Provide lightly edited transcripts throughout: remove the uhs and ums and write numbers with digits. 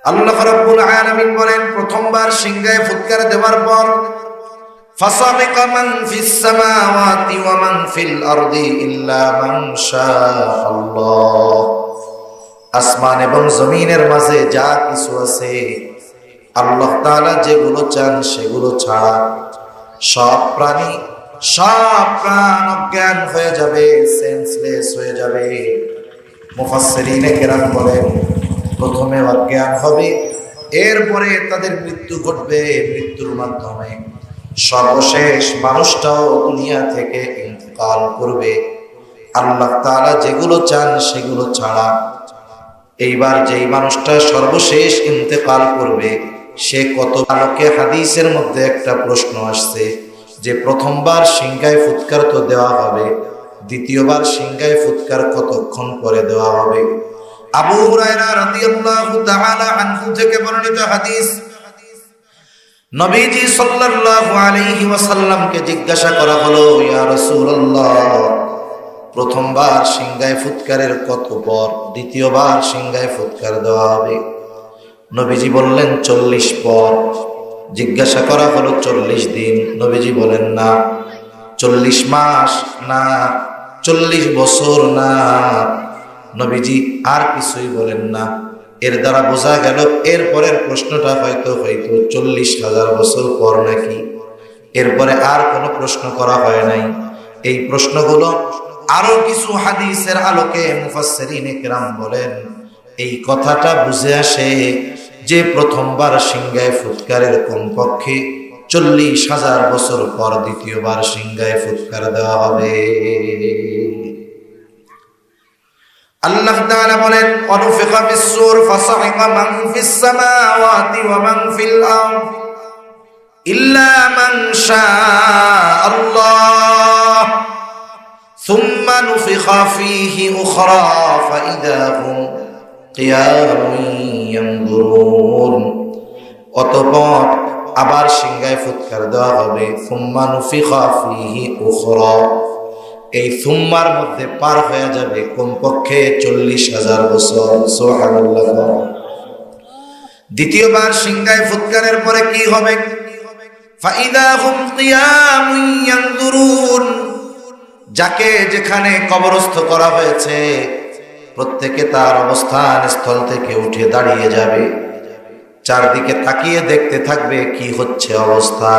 আল্লাহ রাব্বুল আলামিন বলেন, প্রথমবার সিংহায় ফুৎকার দেওয়ার পর ফাসাবিকা মান ফিস সামাওয়াতি ওয়া মান ফিল আরদি ইল্লা মান শাআল্লাহ। আসমান এবং জমিনের মাঝে যা কিছু আছে আল্লাহ তাআলা যেগুলো চান সেগুলো ছাড়া সব প্রাণ অজ্ঞান হয়ে যাবে, সেন্সলেস হয়ে যাবে। মুফাসসিরিনে কেরাম বলেন, প্রথমে অজ্ঞান হবে, এরপরে তাদের মৃত্যু ঘটবে, মৃত্যুর মাধ্যমে সর্বশেষ মানুষটাও দুনিয়া থেকে ইন্তেকাল করবে আল্লাহ তাআলা যেগুলো চান সেগুলো ছাড়া। এইবার যেই মানুষটা সর্বশেষ ইন্তেকাল করবে সে কত আলোকে হাদিসের মধ্যে একটা প্রশ্ন আসছে যে প্রথমবার সিংহায় ফুৎকার তো দেওয়া হবে, দ্বিতীয়বার সিংহায় ফুৎকার কতক্ষণ পরে দেওয়া হবে? আবু হুরায়রা রাদিয়াল্লাহু তাআলা আনহু থেকে বর্ণিত হাদিস, নবীজি সাল্লাল্লাহু আলাইহি ওয়াসাল্লামকে জিজ্ঞাসা করা হলো, ইয়া রাসূলুল্লাহ, প্রথমবার সিংহায় ফুৎকারের কত পর দ্বিতীয়বার সিংহায় ফুৎকার দেওয়া হবে? নবীজি বললেন 40 পর। জিজ্ঞাসা করা হলো 40 দিন। নবীজি বলেন না। 40 মাস না, 40 বছর না। নবীজি আর কিছুই বলেন না। এর দ্বারা বোঝা গেল এরপরের প্রশ্নটা হয়তো 40,000 বছর পর নাকি। এরপরে আর কোনো প্রশ্ন করা হয় নাই। এই প্রশ্নগুলো আরো কিছু হাদিসের আলোকে মুফাসসিরিনে কেরাম বলেন, এই কথাটা বুঝে আসে যে প্রথমবার সিংহায় ফুৎকারের কমপক্ষে 40,000 বছর পর দ্বিতীয়বার সিংহায় ফুৎকার দেওয়া হবে। আল্লাহ তাআলা বলেন, অনুফিকা ফিস-সূর ফাসাইকা মান ফিস সামাওয়াতি ওয়া মান ফিল আরদ ইল্লা মান শাআল্লাহ সুম্মা নুফিখা ফীহি উখরা ফাইদা হুম কিয়ামুন ইয়ানজুরুন। অতঃপর আবার সিংহায় ফুৎকার দেওয়া হবে। সুম্মা নুফিখা ফীহি উখরা, এই সুম্মার মধ্যে পার হয়ে যাবে কমপক্ষে 40,000 বছর। সুবহানাল্লাহ। দ্বিতীয়বার সিংহায় ফুৎকারের পরে কি হবে? ফাইদা হুম কিয়ামুন ইয়ানজুরুন, যাকে যেখানে কবরস্থ করা হয়েছে প্রত্যেকে তার অবস্থান স্থল থেকে উঠে দাঁড়িয়ে যাবে, চারদিকে তাকিয়ে দেখতে থাকবে কি হচ্ছে অবস্থা।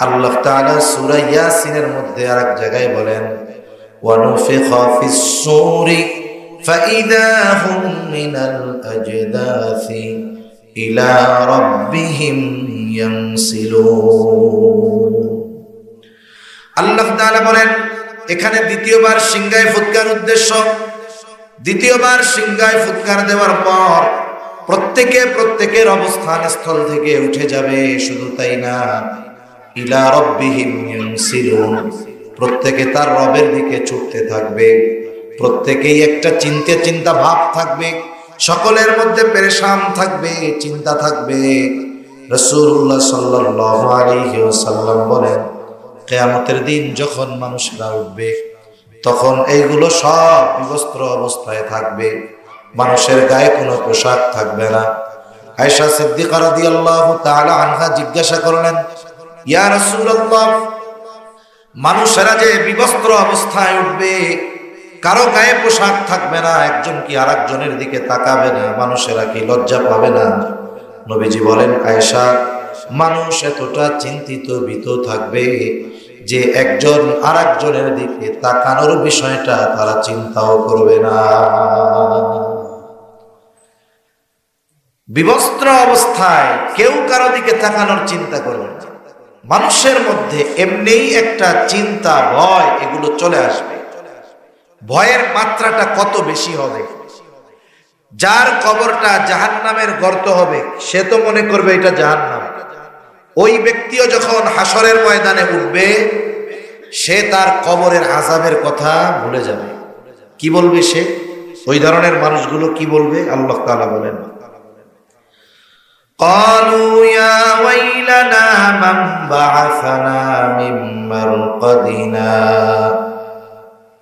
আল্লাহ তাআলা সূরা ইয়াসিনের মধ্যে আরেক জায়গায় বলেন, ওয়ানুফিখা ফিস-সূরি ফাইদা হুম মিনাল আজদাসি ইলা রাব্বিহিম ইয়ানসিলুন। আল্লাহ তাআলা বলেন, এখানে দ্বিতীয়বার সিংহায় ফুৎকার উদ্দেশ্য। দ্বিতীয়বার সিংহায় ফুৎকার দেওয়ার পর প্রত্যেকের অবস্থান স্থল থেকে উঠে যাবে। শুধু তাই না, ইলা রাব্বিহিম ইয়ানসিলুন, প্রত্যেকে তার রবের দিকে ছুটতে থাকবে। প্রত্যেকেই একটা চিন্তা ভাব থাকবে, সকলের মধ্যে পেরেশান থাকবে, চিন্তা থাকবে। রাসূলুল্লাহ সাল্লাল্লাহু আলাইহি ওয়াসাল্লাম বলেন, কিয়ামতের দিন যখন মানুষরা উঠবে তখন এইগুলো সব বিবস্ত্র অবস্থায় থাকবে, মানুষের গায়ে কোনো পোশাক থাকবে না। আয়েশা সিদ্দিকা রাদিয়াল্লাহু তাআলা আনহা জিজ্ঞাসা করলেন, ইয়া রাসূলুল্লাহ, মানুষেরা যে বিবস্ত্র অবস্থায় উঠবে, কারো গায়ে পোশাক থাকবে না, একজন কি আরেকজনের দিকে তাকাবে না, মানুষেরা কি লজ্জা পাবে না? নবীজি বলেন, আয়েশা, মানুষ এতটা চিন্তিত ভীত থাকবে যে একজন আরেকজনের দিকে তাকানোর বিষয়টা তারা চিন্তাও করবে না। বিবস্ত্র অবস্থায় কেউ কারো দিকে তাকানোর চিন্তা করবে না। মানুষের মধ্যে এমনিই একটা চিন্তা, ভয়, এগুলো চলে আসবে। ভয়ের মাত্রাটা কত বেশি হবে! যার কবরটা জাহান্নামের গর্ত হবে সে তো মনে করবে এটা জাহান্নাম। ওই ব্যক্তিও যখন হাসরের ময়দানে উঠবে সে তার কবরের আযাবের কথা ভুলে যাবে। কি বলবে সে? ওই ধরনের মানুষগুলো কি বলবে? আল্লাহ তাআলা বলেন, قالوا يا ويلنا من بعثنا من مرقدنا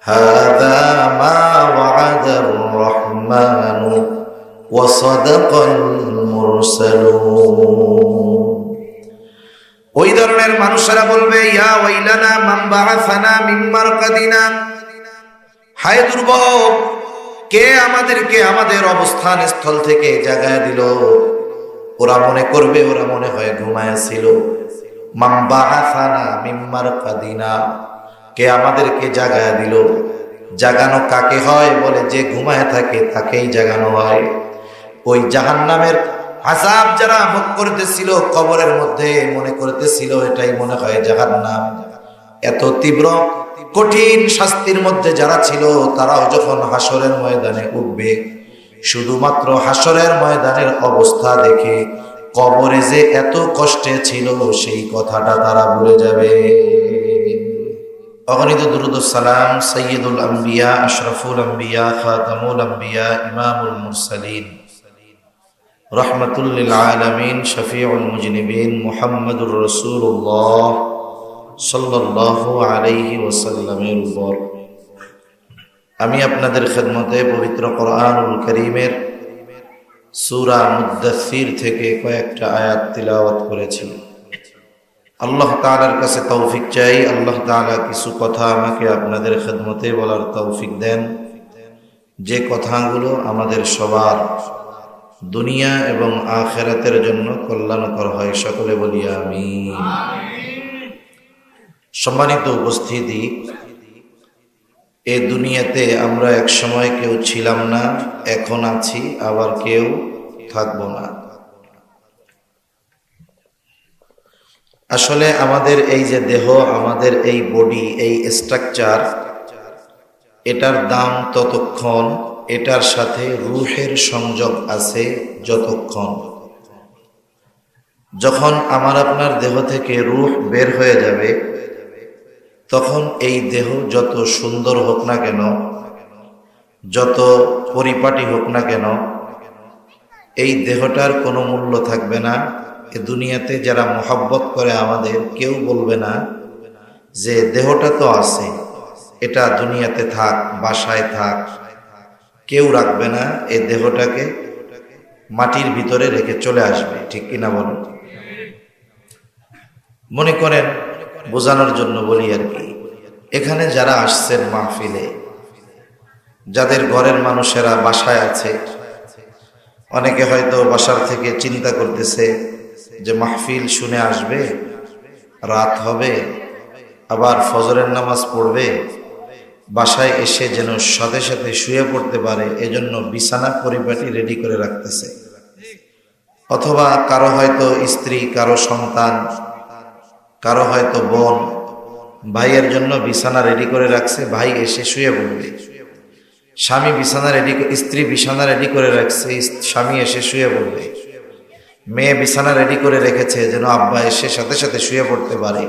هذا ما وعد الرحمن وصدق المرسلون المرسلون ওই ধরনের মানুষেরা বলবে ইয়া ওয়াইলানা মান বাআসানা মিন মারকাদিনা, হায় দুর্ভোগ, কে আমাদেরকে আমাদের অবস্থান স্থল থেকে জাগায় দিল। ওরা মনে করবে, ওরা মনে হয় ঘুমায়া ছিল। মান বাআসানা মিন মারকাদিনা, কে আমাদেরকে জাগায় দিল। জাগানো কাকে হয়? বলে যে ঘুমায় থাকে তাকেই জাগানো হয়। ওই জাহান্নামের আযাব যারা ভোগ করতেছিল কবরের মধ্যে, মনে করতেছিল এটাই মনে হয় জাহান্নাম। এত তীব্র কঠিন শাস্তির মধ্যে যারা ছিল, তারাও যখন হাসরের ময়দানে উঠবে, শুধুমাত্র হাসরের ময়দানের অবস্থা দেখে কবরে যে এত কষ্টে ছিল সেই কথাটা তারা ভুলে যাবে। অগণিত দুরূদ ও সালাম সাইয়্যিদুল আম্বিয়া, আশরাফুল আম্বিয়া, খাতামুল আম্বিয়া, ইমামুল মুরসালিন, রাহমাতুল লিল আলামিন, শফিউল মুজনিবিন, মুহাম্মাদুর রাসূলুল্লাহ সাল্লাল্লাহু আলাইহি ওয়াসাল্লামের উপর আমি আপনাদের খেদমতে পবিত্র কোরআনুল কারীমের সূরা মুদ্দাসসির থেকে কয়েকটা আয়াত তিলাওয়াত করেছি। আল্লাহ তাআলার কাছে তৌফিক চাই, আল্লাহ তাআলা কিছু কথা আমাকে আপনাদের খেদমতে বলার তৌফিক দেন, যে কথাগুলো আমাদের সবার দুনিয়া এবং আখিরাতের জন্য কল্যাণকর হয়। সকলে বলি আমিন। সম্মানিত উপস্থিতি, এ দুনিয়াতে আমরা এক সময় কেউ ছিলাম না, এখন আছি, আবার কেউ থাকবো না। আসলে আমাদের এই যে দেহ, আমাদের এই বডি, এই স্ট্রাকচার, এটার দাম ততক্ষণ, এটার সাথে রূহের সংযোগ আছে যতক্ষণ। যখন আমার আপনার দেহ থেকে রূহ বের হয়ে যাবে, তখন এই দেহ যত সুন্দর হোক না কেন, যত পরিপাটি হোক না কেন, এই দেহটার কোনো মূল্য থাকবে না। এ দুনিয়াতে যারা মহব্বত করে আমাদের, কেউ বলবে না যে দেহটা তো আছে, এটা দুনিয়াতে থাক, বাসায় থাক। কেউ রাখবে না, এই দেহটাকে মাটির ভিতরে রেখে চলে আসবে। ঠিক কিনা বলুন? মনে করেন, বোঝানোর জন্য বলি আর কি, এখানে যারা আসছেন মাহফিলে, যাদের ঘরের মানুষেরা বাসায় আছে, অনেকে হয়তো বাসার থেকে চিন্তা করতেছে যে মাহফিল শুনে আসবে, রাত হবে, আবার ফজরের নামাজ পড়বে, বাসায় এসে যেন সাথে সাথে শুয়ে পড়তে পারে, এজন্য বিছানা পরিপাটি রেডি করে রাখতেছে। অথবা কারো হয়তো স্ত্রী, কারো সন্তান, কারো হয়তো বোন, ভাইয়ের জন্য বিছানা রেডি করে রাখছে, ভাই এসে শুয়ে পড়বে। স্বামী বিছানা রেডি, স্ত্রী বিছানা রেডি করে রাখছে, স্বামী এসে শুয়ে পড়বে। মেয়ে বিছানা রেডি করে রেখেছে যেন আব্বা এসে সাথে সাথে শুয়ে পড়তে পারে।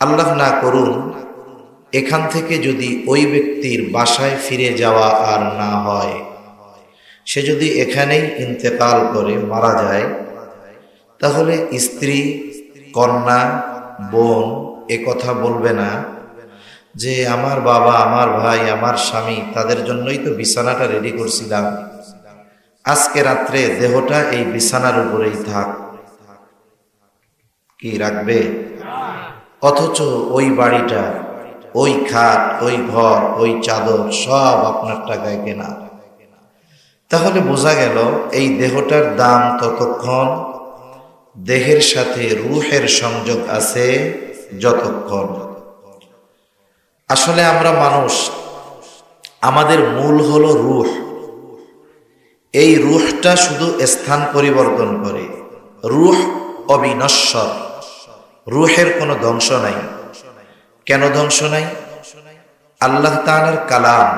আল্লাহ না করুন, এখান থেকে যদি ওই ব্যক্তির বাসায় ফিরে যাওয়া আর না হয়, সে যদি এখানেই ইন্তেকাল করে মারা যায়, তাহলে স্ত্রী, কন্যা, বোন এ কথা বলবে না যে আমার বাবা, আমার ভাই, আমার স্বামী, তাদের জন্যই তো বিছানাটা রেডি করছিলাম, আজকে রাত্রে দেহটা এই বিছানার উপরেই থাক। কি রাখবে? অথচ ওই বাড়িটা, ওই খাট, ওই ঘর, ওই চাদর সব আপনার টাকায় কেনা। তাহলে বোঝা গেল এই দেহটার দাম ততক্ষণ, দেহের সাথে রূহের সংযোগ আছে যতক্ষণ। আসলে আমরা মানুষ, আমাদের মূল হলো রূহ। এই রূহটা শুধু স্থান পরিবর্তন করে, রূহ অবিনশ্বর, রূহের কোনো ধ্বংস নাই। কেন ধ্বংস নাই? আল্লাহ তাআলার কালাম,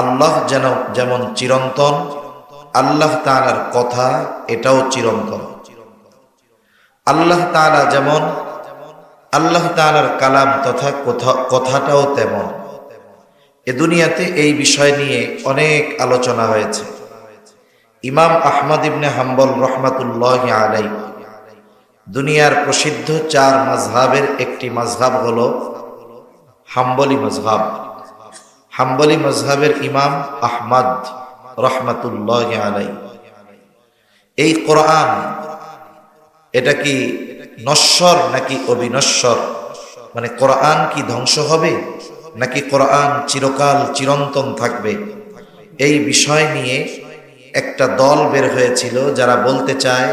আল্লাহ যেমন চিরন্তন, আল্লাহ তাআলার কথা এটাও চিরন্তন। আল্লাহ তাআলা যেমন, আল্লাহ তাআলার কালাম তথা কথাটাও তেমন। এ দুনিয়াতে এই বিষয় নিয়ে অনেক আলোচনা হয়েছে। ইমাম আহমদ ইবনে হাম্বল রহমাতুল্লাহি আলাইহি, দুনিয়ার প্রসিদ্ধ 4 মাযহাবের একটি মাযহাব হলো হাম্বলি মাযহাব। হাম্বলি মাযহাবের ইমাম আহমদ রহমাতুল্লাহি আলাইহি, এই কোরআন এটা কি নশ্বর নাকি অবিনশ্বর, মানে কোরআন কি ধ্বংস হবে নাকি কোরআন চিরকাল চিরন্তন থাকবে, এই বিষয় নিয়ে একটা দল বের হয়েছিল যারা বলতে চায়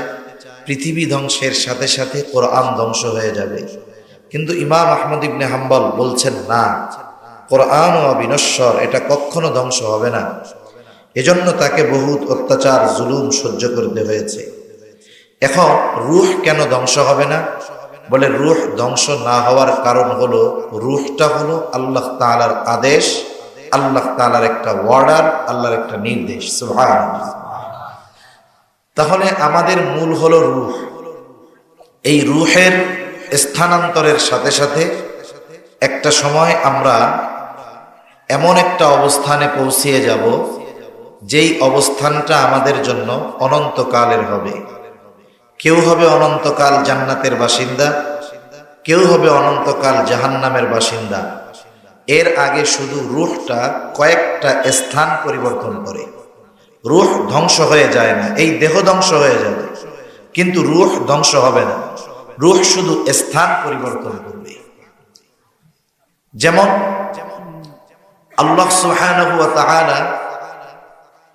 পৃথিবী ধ্বংসের সাথে সাথে কোরআন ধ্বংস হয়ে যাবে। কিন্তু ইমাম আহমদ ইবনে হাম্বল বলছেন না, কোরআন ও অবিনশ্বর, এটা কখনো ধ্বংস হবে না। এজন্য তাকে বহুত অত্যাচার জুলুম সহ্য করতে হয়েছে। এখন রূহ কেন ধ্বংস হবে না? বলে রূহ ধ্বংস না হওয়ার কারণ হলো রূহটা হলো আল্লাহ তাআলার আদেশ, আল্লাহ তাআলার একটা অর্ডার, আল্লাহর একটা নির্দেশ। সুবহানাল্লাহ। তাহলে আমাদের মূল হলো রূহ। এই রূহের স্থানান্তরের সাথে সাথে একটা সময় আমরা এমন একটা অবস্থানে পৌঁছিয়ে যাব যেই অবস্থানটা আমাদের জন্য অনন্তকালের হবে। কেউ হবে অনন্তকাল জান্নাতের বাসিন্দা, কেউ হবে অনন্তকাল জাহান্নামের বাসিন্দা। এর আগে শুধু রূহটা কয়েকটা স্থান পরিবর্তন করে, রূহ ধ্বংস হয়ে যায় না। এই দেহ ধ্বংস হয়ে যাবে কিন্তু রূহ ধ্বংস হবে না, রূহ শুধু স্থান পরিবর্তন করবে। যেমন আল্লাহ সুবহানাহু ওয়া তাআলা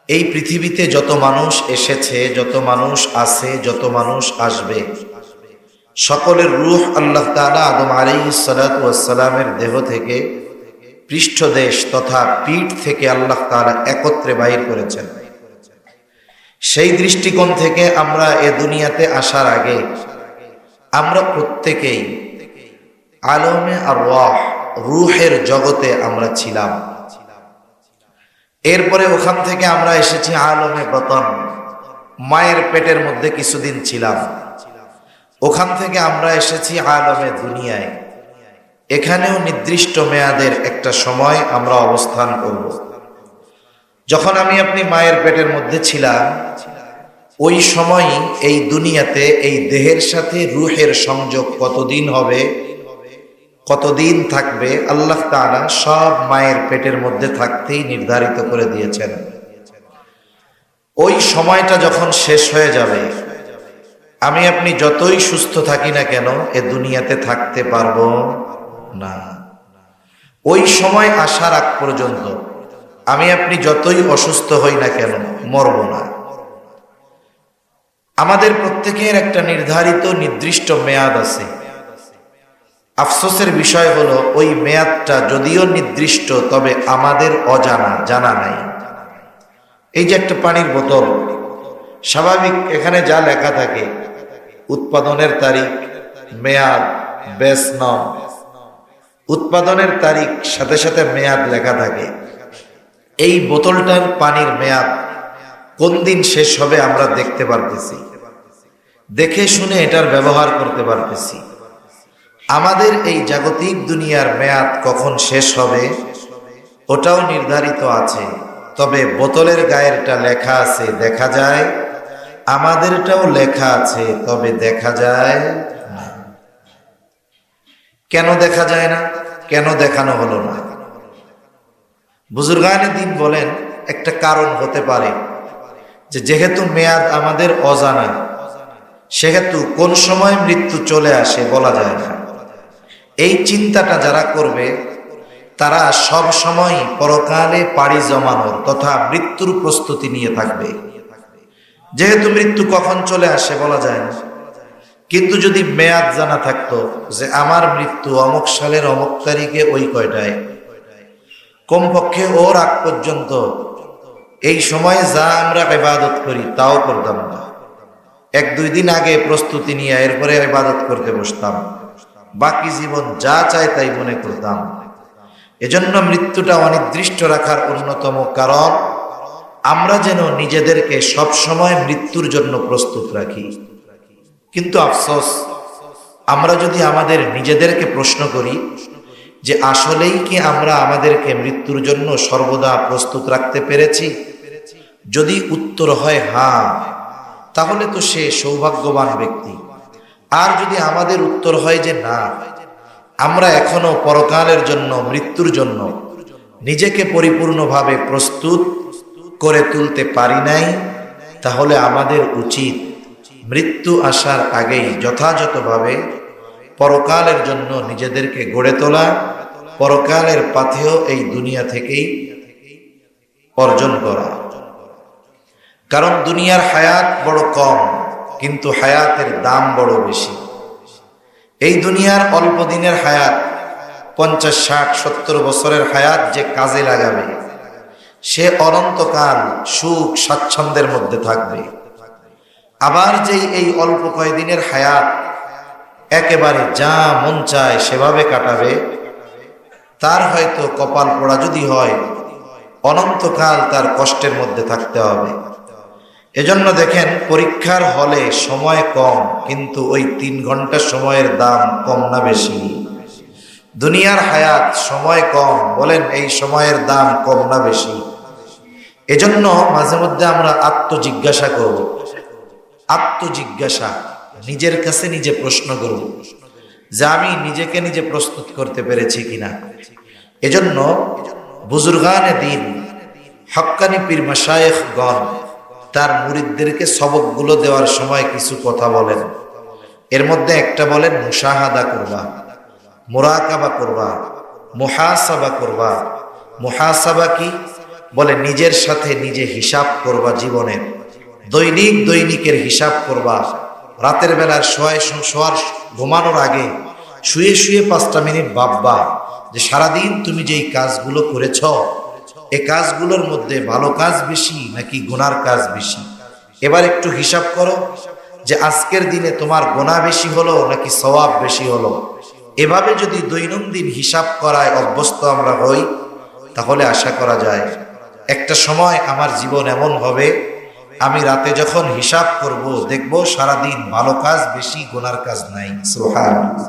এই পৃথিবীতে যত মানুষ এসেছে, যত মানুষ আছে, যত মানুষ আসবে, সকলের রূহ আল্লাহ তাআলা আদম আলাইহিস সালাতু ওয়াস সালামের দেহ থেকে, পৃষ্ঠদেশ তথা পিঠ থেকে আল্লাহ তাআলা একত্রে বাইর করেছেন। সেই দৃষ্টিকোণ থেকে আমরা এ দুনিয়াতে আসার আগে আমরা প্রত্যেকেই আলমে আরওয়াহ, রূহের জগতে আমরা ছিলাম। এরপরে ওখান থেকে আমরা এসেছি আলমে বতন, মায়ের পেটের মধ্যে কিছুদিন ছিলাম। ওখান থেকে আমরা এসেছি আলমে দুনিয়ায়। এখানেও নির্দিষ্ট মেয়াদের একটা সময় আমরা অবস্থান করব। যখন আমি আপনি মায়ের পেটের মধ্যে ছিলাম, ওই সময়ই এই দুনিয়াতে এই দেহের সাথে রূহের সংযোগ কতদিন হবে, কতদিন থাকবে, আল্লাহ তাআলা সব মায়ের পেটের মধ্যে থাকতেই নির্ধারিত করে দিয়েছেন। ওই সময়টা যখন শেষ হয়ে যাবে, আমি আপনি যতই সুস্থ থাকি না কেন এ দুনিয়াতে থাকতে পারবো না। ওই সময় আসার আগ পর্যন্ত আমি আপনি যতই অসুস্থ হই না কেন মরব না। আমাদের প্রত্যেকের একটা নির্ধারিত নির্দিষ্ট মেয়াদ আছে। আফসোসের বিষয় হলো ওই মেয়াদটা যদিও নির্দিষ্ট, তবে আমাদের অজানা, জানা নাই। এই যে একটা পানির বোতল, স্বাভাবিক এখানে যা লেখা থাকে, উৎপাদনের তারিখ, মেয়াদ, ব্যাচ নং, উৎপাদনের তারিখ সাথে সাথে মেয়াদ লেখা থাকে। এই বোতলটার পানির মেয়াদ কোন দিন শেষ হবে আমরা দেখতে পারতেছি, দেখে শুনে এটার ব্যবহার করতে পারতেছি। আমাদের এই জাগতিক দুনিয়ার মেয়াদ কখন শেষ হবে ওটাও নির্ধারিত আছে, তবে বোতলের গায়েরটা লেখা আছে দেখা যায়, আমাদেরটাও লেখা আছে তবে দেখা যায় না। কেন দেখা যায় না? কেন দেখানো হলো না? বুজুর্গানে দিন বলেন একটা কারণ হতে পারে যে যেহেতু মেয়াদ আমাদের অজানা, সেহেতু কোন সময় মৃত্যু চলে আসে বলা যায় না। এই চিন্তাটা যারা করবে তারা সব সময় পরকালে পাড়ি জমানোর তথা মৃত্যুর প্রস্তুতি নিয়ে থাকবে। যেহেতু মৃত্যু কখন চলে আসে বলা যায় না, কিন্তু যদি মেয়াদ জানা থাকতো যে আমার মৃত্যু অমুক সালের অমুক তারিখে ওই কয়টায়, কমপক্ষে ওর আগ পর্যন্ত এই সময়ে যা আমরা ইবাদত করি তাও করতাম না। 1-2 দিন আগে প্রস্তুতি নিয়ে এরপরে ইবাদত করতে বসতাম, বাকি জীবন যা চাই তাই মনে করতাম। এজন্য মৃত্যুটা অনির্দিষ্ট রাখার অন্যতম কারণ আমরা যেন নিজেদেরকে সব সময় মৃত্যুর জন্য প্রস্তুত রাখি। কিন্তু আফসোস, আমরা যদি আমাদের নিজেদেরকে প্রশ্ন করি যে আসলেই কি আমরা আমাদেরকে মৃত্যুর জন্য সর্বদা প্রস্তুত রাখতে পেরেছি, যদি উত্তর হয় হ্যাঁ, তাহলে তো সে সৌভাগ্যবান ব্যক্তি। আর যদি আমাদের উত্তর হয় যে না, আমরা এখনো পরকালের জন্য, মৃত্যুর জন্য নিজেকে পরিপূর্ণভাবে প্রস্তুত করে তুলতে পারি নাই, তাহলে আমাদের উচিত মৃত্যু আসার আগেই যথাযথভাবে পরকালের জন্য নিজেদেরকে গড়ে তোলা, পরকালের পাথেয় এই দুনিয়া থেকেই অর্জন করা। কারণ দুনিয়ার হায়াত বড় কম, কিন্তু হায়াতের দাম বড় বেশি। এই দুনিয়ার অল্প দিনের হায়াত, 50, 60, 70 বছরের হায়াত যে কাজে লাগাবে সে অনন্তকাল সুখ স্বাচ্ছন্দ্যের মধ্যে থাকবে। আবার যেই এই অল্প কয়েকদিনের হায়াত একেবারে যা মন চায় সেভাবে কাটাবে, তার হয়তো কপাল পোড়া যদি হয় অনন্তকাল তার কষ্টের মধ্যে থাকতে হবে। এজন্য দেখেন পরীক্ষার হলে সময় কম, কিন্তু ওই 3 ঘন্টা সময়ের দাম কম না বেশি? দুনিয়ার হায়াত সময় কম, বলেন এই সময়ের দাম কম না বেশি? এজন্য মাঝে মধ্যে আমরা আত্মজিজ্ঞাসা করব, আত্মজিজ্ঞাসা নিজের কাছে নিজে প্রশ্ন করব যে আমি নিজেকে নিজে প্রস্তুত করতে পেরেছি কিনা। এজন্য বুজুর্গানে দিন, হক্কানি পীর মাশায়েখগণ তার মুরিদদেরকে সবকগুলো দেওয়ার সময় কিছু কথা বলেন। এর মধ্যে একটা বলেন মুশাহাদা করবা, মুরাকাবা করবা, মুহাসাবা করবা। মুহাসাবা কি? বলে নিজের সাথে নিজে হিসাব করবা, জীবনের দৈনিকের হিসাব করবা। রাতের বেলার শোয়ার ঘুমানোর আগে শুয়ে শুয়ে 5টা মিনিট ভাববা যে সারাদিন তুমি যেই কাজগুলো করেছ, এই কাজগুলোর মধ্যে ভালো কাজ বেশি নাকি গুনার কাজ বেশি। এবার একটু হিসাব করো যে আজকের দিনে তোমার গুনাহ বেশি হলো নাকি সওয়াব বেশি হলো। এভাবে যদি দৈনন্দিন হিসাব করায় অভ্যস্ত আমরা হই, তাহলে আশা করা যায় একটা সময় আমার জীবন এমন হবে, আমি রাতে যখন হিসাব করব দেখব সারাদিন ভালো কাজ বেশি, গুনার কাজ নাই। সুবহানাল্লাহ।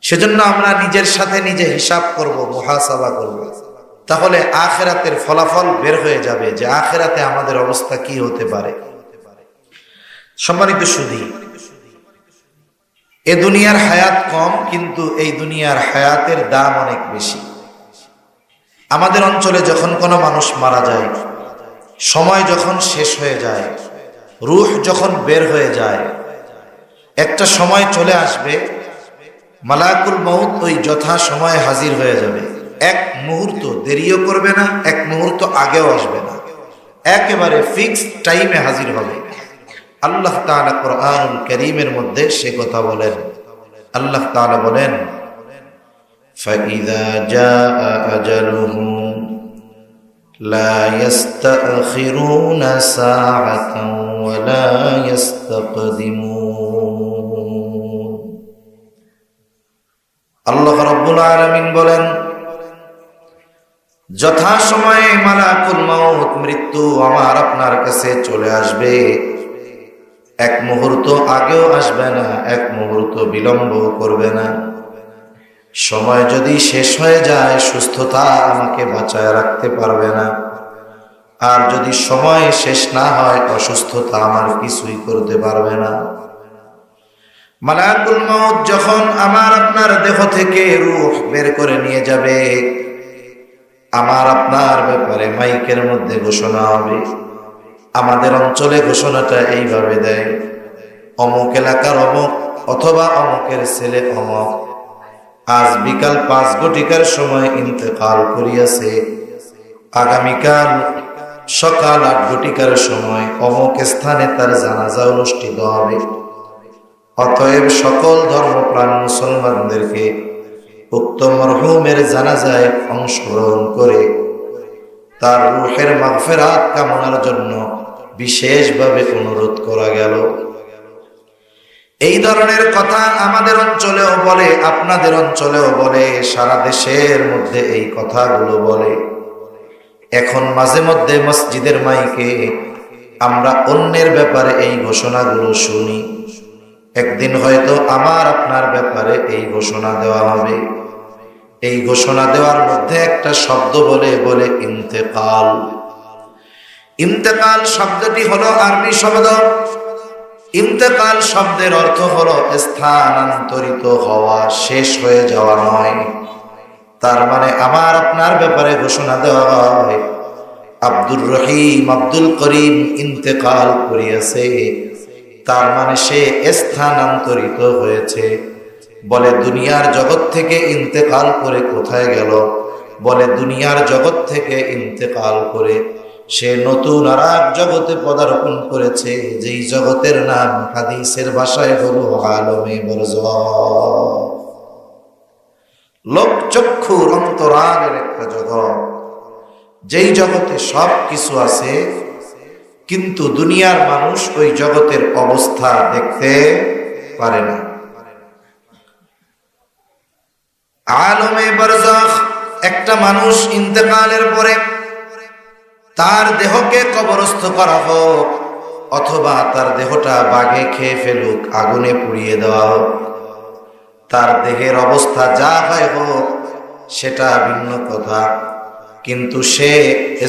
সেজন্য আমরা নিজের সাথে নিজে হিসাব করব, মুহাসাবা করব। তাহলে আখিরাতের ফলাফল বের হয়ে যাবে যে আখিরাতে আমাদের অবস্থা কি হতে পারে। সম্মানিত সুধী, এ দুনিয়ার হায়াত কম, কিন্তু এই দুনিয়ার হায়াতের দাম অনেক বেশি। আমাদের অঞ্চলে যখন কোনো মানুষ মারা যায়, সময় যখন শেষ হয়ে যায়, রূহ যখন বের হয়ে যায়, একটা সময় চলে আসবে মালাকুল মউত ওই যথা সময়ে হাজির হয়ে যাবে। এক মুহূর্ত দেরিও করবে না, এক মুহূর্ত আগেও আসবে না, একেবারে ফিক্সড টাইমে হাজির হবে। আল্লাহ তাআলা কোরআনুল কারীমের মধ্যে সে কথা বলেন। আল্লাহ তাআলা বলেন, ফাইযা জাআ আজালুহুম লা ইস্তাখিরুনা সাআতান ওয়া লা ইস্তাকদিমুন। আল্লাহ রাব্বুল আলামিন বলেন, যথা সময়ে মালাকুল মউত মৃত্যু আমার আপনার কাছে চলে আসবে, এক মুহূর্ত আগেও আসবে না, এক মুহূর্ত বিলম্ব করবে না। সময় যদি শেষ হয়ে যায়, সুস্থতা আমাকে বাঁচায় রাখতে পারবে না। আর যদি সময় শেষ না হয়, অসুস্থতা আমার কিছুই করতে পারবে না। মালাকুল মউত যখন আমার আপনার দেহ থেকে রূহ বের করে নিয়ে যাবে, আমার আপনার ব্যাপারে মাইকের মধ্যে ঘোষণা হবে। আমাদের অঞ্চলে ঘোষণাটা এইভাবে দেয়, অমুক এলাকার অমুক অথবা অমুকের ছেলে অমুক আজ বিকাল 5 ঘটিকার সময় ইন্তেকাল করিয়াছে, আগামীকাল সকাল 8 ঘটিকার সময় অমুক স্থানে তার জানাজা অনুষ্ঠিত হবে। অতএব সকল ধর্মপ্রাণ মুসলমানদেরকে উক্ত মরহুমের জানাজায় অংশগ্রহণ করে তার রূহের মাগফিরাত কামনার জন্য বিশেষভাবে অনুরোধ করা গেল। এই ধরনের কথা আমাদের অঞ্চলেও বলে, আপনাদের অঞ্চলেও বলে, সারা দেশের মধ্যে এই কথাগুলো বলে। এখন মাঝে মধ্যে মসজিদের মাইকে আমরা অন্যের ব্যাপারে এই ঘোষণাগুলো শুনি। একদিন হয়তো আমার আপনার ব্যাপারে এই ঘোষণা দেওয়া হবে। এই ঘোষণা দেওয়ার মধ্যে একটা শব্দ বলে বলে ইন্তেকাল। ইন্তেকাল শব্দটি হলো আরবি শব্দ। ইন্তেকাল শব্দের অর্থ হলো স্থানান্তরিত হওয়া, শেষ হয়ে যাওয়া নয়। তার মানে আমার আপনার ব্যাপারে ঘোষণা দেওয়া হয়, আব্দুর রহিম আব্দুল করিম ইন্তেকাল করিয়াছে, তার মানে সে স্থানান্তরিত হয়েছে। বলে দুনিয়ার জগৎ থেকে ইন্তেকাল করে কোথায় গেল? বলে দুনিয়ার জগৎ থেকে ইন্তেকাল করে সে নতুন আর এক জগতে পদার্পণ করেছে, যেই জগতের নাম হাদিসের ভাষায় হলো আলমে বরজখ। লোকচক্ষুর অন্তরালের একটা জগৎ, যেই জগতে সব কিছু আছে, কিন্তু দুনিয়ার মানুষ ওই জগতের অবস্থা দেখতে পারে না। আলমে বরজখ, একটা মানুষ ইন্তেকালের পরে তার দেহকে কবরস্থ করা হোক, অথবা তার দেহটা বাঘে খেয়ে ফেলুক, আগুনে পুড়িয়ে দেওয়া হোক, তার দেহের অবস্থা যা হয় হোক, সেটা ভিন্ন কথা, কিন্তু সে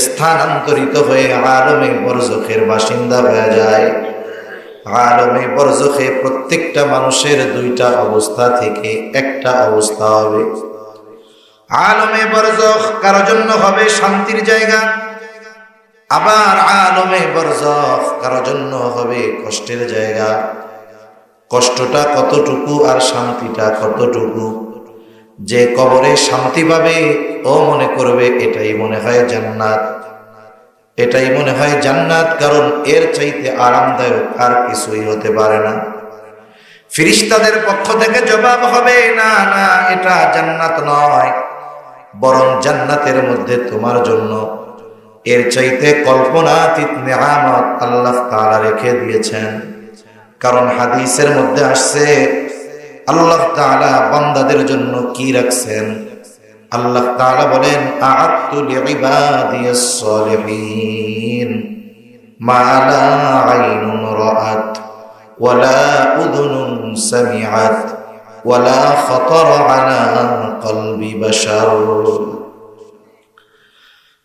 স্থানান্তরিত হয়ে আলমে বরজখের বাসিন্দা হয়ে যায়। আলমে বরজখে প্রত্যেকটা মানুষের দুইটা অবস্থা থেকে একটা অবস্থা হবে। আলমে বরজখ কারো জন্য হবে শান্তির জায়গা, আবার আলমে বরজখ কারো জন্য হবে কষ্টের জায়গা। কষ্টটা কতটুকু আর শান্তিটা কতটুকু? যে কবরে শান্তি পাবে ও মনে করবে এটাই মনে হয় জান্নাত, এটাই মনে হয় জান্নাত, কারণ এর চাইতে আরামদায়ক আর কিছুই হতে পারে না। ফেরেশতাদের পক্ষ থেকে জবাব হবে, না না, এটা জান্নাত নয়, বরং জান্নাতের মধ্যে তোমার জন্য এর চাইতে কল্পনাতীত নেয়ামত আল্লাহ তাআলা রেখে দিয়েছেন। কারণ হাদিসের মধ্যে আসছে আল্লাহ তাআলা বান্দাদের জন্য কি রাখছেন। আল্লাহ তাআলা বলেন, আ'আদতু লিইবাদিয়াস সালিহিন মা লা আইনুন রাআত ওয়ালা উযুনুন সামিআত ওয়ালা খাতারা আলা কলবি বাশার।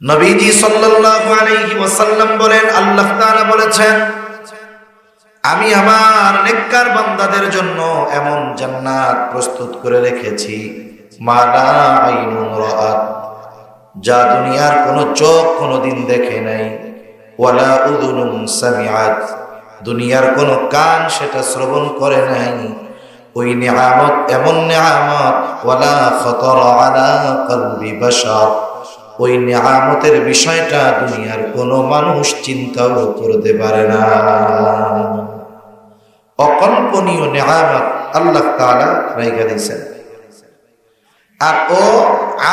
নবীজি সাল্লাল্লাহু আলাইহি ওয়াসাল্লাম বলেন, আল্লাহ তাআলা বলেছেন, আমি আমার নেককার বান্দাদের জন্য এমন জান্নাত প্রস্তুত করে রেখেছি, মা লা আইনুন রাআত, যা দুনিয়ার কোনো চোখ কোনোদিন দেখে নাই, ওয়ালা উযুনুন সামিআত, দুনিয়ার কোনো কান সেটা শ্রবণ করে নাই। ওই নিয়ামত এমন নিয়ামত, ওয়ালা খাতারা আলা কলবি বাশার, ওই নিয়ামতের বিষয়টা দুনিয়ার কোনো মানুষ চিন্তাও করতে পারে না। অকল্পনীয় নিয়ামত আল্লাহ তাআলা রেখে দিয়েছেন। আর ও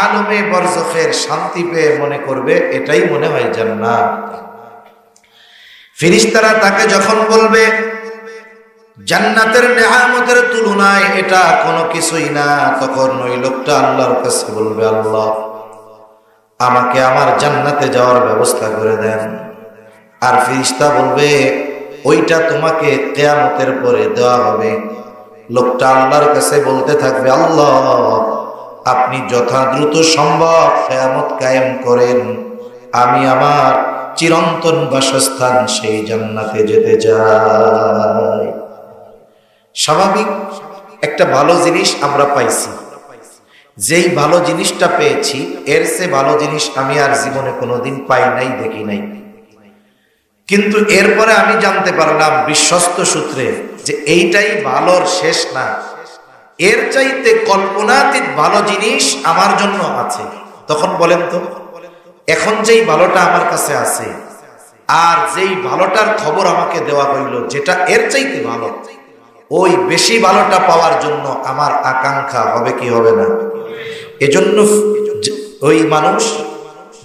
আলমে বরজখের শান্তি পেয়ে মনে করবে এটাই মনে হয় জান্নাত। ফেরেশতারা তাকে যখন বলবে জান্নাতের নিয়ামতের তুলনায় এটা কোনো কিছুই না, তখন ওই লোকটা আল্লাহর কাছে বলবে, আল্লাহ আমাকে আমার জান্নাতে যাওয়ার ব্যবস্থা করে দেন। আর ফেরেশতা বলবে, ওইটা তোমাকে কিয়ামতের পরে দেওয়া হবে। লোকটা আল্লাহর কাছে বলতে থাকবে, আল্লাহ আপনি যথাদ্রুত সম্ভব কিয়ামত কায়েম করেন, আমি আমার চিরন্তন বাসস্থান সেই জান্নাতে যেতে চাই। স্বাভাবিক একটা ভালো জিনিস আমরা পাইছি, যেই ভালো জিনিসটা পেয়েছি এর চেয়ে ভালো জিনিস আমি আর জীবনে কোনোদিন পাই নাই, দেখি নাই। কিন্তু এরপরে আমি জানতে পারলাম বিশ্বস্ত সূত্রে যে এইটাই ভালোর শেষ না, এর চাইতে কল্পনাতীত ভালো জিনিস আমার জন্য আছে। তখন বলেন তো, এখন যেই ভালোটা আমার কাছে আছে আর যেই ভালোটার খবর আমাকে দেওয়া হইল যেটা এর চাইতে ভালো, ওই বেশি ভালোটা পাওয়ার জন্য আমার আকাঙ্ক্ষা হবে কি হবে না? এজন্য ওই মানুষ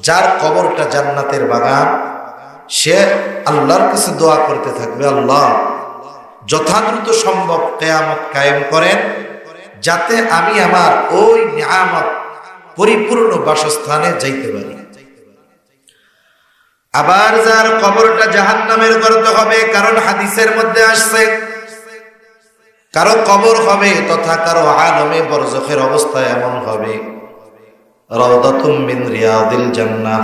যার কবরটা জান্নাতের বাগান, সে আল্লাহর কাছে দোয়া করতে থাকবে, আল্লাহ যথাদ্রুত সম্ভব কিয়ামত কায়েম করেন, যাতে আমি আমার ওই নিয়ামত পরিপূর্ণ বাসস্থানে যাইতে পারি। আবার যার কবরটা জাহান্নামের গর্ত হবে, কারণ হাদিসের মধ্যে আসছে কারো কবর হবে তথা কারো আলমে বরজখের অবস্থা এমন হবে, রাউদাতুম মিন রিয়াদিল জান্নাহ,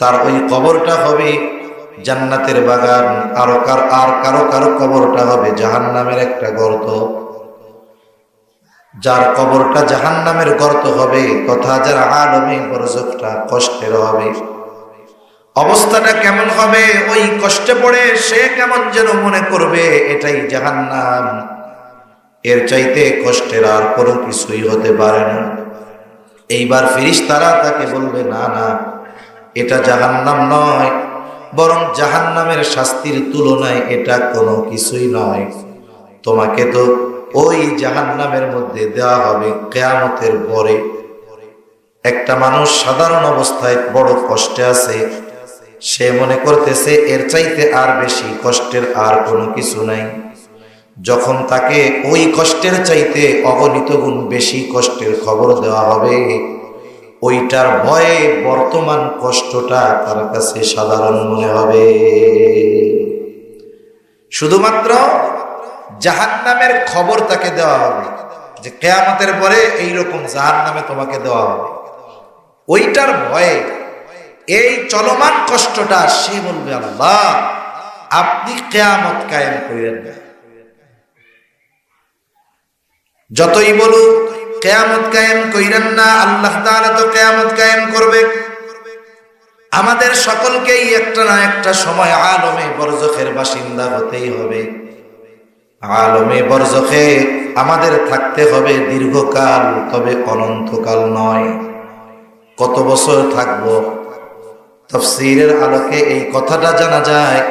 তার ওই কবরটা হবে জান্নাতের বাগান। আর কারো কবরটা হবে জাহান্নামের একটা গর্ত। যার কবরটা জাহান্নামের গর্ত হবে তথা যার আলমে বরজখটা কষ্টের হবে, অবস্থাটা কেমন হবে? ওই কষ্টে পড়ে সে কেমন যেন মনে করবে এটাই জাহান্নাম, এর চাইতে কষ্টের আর কোনো কিছুই হতে পারে না। এইবার ফেরেশতারা তাকে বলবে, না না, এটা জাহান্নাম নয়, বরং জাহান্নামের শাস্তির তুলনায় এটা কোনো কিছুই নয়। তোমাকে তো ওই জাহান্নামের মধ্যে দেওয়া হবে কিয়ামতের পরে। একটা মানুষ সাধারণ অবস্থায় বড় কষ্টে আছে, সে মনে করতেছে এর চাইতে আর বেশি কষ্টের আর কোনো কিছু নাই। যখন তাকে ওই কষ্টের চাইতে অগণিত গুণ বেশি কষ্টের খবর দেওয়া হবে, ওইটার ভয়ে বর্তমান কষ্টটা তার কাছে সাধারণ মনে হবে। শুধুমাত্র জাহান্নামের খবর তাকে দেওয়া হবে যে কিয়ামতের পরে এইরকম জাহান্নামে তোমাকে দেওয়া হবে, ওইটার ভয়ে এই চলমান কষ্টটা সে বলবে, আল্লাহ আপনি কিয়ামত কায়েম করেন না। যতই বলুক কিয়ামত কায়েম কইরেন না, আল্লাহ তাআলা তো কিয়ামত কায়েম করবে। আমাদের সকলকেই একটা না একটা সময় আলমে বরজখের বাসিন্দা হতেই হবে। আলমে বরজখে আমাদের থাকতে হবে দীর্ঘকাল, তবে অনন্তকাল নয়। কত বছর থাকবো? তাফসীরের আলোকে এই কথাটা জানা যায়,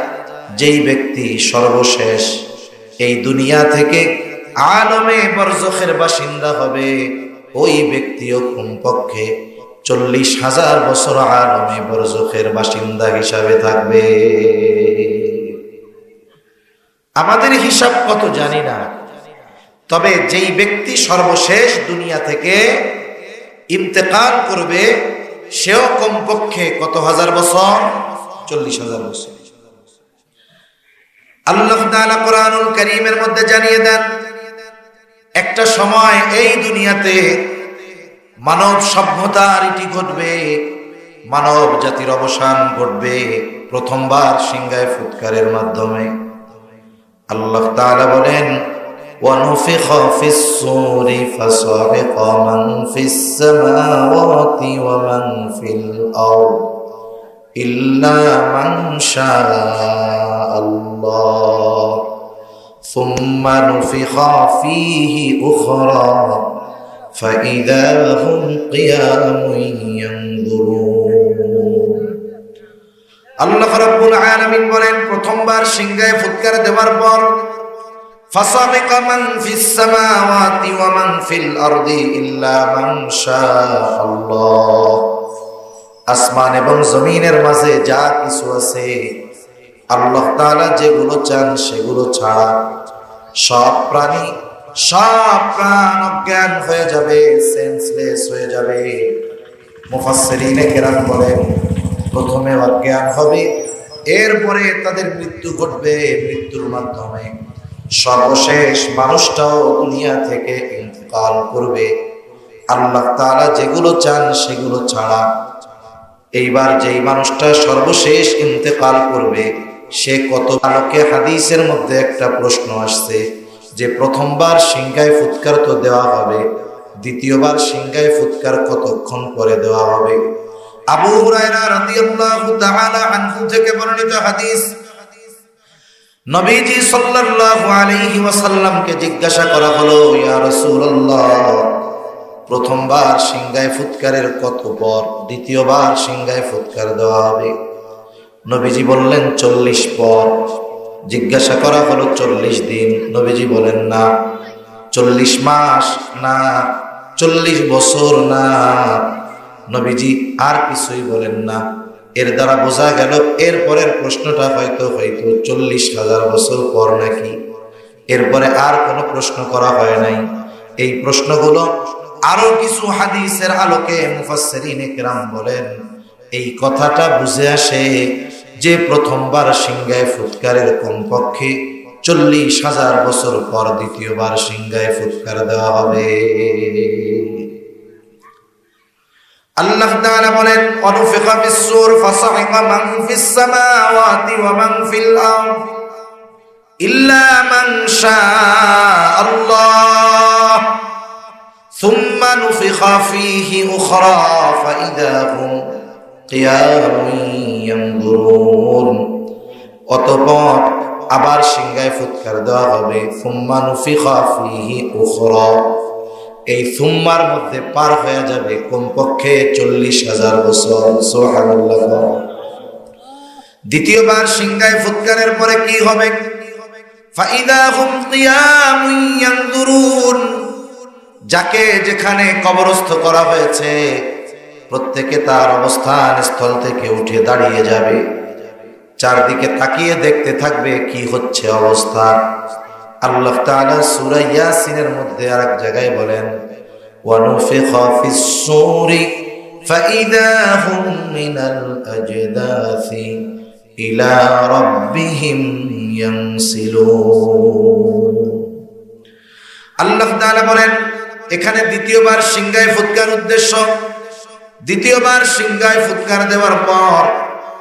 যেই ব্যক্তি সর্বশেষ এই দুনিয়া থেকে আলমে বরজখের বাসিন্দা হবে, ওই ব্যক্তিও কমপক্ষে 40,000 বছর আলমে বরজখের বাসিন্দা হিসাবে থাকবে। আমাদের হিসাব কত জানি না, তবে যেই ব্যক্তি সর্বশেষ দুনিয়া থেকে ইন্তেকাল করবে, সেও কমপক্ষে কত হাজার বছর? 40,000 বছর। আল্লাহ তাআলা কোরআনুল কারীমের মধ্যে জানিয়ে দেন, একটা সময় এই দুনিয়াতে মানব সভ্যতার ইতি ঘটবে, মানব জাতির অবসান ঘটবে প্রথমবার সিংহায় ফুৎকারের মাধ্যমে। আল্লাহ তাআলা বলেন, وَنُفِخَ فِي الصُّورِ فَصَعِقَ مَنْ فِي السَّمَاوَاتِ وَمَنْ فِي الْأَرْضِ إِلَّا مَنْ شَاءَ اللَّهُ ثُمَّ نُفِخَ فِيهِ أُخْرَى فَإِذَا هُمْ قِيَامٌ يَنظُرُونَ। আল্লাহ রাব্বুল আলামিন বলেন, প্রথমবার সিংহায় ফুৎকার দেওয়ার পর فَصَعِقَ مَنْ فِي السَّمَاوَاتِ وَمَنْ فِي الْأَرْضِ إِلَّا مَنْ شَاءَ اللَّهُ। আসমান এবং জমিনের মাঝে যা কিছু আছে, আল্লাহ তাআলা যেগুলো চান সেগুলো ছাড়া সব প্রাণী, সব প্রাণ অজ্ঞান হয়ে যাবে, সেন্সলেস হয়ে যাবে। মুফাসসিরিনে কেরাম বলেন, প্রথমে অজ্ঞান হবে, এরপরে তাদের মৃত্যু ঘটবে, মৃত্যুর মাধ্যমে সর্বশেষ মানুষটাও দুনিয়া থেকে ইন্তেকাল করবে, আল্লাহ তাআলা যেগুলো চান সেগুলো ছাড়া। এইবার যেই মানুষটা সর্বশেষ ইন্তেকাল করবে, সে কত আলোকে হাদিসের মধ্যে একটা প্রশ্ন আসছে যে প্রথমবার সিংহায় ফুৎকার তো দেওয়া হবে, দ্বিতীয়বার সিংহায় ফুৎকার কতক্ষণ পরে দেওয়া হবে? আবু হুরায়রা রাদিয়াল্লাহু তাআলা আনহু থেকে বর্ণিত হাদিস, নবীজি সাল্লাল্লাহু আলাইহি ওয়াসাল্লামকে জিজ্ঞাসা করা হলো, ইয়া রাসূলুল্লাহ, প্রথমবার সিংহায় ফুৎকারের কত পর দ্বিতীয়বার সিংহায় ফুৎকার দেওয়া হবে? নবীজি বললেন 40 পর। জিজ্ঞাসা করা হলো 40 দিন। নবীজি বলেন না। 40 মাস না, 40 বছর না। নবীজি আর কিছুই বলেন না। এর দ্বারা বোঝা গেল এরপরের প্রশ্নটা হয়তো 40,000 বছর পর নাকি। এরপরে আর কোনো প্রশ্ন করা হয় নাই। এই প্রশ্নগুলো আরো কিছু হাদিসের আলোকে মুফাসসিরিনে কেরাম বলেন, এই কথাটা বুঝে আসে যে প্রথমবার সিংহায় ফুৎকারের কমপক্ষে 40,000 বছর পর দ্বিতীয়বার সিংহায় ফুৎকার দেওয়া হবে। আল্লাহ তাআলা বলেন, ওয়ানুফিখা ফিস-সূর ফাসাইকা মান ফিস-সামাওয়াতি ওয়া মান ফিল-আরদ ইল্লা মান শাআল্লাহ সুম্মা নুফিখা ফীহি উখরা ফাইদা হুম কিয়ামুন ইয়ানজুরুন, অতঃপর আবার সিংহায় ফুৎকার দেওয়া হবে। সুম্মা নুফিখা ফীহি উখরা, এই সুম্মার মধ্যে পার হয়ে যাবে কমপক্ষে 40,000 বছর। সুবহানাল্লাহ। দ্বিতীয়বার সিংহায় ফুৎকারের পরে কি হবে? ফাইদা হুম কিয়ামুন ইয়ানজুরুন, যাকে যেখানে কবরস্থ করা হয়েছে প্রত্যেকে তার অবস্থান স্থল থেকে উঠে দাঁড়িয়ে যাবে, চারদিকে তাকিয়ে দেখতে থাকবে কি হচ্ছে অবস্থা। আল্লাহ তাআলা সূরা ইয়াসিনের মধ্যে আরেক জায়গায় বলেন, ওয়া নুফিখা ফিস সূরি ফাইদা হুম মিনাল আজদাসি ইলা রাব্বিহিম ইয়ানসিলুন। আল্লাহ তাআলা বলেন, এখানে দ্বিতীয়বার সিংহায় ফুৎকার উদ্দেশ্য। দ্বিতীয়বার সিংহায় ফুৎকার দেওয়ার পর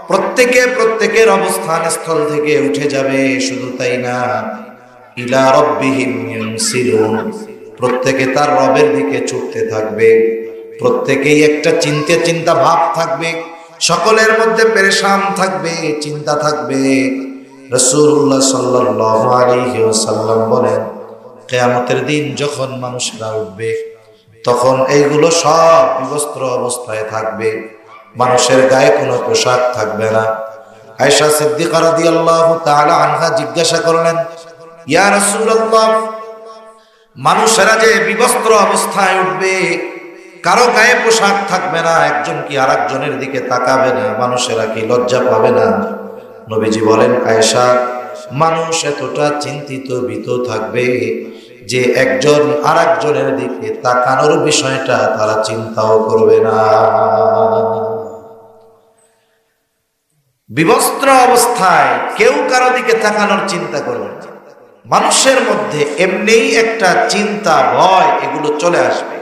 প্রত্যেকের অবস্থান স্থল থেকে উঠে যাবে। শুধু তাই না, ইলা রাব্বিহিম ইয়ানসিলুন, প্রত্যেকে তার রবের দিকে ছুটতে থাকবে। প্রত্যেকেই একটা চিন্তা ভাব থাকবে, সকলের মধ্যে পেরেশান থাকবে, চিন্তা থাকবে। রাসূলুল্লাহ সাল্লাল্লাহু আলাইহি ওয়াসাল্লাম বলেন, কিয়ামতের দিন যখন মানুষরা উঠবে তখন এইগুলো সব বিবস্ত্র অবস্থায় থাকবে, মানুষের গায়ে কোনো পোশাক থাকবে না। আয়েশা সিদ্দিকা রাদিয়াল্লাহু তাআলা আনহা জিজ্ঞাসা করলেন, ইয়া রাসূলুল্লাহ, মানুষেরা যে বিবস্ত্র অবস্থায় উঠবে, কারো গায়ে পোশাক থাকবে না, একজন কি আরেকজনের দিকে তাকাবে না, মানুষেরা কি লজ্জা পাবে না? নবীজি বলেন, আয়েশা, মানুষ এতটা চিন্তিত ভীত থাকবে যে একজন আরেকজনের দিকে তাকানোর বিষয়টা তারা চিন্তাও করবে না। বিবস্ত্র অবস্থায় কেউ কারো দিকে তাকানোর চিন্তা করবে না। মানুষের মধ্যে এমনিই একটা চিন্তা, ভয়, এগুলো চলে আসবে।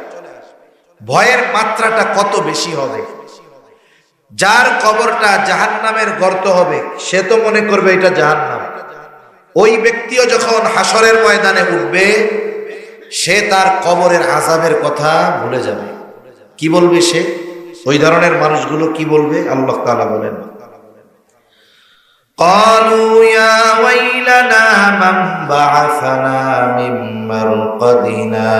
ভয়ের মাত্রাটা কত বেশি হবে! যার কবরটা জাহান্নামের গর্ত হবে সে তো মনে করবে এটা জাহান্নাম। ওই ব্যক্তিও যখন হাসরের ময়দানে উঠবে সে তার কবরের আযাবের কথা ভুলে যাবে। কি বলবে সে? ওই ধরনের মানুষগুলো কি বলবে? আল্লাহ তাআলা বলেন, ক্বালু ইয়া ওয়াইলানা মান বা'আসানা মিন মারকাদিনা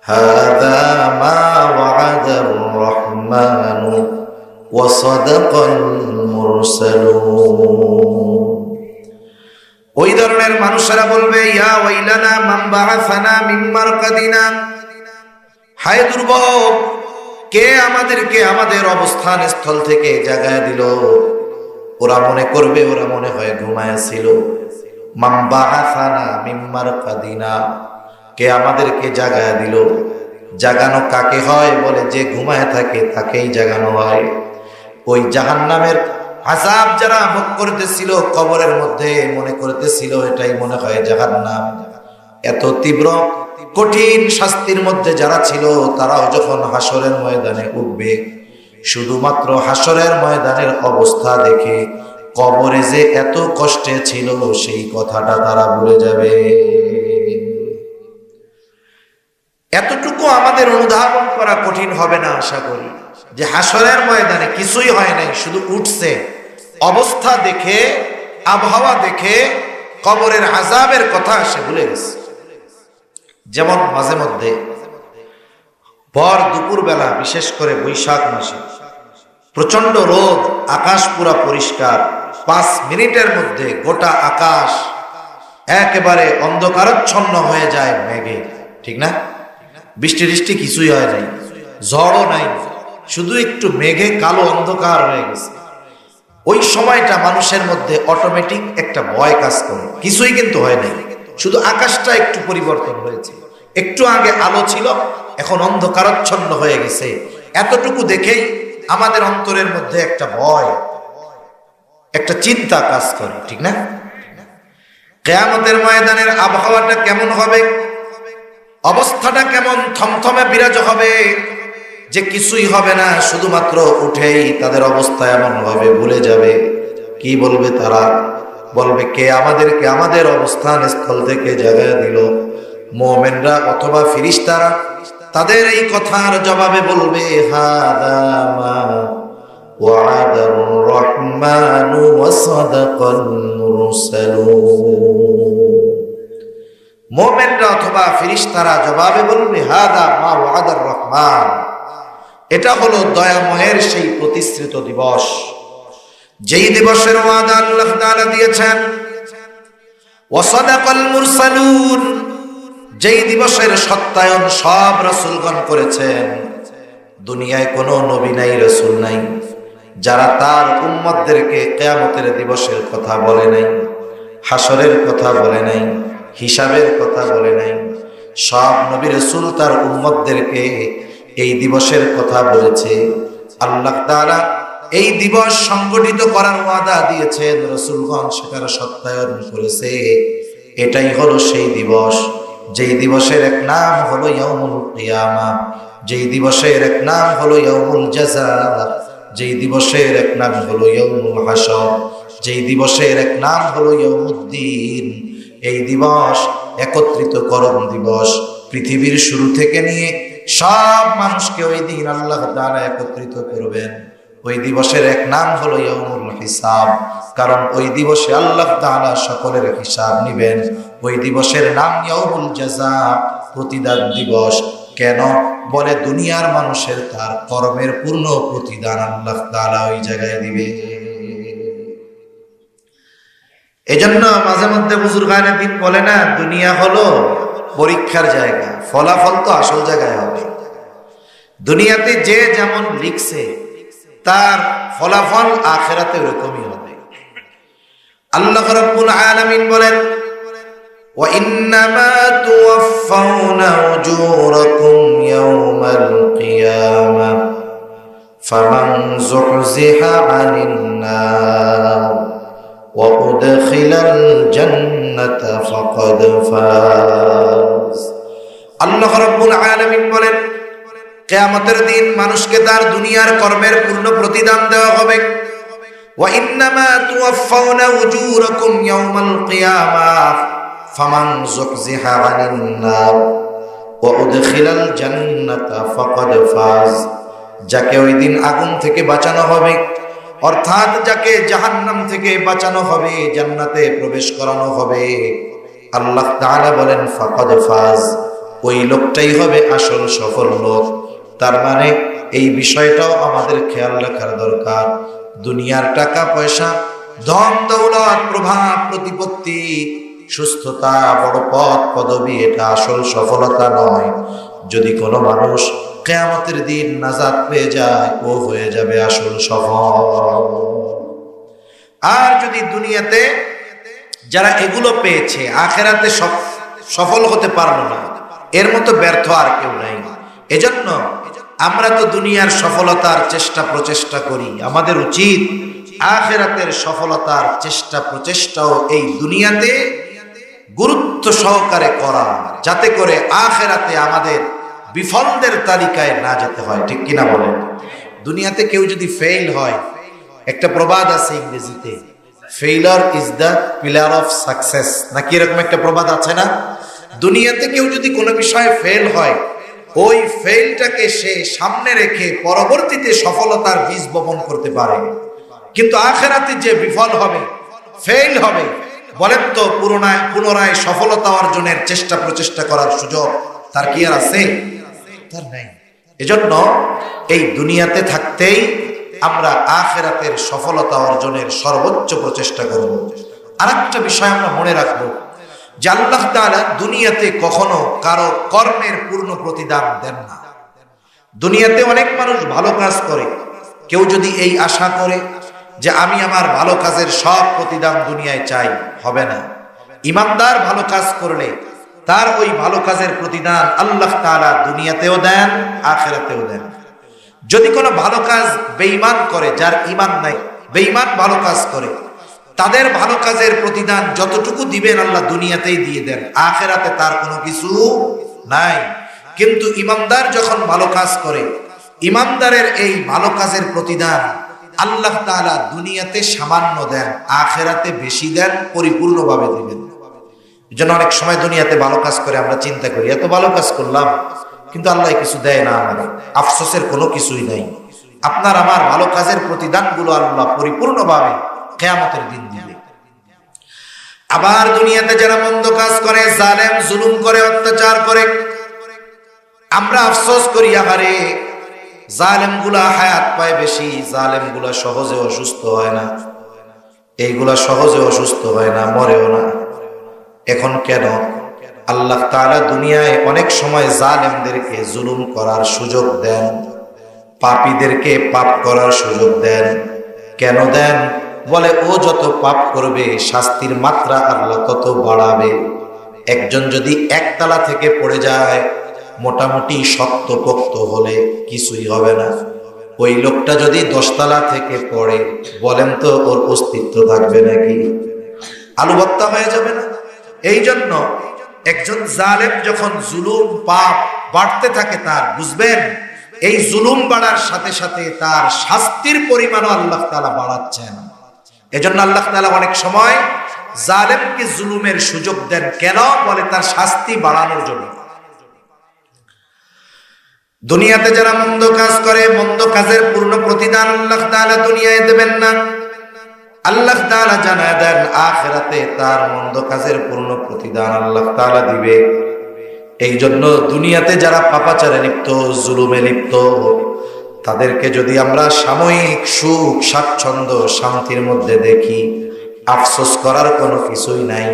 হাযা মা ওয়া'আদার রাহমানু ওয়া সাদাকাল মুরসালুন। ওই ধরনের মানুষেরা বলবে, ইয়া ওয়াইলানা মান বা'আসানা মিন মারকাদিনা, হায় দুর্ভোগ, কে আমাদেরকে আমাদের অবস্থান স্থল থেকে জাগায় দিল? ওরা মনে করবে, ওরা মনে হয় ঘুমায় ছিল। মান বা'আসানা মিন মারকাদিনা, কে আমাদেরকে জাগায় দিল? জাগানো কাকে হয়? বলে যে ঘুমায় থাকে তাকেই জাগানো হয়। ওই জাহান্নামের আযাব যারা ভোগ করতেছিল কবরের মধ্যে, মনে করতেছিল এটাই মনে হয় জাহান্নাম। এত তীব্র কঠিন শাস্তির মধ্যে যারা ছিল তারাও যখন হাসরের ময়দানে উঠবে, শুধুমাত্র হাসরের ময়দানের অবস্থা দেখে কবরে যে এত কষ্টে ছিল সেই কথাটা তারা ভুলে যাবে। এতটুকু আমাদের অনুধাবন করা কঠিন হবে না আশা করি, যে হাসরের ময়দানে কিছুই হয় নাই, শুধু উঠছে। অবস্থা দেখে, আবহাওয়া দেখে কবরের আযাবের কথা সে ভুলে গেছে। যেমন মাঝে মধ্যে ভর দুপুর বেলা, বিশেষ করে বৈশাখ মাসে প্রচন্ড রোদ, আকাশ পুরা পরিষ্কার, 5 মিনিটের মধ্যে গোটা আকাশ একেবারে অন্ধকারাচ্ছন্ন হয়ে যায় মেঘে, ঠিক না? বৃষ্টি টিষ্টি কিছুই হয় নাই, ঝড়ও নাই, শুধু একটু মেঘে কালো অন্ধকার হয়ে গেছে। ওই সময়টা মানুষের মধ্যে অটোমেটিক একটা ভয় কাজ করে। কিছুই কিন্তু হয় নাই, শুধু আকাশটা একটু পরিবর্তন হয়েছে। একটু আগে আলো ছিল, এখন অন্ধকারাচ্ছন্ন হয়ে গেছে। এতটুকু দেখেই আমাদের অন্তরের মধ্যে একটা ভয়, একটা চিন্তা কাজ করে, ঠিক না? কিয়ামতের ময়দানের আবহাওয়াটা কেমন হবে? অবস্থাটা কেমন থমথমে বিরাজ হবে যে কিছুই হবে না, শুধুমাত্র উঠেই তাদের অবস্থা এমন হবে ভুলে যাবে। কি বলবে তারা? বলবে, কে আমাদেরকে আমাদের অবস্থান স্থল থেকে জাগায় দিল? মুমিনরা অথবা ফেরেশতারা তাদের এই কথার জবাবে বলবে, হাদা মা ওয়া'দার রহমান ওয়া সাদাকাল মুরসালুন। মুমিনরা অথবা ফেরেশতারা জবাবে বলবে হাদা মা ওয়া'দার রহমান, এটা হলো দয়াময়ের সেই প্রতিশ্রুত দিবস, যেই দিবসের ওয়াদা আল্লাহ তাআলা দিয়েছেন। ওয়া সাদাকাল মুরসালুন, যেই দিবসের সত্যায়ন সব রাসূলগণ করেছেন। দুনিয়ায় কোনো নবী নাই, রাসূল নাই যারা তার উম্মতদেরকে কিয়ামতের দিবসের কথা বলে নাই, হাসরের কথা বলে নাই, হিসাবের কথা বলে নাই। সব নবী রাসূল তার উম্মতদেরকে এই দিবসের কথা বলেছে। আল্লাহ তাআলা এই দিবস সংগঠিত করার ওয়াদা দিয়েছেন, রাসূলগণ সেটার সত্যায়ন করেছে। এটাই হলো সেই দিবস, যেই দিবসের এক নাম হলো ইয়াউমুল কিয়ামা, যেই দিবসের এক নাম হলো ইয়াউমুল জাযা, যেই দিবসের এক নাম হলো ইয়াউমুল হাসর, যেই দিবসের এক নাম হলো ইয়াউমুদ্দিন। এই দিবস একত্রিতকরণ দিবস। পৃথিবীর শুরু থেকে নিয়ে সব মানুষকে ওই দিন আল্লাহ তাআলা একত্রিত করবেন। ওই দিবসের এক নাম হলো ইয়াউমুল হিসাব, কারণ ওই দিবসে আল্লাহ তাআলা সকলের হিসাব নেবেন। ওই দিবসের নাম ইয়াউমুল জাযা, প্রতিদান দিবস। কেন? বলে দুনিয়ার মানুষের তার কর্মের পূর্ণ প্রতিদান আল্লাহ তাআলা ওই জায়গায় দিবে। এজন্য মাঝে মধ্যে বুজুর্গানে দিন বলে না, দুনিয়া হলো পরীক্ষার জায়গা, ফলাফল তো আসল জায়গায় হবে। দুনিয়াতে যে যেমন লিখছে তার ফলাফল আখিরাতে ওরকমই হবে। আল্লাহ রাব্বুল আলামিন বলেন ওয়া ইন্নামা তুওয়াফাউনা উজুরাকুম ইয়াওমাল কিয়ামাহ ফামান যুহজিহা আনিন নার ওয়া উদখিলাল জান্নাতা ফাকাদ ফাজ। আল্লাহ রাব্বুল আলামিন বলেন কিয়ামতের দিন মানুষকে তার দুনিয়ার কর্মের পূর্ণ প্রতিদান দেওয়া হবে। ওয়া ইন্নামা তুওয়াফাউনা উজুরাকুম ইয়াওমাল কিয়ামাহ ফামান যুহজিহা আনিন নার ওয়া উদখিলাল জান্নাতা ফাকাদ ফাজ। যাকে ওই দিন আগুন থেকে বাঁচানো হবে, অর্থাৎ যাকে জাহান্নাম থেকে বাঁচানো হবে, জান্নাতে প্রবেশ করানো হবে, আল্লাহ তাআলা বলেন ফাকাদ ফাজ, ওই লোকটাই হবে আসল সফল লোক। তার মানে এই বিষয়টাও আমাদের খেয়াল রাখার দরকার। দুনিয়ার টাকা পয়সা, ধন দৌলত, প্রভাব প্রতিপত্তি, সুস্থতা, বড় পদ পদবি এটা আসল সফলতা নয়। যদি কোনো মানুষ কিয়ামতের দিন নাজাত পেয়ে যায়, ও হয়ে যাবে আসল সফল। আর যদি দুনিয়াতে যারা এগুলো পেয়েছে আখিরাতে সফল হতে পারলো না, এর মতো ব্যর্থ আর কেউ নাই। এজন্য আমরা তো দুনিয়ার সফলতার চেষ্টা প্রচেষ্টা করি, আমাদের উচিত আখিরাতের সফলতার চেষ্টা প্রচেষ্টাও এই দুনিয়াতে গুরুত্ব সহকারে করা, যাতে করে আখিরাতে আমাদের বিফলদের তালিকায় না যেতে হয়। ঠিক কিনা বলেন? দুনিয়াতে কেউ যদি ফেল হয়, একটা প্রবাদ আছে ইংরেজিতে, failure is the pillar of success, নাকি এরকম একটা প্রবাদ আছে না? দুনিয়াতে কেউ যদি কোনো বিষয়ে ফেল হয়, ওই ফেলটাকে সে সামনে রেখে পরবর্তীতে সফলতার বীজ বপন করতে পারে। কিন্তু আখিরাতে যে বিফল হবে, ফেল হবে, বলেন তো পুনরায় সফলতা অর্জনের চেষ্টা প্রচেষ্টা করার সুযোগ তার কি আর আছে? তার নাই। এজন্য এই দুনিয়াতে থাকতেই আমরা আখিরাতের সফলতা অর্জনের সর্বোচ্চ প্রচেষ্টা করব। আরেকটা বিষয় আমরা মনে রাখবো যে আল্লাহ তাআলা দুনিয়াতে কখনো কারো কর্মের পূর্ণ প্রতিদান দেন না। দুনিয়াতে অনেক মানুষ ভালো কাজ করে, কেউ যদি এই আশা করে যে আমি আমার ভালো কাজের সব প্রতিদান দুনিয়ায় চাই, হবে না। ইমানদার ভালো কাজ করলে তার ওই ভালো কাজের প্রতিদান আল্লাহ তাআলা দুনিয়াতেও দেন, আখিরাতেও দেন। যদি কোনো ভালো কাজ বেঈমান করে, যার ঈমান নাই, বেঈমান ভালো কাজ করে, তাদের ভালো কাজের প্রতিদান যতটুকু দিবেন আল্লাহ দুনিয়াতেই দিয়ে দেন, আখিরাতে তার কোনো কিছু নাই। কিন্তু ইমানদার যখন ভালো কাজ করে, ইমানদারের এই ভালো কাজের প্রতিদান আল্লাহ তাআলা দুনিয়াতে সামান্য দেন, আখিরাতে বেশি দেন, পরিপূর্ণভাবে দিবেন। এজন্য অনেক সময় দুনিয়াতে ভালো কাজ করে আমরা চিন্তা করি এত ভালো কাজ করলাম কিন্তু আল্লাহ কিছু দেয় না, আমাদের আফসোসের কোনো কিছুই নাই। আপনার আমার ভালো কাজের প্রতিদানগুলো আল্লাহ পরিপূর্ণভাবে কিয়ামতের দিন দিবে। আবার দুনিয়াতে যারা মন্দ কাজ করে, জালেম, জুলুম করে, অত্যাচার করে, আমরা আফসোস করি আহারে জালেম গুলা হায়াত পায় বেশি, জালেম গুলা সহজে অসুস্থ হয় না, এইগুলা সহজে অসুস্থ হয় না, মরেও না। এখন কেন? আল্লাহ তাআলা দুনিয়ায় অনেক সময় জালেমদেরকে জুলুম করার সুযোগ দেন, পাপীদেরকে পাপ করার সুযোগ দেন। কেন দেন? বলে ও যত পাপ করবে শাস্তির মাত্রা আল্লাহ তত বাড়াবে। একজন যদি একতলা থেকে পড়ে যায়, মোটামুটি শক্তপোক্ত হলে কিছুই হবে না। ওই লোকটা যদি 10 তলা থেকে পড়ে, বলেন তো ওর অস্তিত্ব থাকবে নাকি? আলু ভর্তা হয়ে যাবে না? এই জন্য একজন জালেম যখন জুলুম পাপ বাড়তে থাকে, তার বুঝবেন এই জুলুম বাড়ার সাথে সাথে তার শাস্তির পরিমাণও আল্লাহ তাআলা বাড়াচ্ছেন। এজন্য আল্লাহ তাআলা অনেক সময় জালেমকে জুলুমের সুযোগ দেন। কেন? বলে তার শাস্তি বাড়ানোর জন্য। দুনিয়াতে যারা মন্দ কাজ করে, মন্দ কাজের পূর্ণ প্রতিদান আল্লাহ তাআলা দুনিয়ায় দেবেন না। আল্লাহ তাআলা জানায় দেন আখিরাতে তার মন্দ কাজের পূর্ণ প্রতিদান আল্লাহ তাআলা দিবে। এই জন্য দুনিয়াতে যারা পাপাচারে লিপ্ত, জুলুমে লিপ্ত, তাদেরকে যদি আমরা সাময়িক সুখ, স্বাচ্ছন্দ্য, শান্তির মধ্যে দেখি, আফসোস করার কোনো কিছুই নাই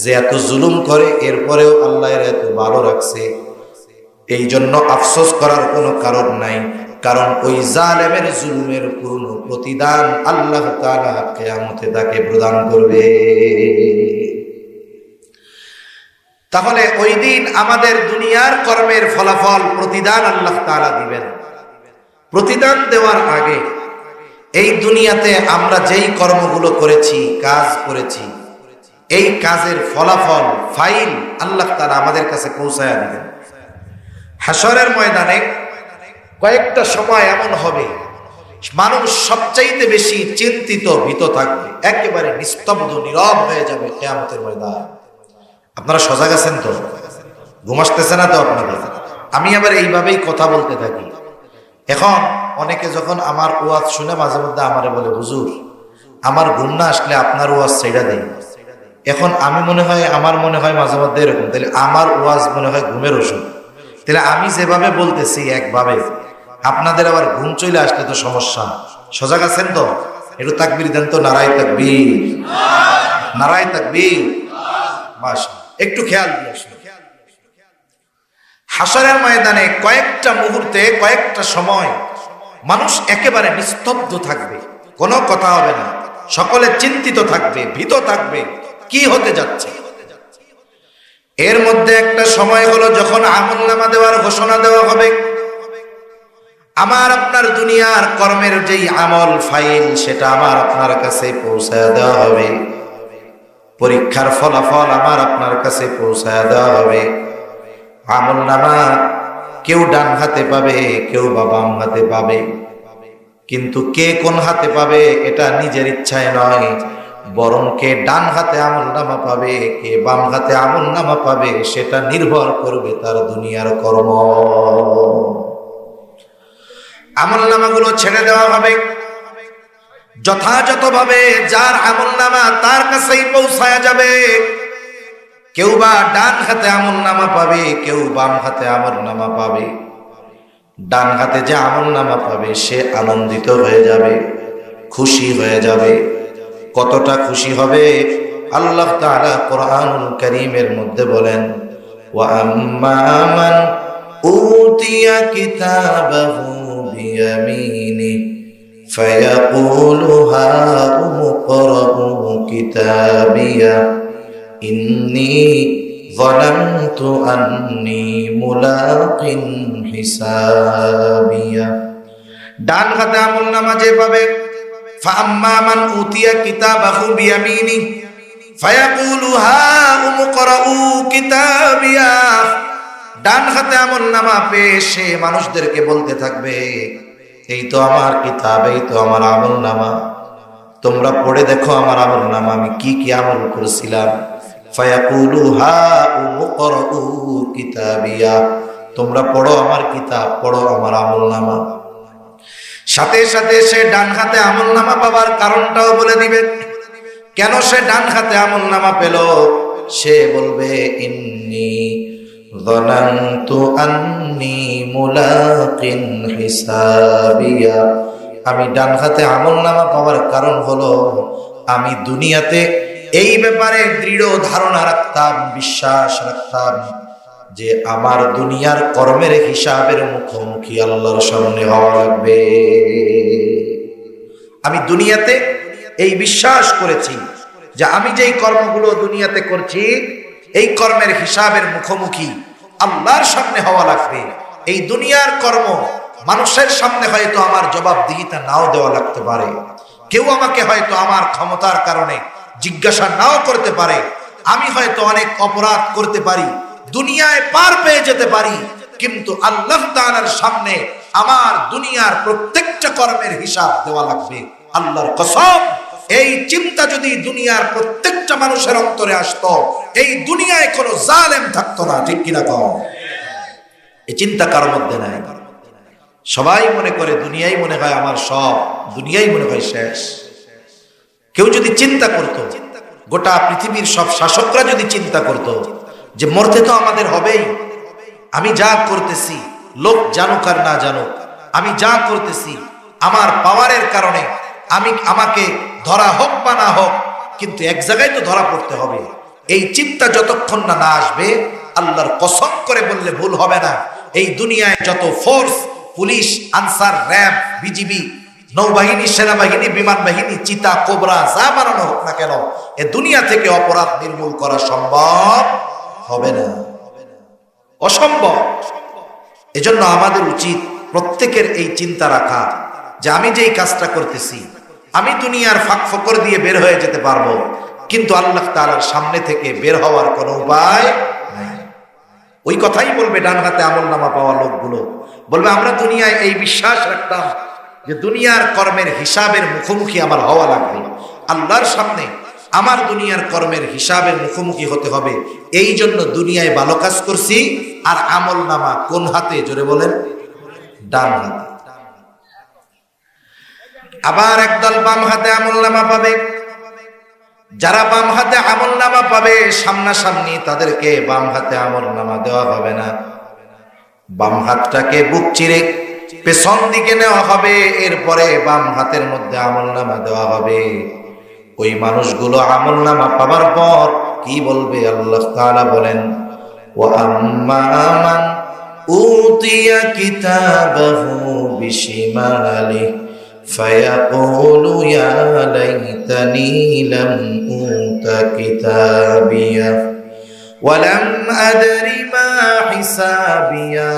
যে এত জুলুম করে এরপরেও আল্লাহ এর এত ভালো রাখছে। এই জন্য আফসোস করার কোনো কারণ নাই, কারণ ওই জালেমের জুলুমের পূর্ণ প্রতিদান আল্লাহ তাআলা কিয়ামতে তাকে প্রদান করবে। তাহলে ওই দিন আমাদের দুনিয়ার কর্মের ফলাফল, প্রতিদান আল্লাহ তাআলা দিবেন। প্রতিদান দেওয়ার আগে এই দুনিয়াতে আমরা যেই কর্মগুলো করেছি, কাজ করেছি, এই কাজের ফলাফল, ফাইল আল্লাহ তাআলা আমাদের কাছে পৌঁছায়া দিবেন। হাশরের ময়দানে কয়েকটা সময় এমন হবে, মানুষ সবচাইতে বেশি চিন্তিত, ভীত থাকবে, একেবারে নিস্তব্ধ, নীরব হয়ে যাবে কিয়ামতের ময়দান। আপনারা সজাগ আছেন তো? ঘুম আসতেছে না তো আপনাদের? আমি আবার এইভাবেই কথা বলতে থাকি। এখন অনেকে যখন আমার ওয়াজ শুনে মাঝে মধ্যে আমারে বলে, হুজুর আমার ঘুম না আসলে আপনার ওয়াজ ছেড়ে দেই। এখন আমি আমার মনে হয় মাঝে মধ্যে এরকম, তাহলে আমার ওয়াজ মনে হয় ঘুমের ওষুধ। তাহলে আমি যেভাবে বলতেছি একভাবে, আপনাদের আবার ঘুম চলে আসলে তো সমস্যা। সজাগ আছেন তো? একটু তাকবীর দেন তো, নারায়ে তাকবীর, নারায়ে তাকবীর। মাশাআল্লাহ, একটু খেয়াল দিয়ে আসুন। হাশরের ময়দানে কয়েকটা মুহূর্তে, কয়েকটা সময় মানুষ একেবারে নিস্তব্ধ থাকবে, কোনো কথা হবে না, সকলে চিন্তিত থাকবে, ভীত থাকবে, কি হতে যাচ্ছে। এর মধ্যে একটা সময় হলো যখন আমলনামা দেওয়ার ঘোষণা দেওয়া হবে। আমার আপনার দুনিয়ার কর্মের যেই আমল ফাইল, সেটা আমার আপনার কাছে পৌঁছায় দেওয়া হবে। পরীক্ষার ফলাফল আমার আপনার কাছে পৌঁছায় দেওয়া হবে। আমলনামা কেউ ডান হাতে পাবে, কেউ বা বাম হাতে পাবে, কিন্তু কে কোন হাতে পাবে এটা নিজের ইচ্ছায় নয়, বরং কে ডান হাতে আমলনামা পাবে, কে বাম হাতে আমলনামা পাবে, সেটা নির্ভর করবে তার দুনিয়ার কর্ম। আমলনামাগুলো ছেড়ে দেওয়া হবে যথাযথভাবে, যার আমলনামা তার কাছেই পৌঁছায়া যাবে। কেউ বা ডান হাতে আমলনামা পাবে, কেউ বাম হাতে আমলনামা পাবে। ডান হাতে যে আমলনামা পাবে সে আনন্দিত হয়ে যাবে, খুশি হয়ে যাবে। কতটা খুশি হবে আল্লাহ তাআলা কোরআনুল কারীমের মধ্যে বলেন, ওয়া আম্মা মান উতিয়া কিতাবাহু বিয়ামিনি ফায়াকুলু হাউমু ইকরাউ কিতাবিয়া ইন্নী যালামতু আন্নী মুলাকিন হিসাবিয়া। ডান হাতে আমলনামা যে পাবে, ফাআম্মা মান উতিয়া কিতাবাহু বিয়ামিনি ফায়াকুলু হাউমু ইকরাউ কিতাবিয়া। ডান হাতে আমলনামা পেয়ে সে মানুষদেরকে বলতে থাকবে, এই তো আমার কিতাব, এই তো আমার আমলনামা, তোমরা পড়ে দেখো আমার আমলনামা, আমি কি কি আমল করেছিলাম। ফায়াকুলু হাউমু ইকরাউ কিতাবিয়া, তোমরা পড়ো আমার কিতাব, পড়ো আমার আমলনামা। সাথে সাথে সে ডান হাতে আমলনামা পাবার কারণটাও বলে দিবে। কেন সে ডান হাতে আমলনামা পেল? সে বলবে ইন্নী যানানতু আন্নী মুলাকিন হিসাবিয়া। আমি ডান হাতে আমলনামা পাওয়ার কারণ হলো আমি দুনিয়াতে এই ব্যাপারে দৃঢ় ধারণা রাখতাম, বিশ্বাস রাখতাম যে আমার দুনিয়ার কর্মের হিসাবের মুখোমুখি আল্লাহর সামনে হওয়া লাগবে। আমি দুনিয়াতে এই বিশ্বাস করেছি যে আমি যেই কর্মগুলো দুনিয়াতে করছি এই কর্মের হিসাবের মুখোমুখি আল্লাহর সামনে হওয়া লাগবে। এই দুনিয়ার কর্ম মানুষের সামনে হয়তো আমার জবাবদিহিতা নাও দেওয়া লাগতে পারে, কেউ আমাকে হয়তো আমার ক্ষমতার কারণে জিজ্ঞাসা নাও করতে পারে, আমি হয়তো অনেক অপরাধ করতে পারি, দুনিয়ায় পার পেয়ে যেতে পারি, কিন্তু আল্লাহ তাআলার সামনে আমার দুনিয়ার প্রত্যেকটা কর্মের হিসাব দেওয়া লাগবে। আল্লাহর কসম, এই চিন্তা যদি দুনিয়ার প্রত্যেকটা মানুষের অন্তরে আসতো, এই দুনিয়ায় কোনো জালেম থাকতো না। ঠিক কিনা কও? এই চিন্তা কারোর মধ্যে নাই। সবাই মনে করে দুনিয়াই মনে হয় আমার সব, দুনিয়াই মনে হয় শেষ। কেউ যদি চিন্তা করত, গোটা পৃথিবীর সব শাসকরা যদি চিন্তা করত যে মরতে তো আমাদের হবেই, আমি যা করতেছি লোক জানুক আর না জানুক, আমি যা করতেছি আমার পাওয়ারের কারণে আমাকে ধরা হোক বা না হোক, কিন্তু এক জায়গায় তো ধরা পড়তে হবে। এই চিন্তা যতক্ষণ না আসবে, আল্লাহর কসম করে বললে ভুল হবে না, এই দুনিয়ায় যত force, police, answer, RAB, BGB, নৌবাহিনী, সেনাবাহিনী, বিমান বাহিনী, চিতা, কোবরা যা বানানো হোক না কেন, এ দুনিয়া থেকে অপরাধ নির্মূল করা সম্ভব হবে না, অসম্ভব। এজন্য আমাদের উচিত প্রত্যেকের এই চিন্তা রাখা যে আমি যেই কাজটা করতেছি আমি দুনিয়ার ফাঁক ফকর দিয়ে বের হয়ে যেতে পারবো, কিন্তু আল্লাহ তাআলার সামনে থেকে বের হওয়ার কোনো উপায় নাই। ওই কথাই বলবে ডান হাতে আমলনামা পাওয়া লোকগুলো, বলবে আমরা দুনিয়ায় এই বিশ্বাস রাখতাম যে দুনিয়ার কর্মের হিসাবের মুখোমুখি আমার হওয়া লাগবে, আল্লাহর সামনে আমার দুনিয়ার কর্মের হিসাবের মুখোমুখি হতে হবে, এই জন্য দুনিয়ায় ভালো কাজ করছি। আর আমলনামা কোন হাতে? জোরে বলেন, ডান হাতে। আবার একদল বাম হাতে আমলনামা পাবে। যারা বাম হাতে আমলনামা পাবে, সামনাসামনি তাদেরকে বাম হাতে আমলনামা দেওয়া হবে না, বাম হাতটাকে বুক চিরে পেছন দিকে নেওয়া হবে, এরপরে বাম হাতের মধ্যে আমলনামা দেওয়া হবে। ওই মানুষগুলো আমলনামা পাবার পর কি বলবে? আল্লাহ তাআলা বলেন, ওয়া আম্মা মান উতিয়া কিতাবাহু বিশিমালিহি ফায়াকুলু ইয়া লাইতানি লাম উতা কিতাবিয়া ওয়া লাম আদরি মা হিসাবিয়া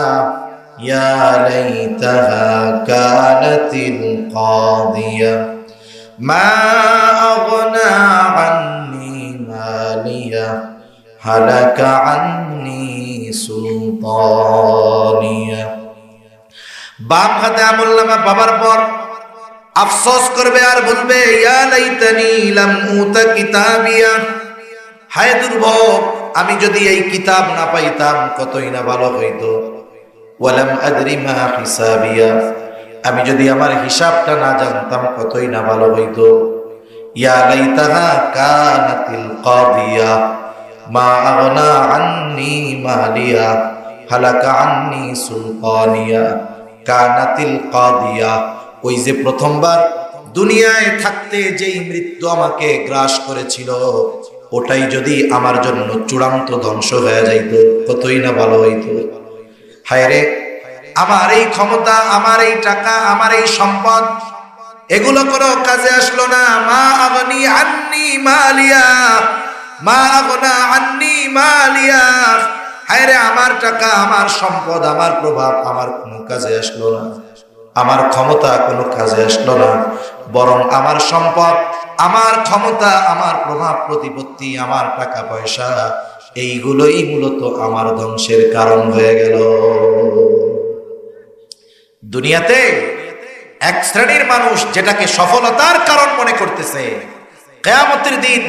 ইয়া লাইতাহা কানাতিল কাদিয়া মা আগনা আন্নি মালিয়া হালাকা আন্নি সুলতানিয়া। বাম হাতে আমলনামা পাবার পর আফসোস করবে আর বলবে, ইয়া লাইতানি লাম উতা কিতাবিয়া, হায় দুর্ভোগ, আমি যদি এই কিতাব না পাইতাম কতই না ভালো হইতো। ওয়ালাম আদরি মা হিসাবিয়া, আমি যদি আমার হিসাবটা না জানতাম কতই না ভালো হইতো। ইয়া লাইতাহা কানাতিল কাদিয়া মা আগনা আন্নি মালিয়া হালাকা আন্নি সুলতানিয়া। কানাতিল কাদিয়া, ওই যে প্রথমবার দুনিয়ায় থাকতে যেই মৃত্যু আমাকে গ্রাস করেছিল, ওটাই যদি আমার জন্য চূড়ান্ত ধ্বংস হয়ে যাইত কতই না ভালো হইতো। হায় রে, আমার এই ক্ষমতা, আমার এই টাকা, আমার এই সম্পদ, এগুলো কোনো কাজে আসলো না। মা আগনি আন্নি মালিয়া, মা আগনা আন্নি মালিয়া, হায় রে, আমার টাকা, আমার সম্পদ, আমার প্রভাব আমার কোনো কাজে আসলো না, আমার ক্ষমতা কোনো কাজে আসলো না, বরং আমার সম্পদ, আমার ক্ষমতা, আমার প্রভাব প্রতিপত্তি, আমার টাকা পয়সা, এইগুলোই মূলত আমার ধ্বংসের কারণ হয়ে গেল। দুনিয়াতে এক শ্রেণীর মানুষ যেটাকে সফলতার কারণ মনে করতেছে, কিয়ামতের দিন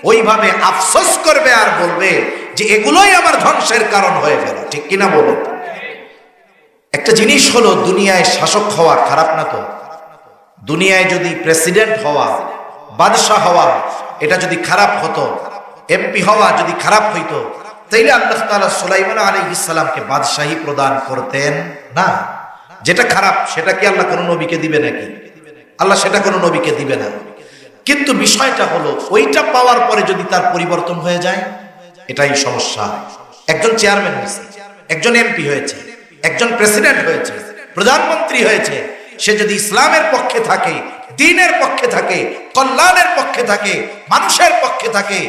ওইভাবে আফসোস করবে আর বলবে যে এগুলোই আমার ধ্বংসের কারণ হয়ে গেল। ঠিক কিনা বলো? একটা জিনিস হলো, দুনিয়ায় শাসক হওয়া খারাপ না তো? দুনিয়ায় যদি প্রেসিডেন্ট হওয়া, বাদশাহ হওয়া এটা যদি খারাপ হতো, এমপি হওয়া যদি খারাপ হইতো, তাইলে আল্লাহ তাআলা সুলাইমান আলাইহিস সালামকে বাদশাহী প্রদান করতেন না। যেটা খারাপ সেটা কি আল্লাহ কোনো নবীকে দিবে নাকি? আল্লাহ সেটা কোনো নবীকে দিবে না। কিন্তু বিষয়টা হলো ওইটা পাওয়ার পরে যদি তার পরিবর্তন হয়ে যায়, এটাই সমস্যা। একজন চেয়ারম্যান হয়েছে, একজন এমপি হয়েছে, একজন প্রেসিডেন্ট হয়েছে, প্রধানমন্ত্রী হয়েছে, সে যদি ইসলামের পক্ষে থাকে, দ্বীনের পক্ষে থাকে, কল্যাণের পক্ষে থাকে, মানুষের পক্ষে থাকে,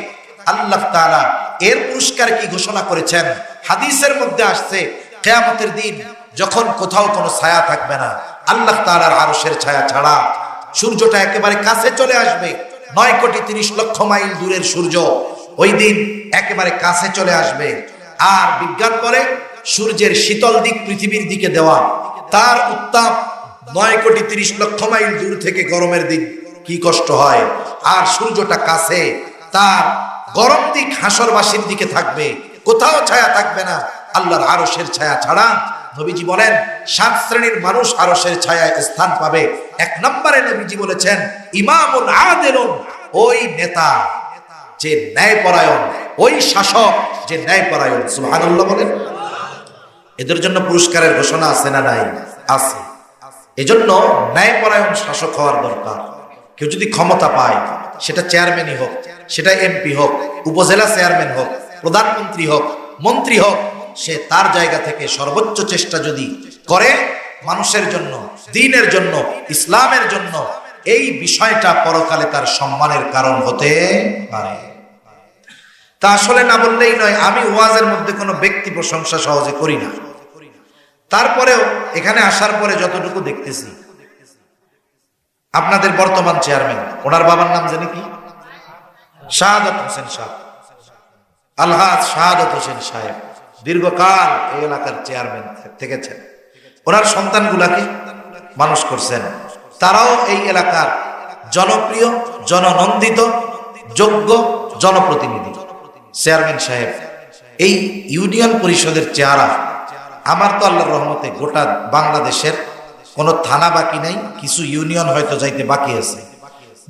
আল্লাহ তাআলা এর পুরস্কার কি ঘোষণা করেছেন? হাদিসের মধ্যে আসছে কিয়ামতের দিন যখন কোথাও কোনো ছায়া থাকবে না, আল্লাহ তাআলার আরশের ছায়া ছাড়া সূর্যটা একেবারে কাছে চলে আসবে। 9,30,00,000 মাইল দূরের সূর্য ওই দিন একেবারে কাছে চলে আসবে। আর বিজ্ঞান বলে সূর্যের শীতল দিক পৃথিবীর দিকে দেওয়া, তার উত্তাপ 9,30,00,000 মাইল দূর থেকে গরমের দিক কি কষ্ট হয়। আর সূর্যটা কাছে, তার গরম দিক হাসরবাসীর দিকে থাকবে, কোথাও ছায়া থাকবে না আল্লাহর আরশের ছায়া ছাড়া। নবীজি বলেন 7 শ্রেণীর মানুষ আরশের ছায়ায় স্থান পাবে। 1 নম্বরে নবীজি বলেছেন ইমামুল আদিলুন, ওই নেতা যে ন্যায়পরায়ণ, ওই শাসক যে ন্যায়পরায়ণ। সুবহানাল্লাহ বলেন। এদের জন্য পুরস্কারের ঘোষণা আছে না নাই? আছে। এজন্য ন্যায়পরায়ণ শাসক হওয়ার দরকার। কেউ যদি ক্ষমতা পায়, সেটা চেয়ারম্যানই হোক, সেটা এমপি হোক, উপজেলা চেয়ারম্যান হোক, প্রধানমন্ত্রী হোক, মন্ত্রী হোক, সে তার জায়গা থেকে সর্বোচ্চ চেষ্টা যদি করে মানুষের জন্য, দ্বীনের জন্য, ইসলামের জন্য, এই বিষয়টা পরকালে তার সম্মানের কারণ হতে পারে। তা আসলে না বললেই নয়, আমি ওয়াজের মধ্যে কোনো ব্যক্তি প্রশংসা সহজে করি না। তারপরেও এখানে আসার পরে যতটুকু দেখতেছি, আপনাদের বর্তমান চেয়ারম্যান, ওনার বাবার নাম জানি কি? শাহাদাত হোসেন সাহেব, আলহাজ শাহাদাত হোসেন সাহেব দীর্ঘকাল এই এলাকার চেয়ারম্যান থেকেছেন। ওনার সন্তানগুলাকে মানুষ করছেন। তারাও এই এলাকার জনপ্রিয়, জননন্দিত, যোগ্য জনপ্রতিনিধি। চেয়ারম্যান সাহেব এই ইউনিয়ন পরিষদের চেহারা, আমার তো আল্লাহর রহমতে গোটা বাংলাদেশের কোনো থানা বাকি নাই, কিছু ইউনিয়ন হয়তো যাইতে বাকি আছে।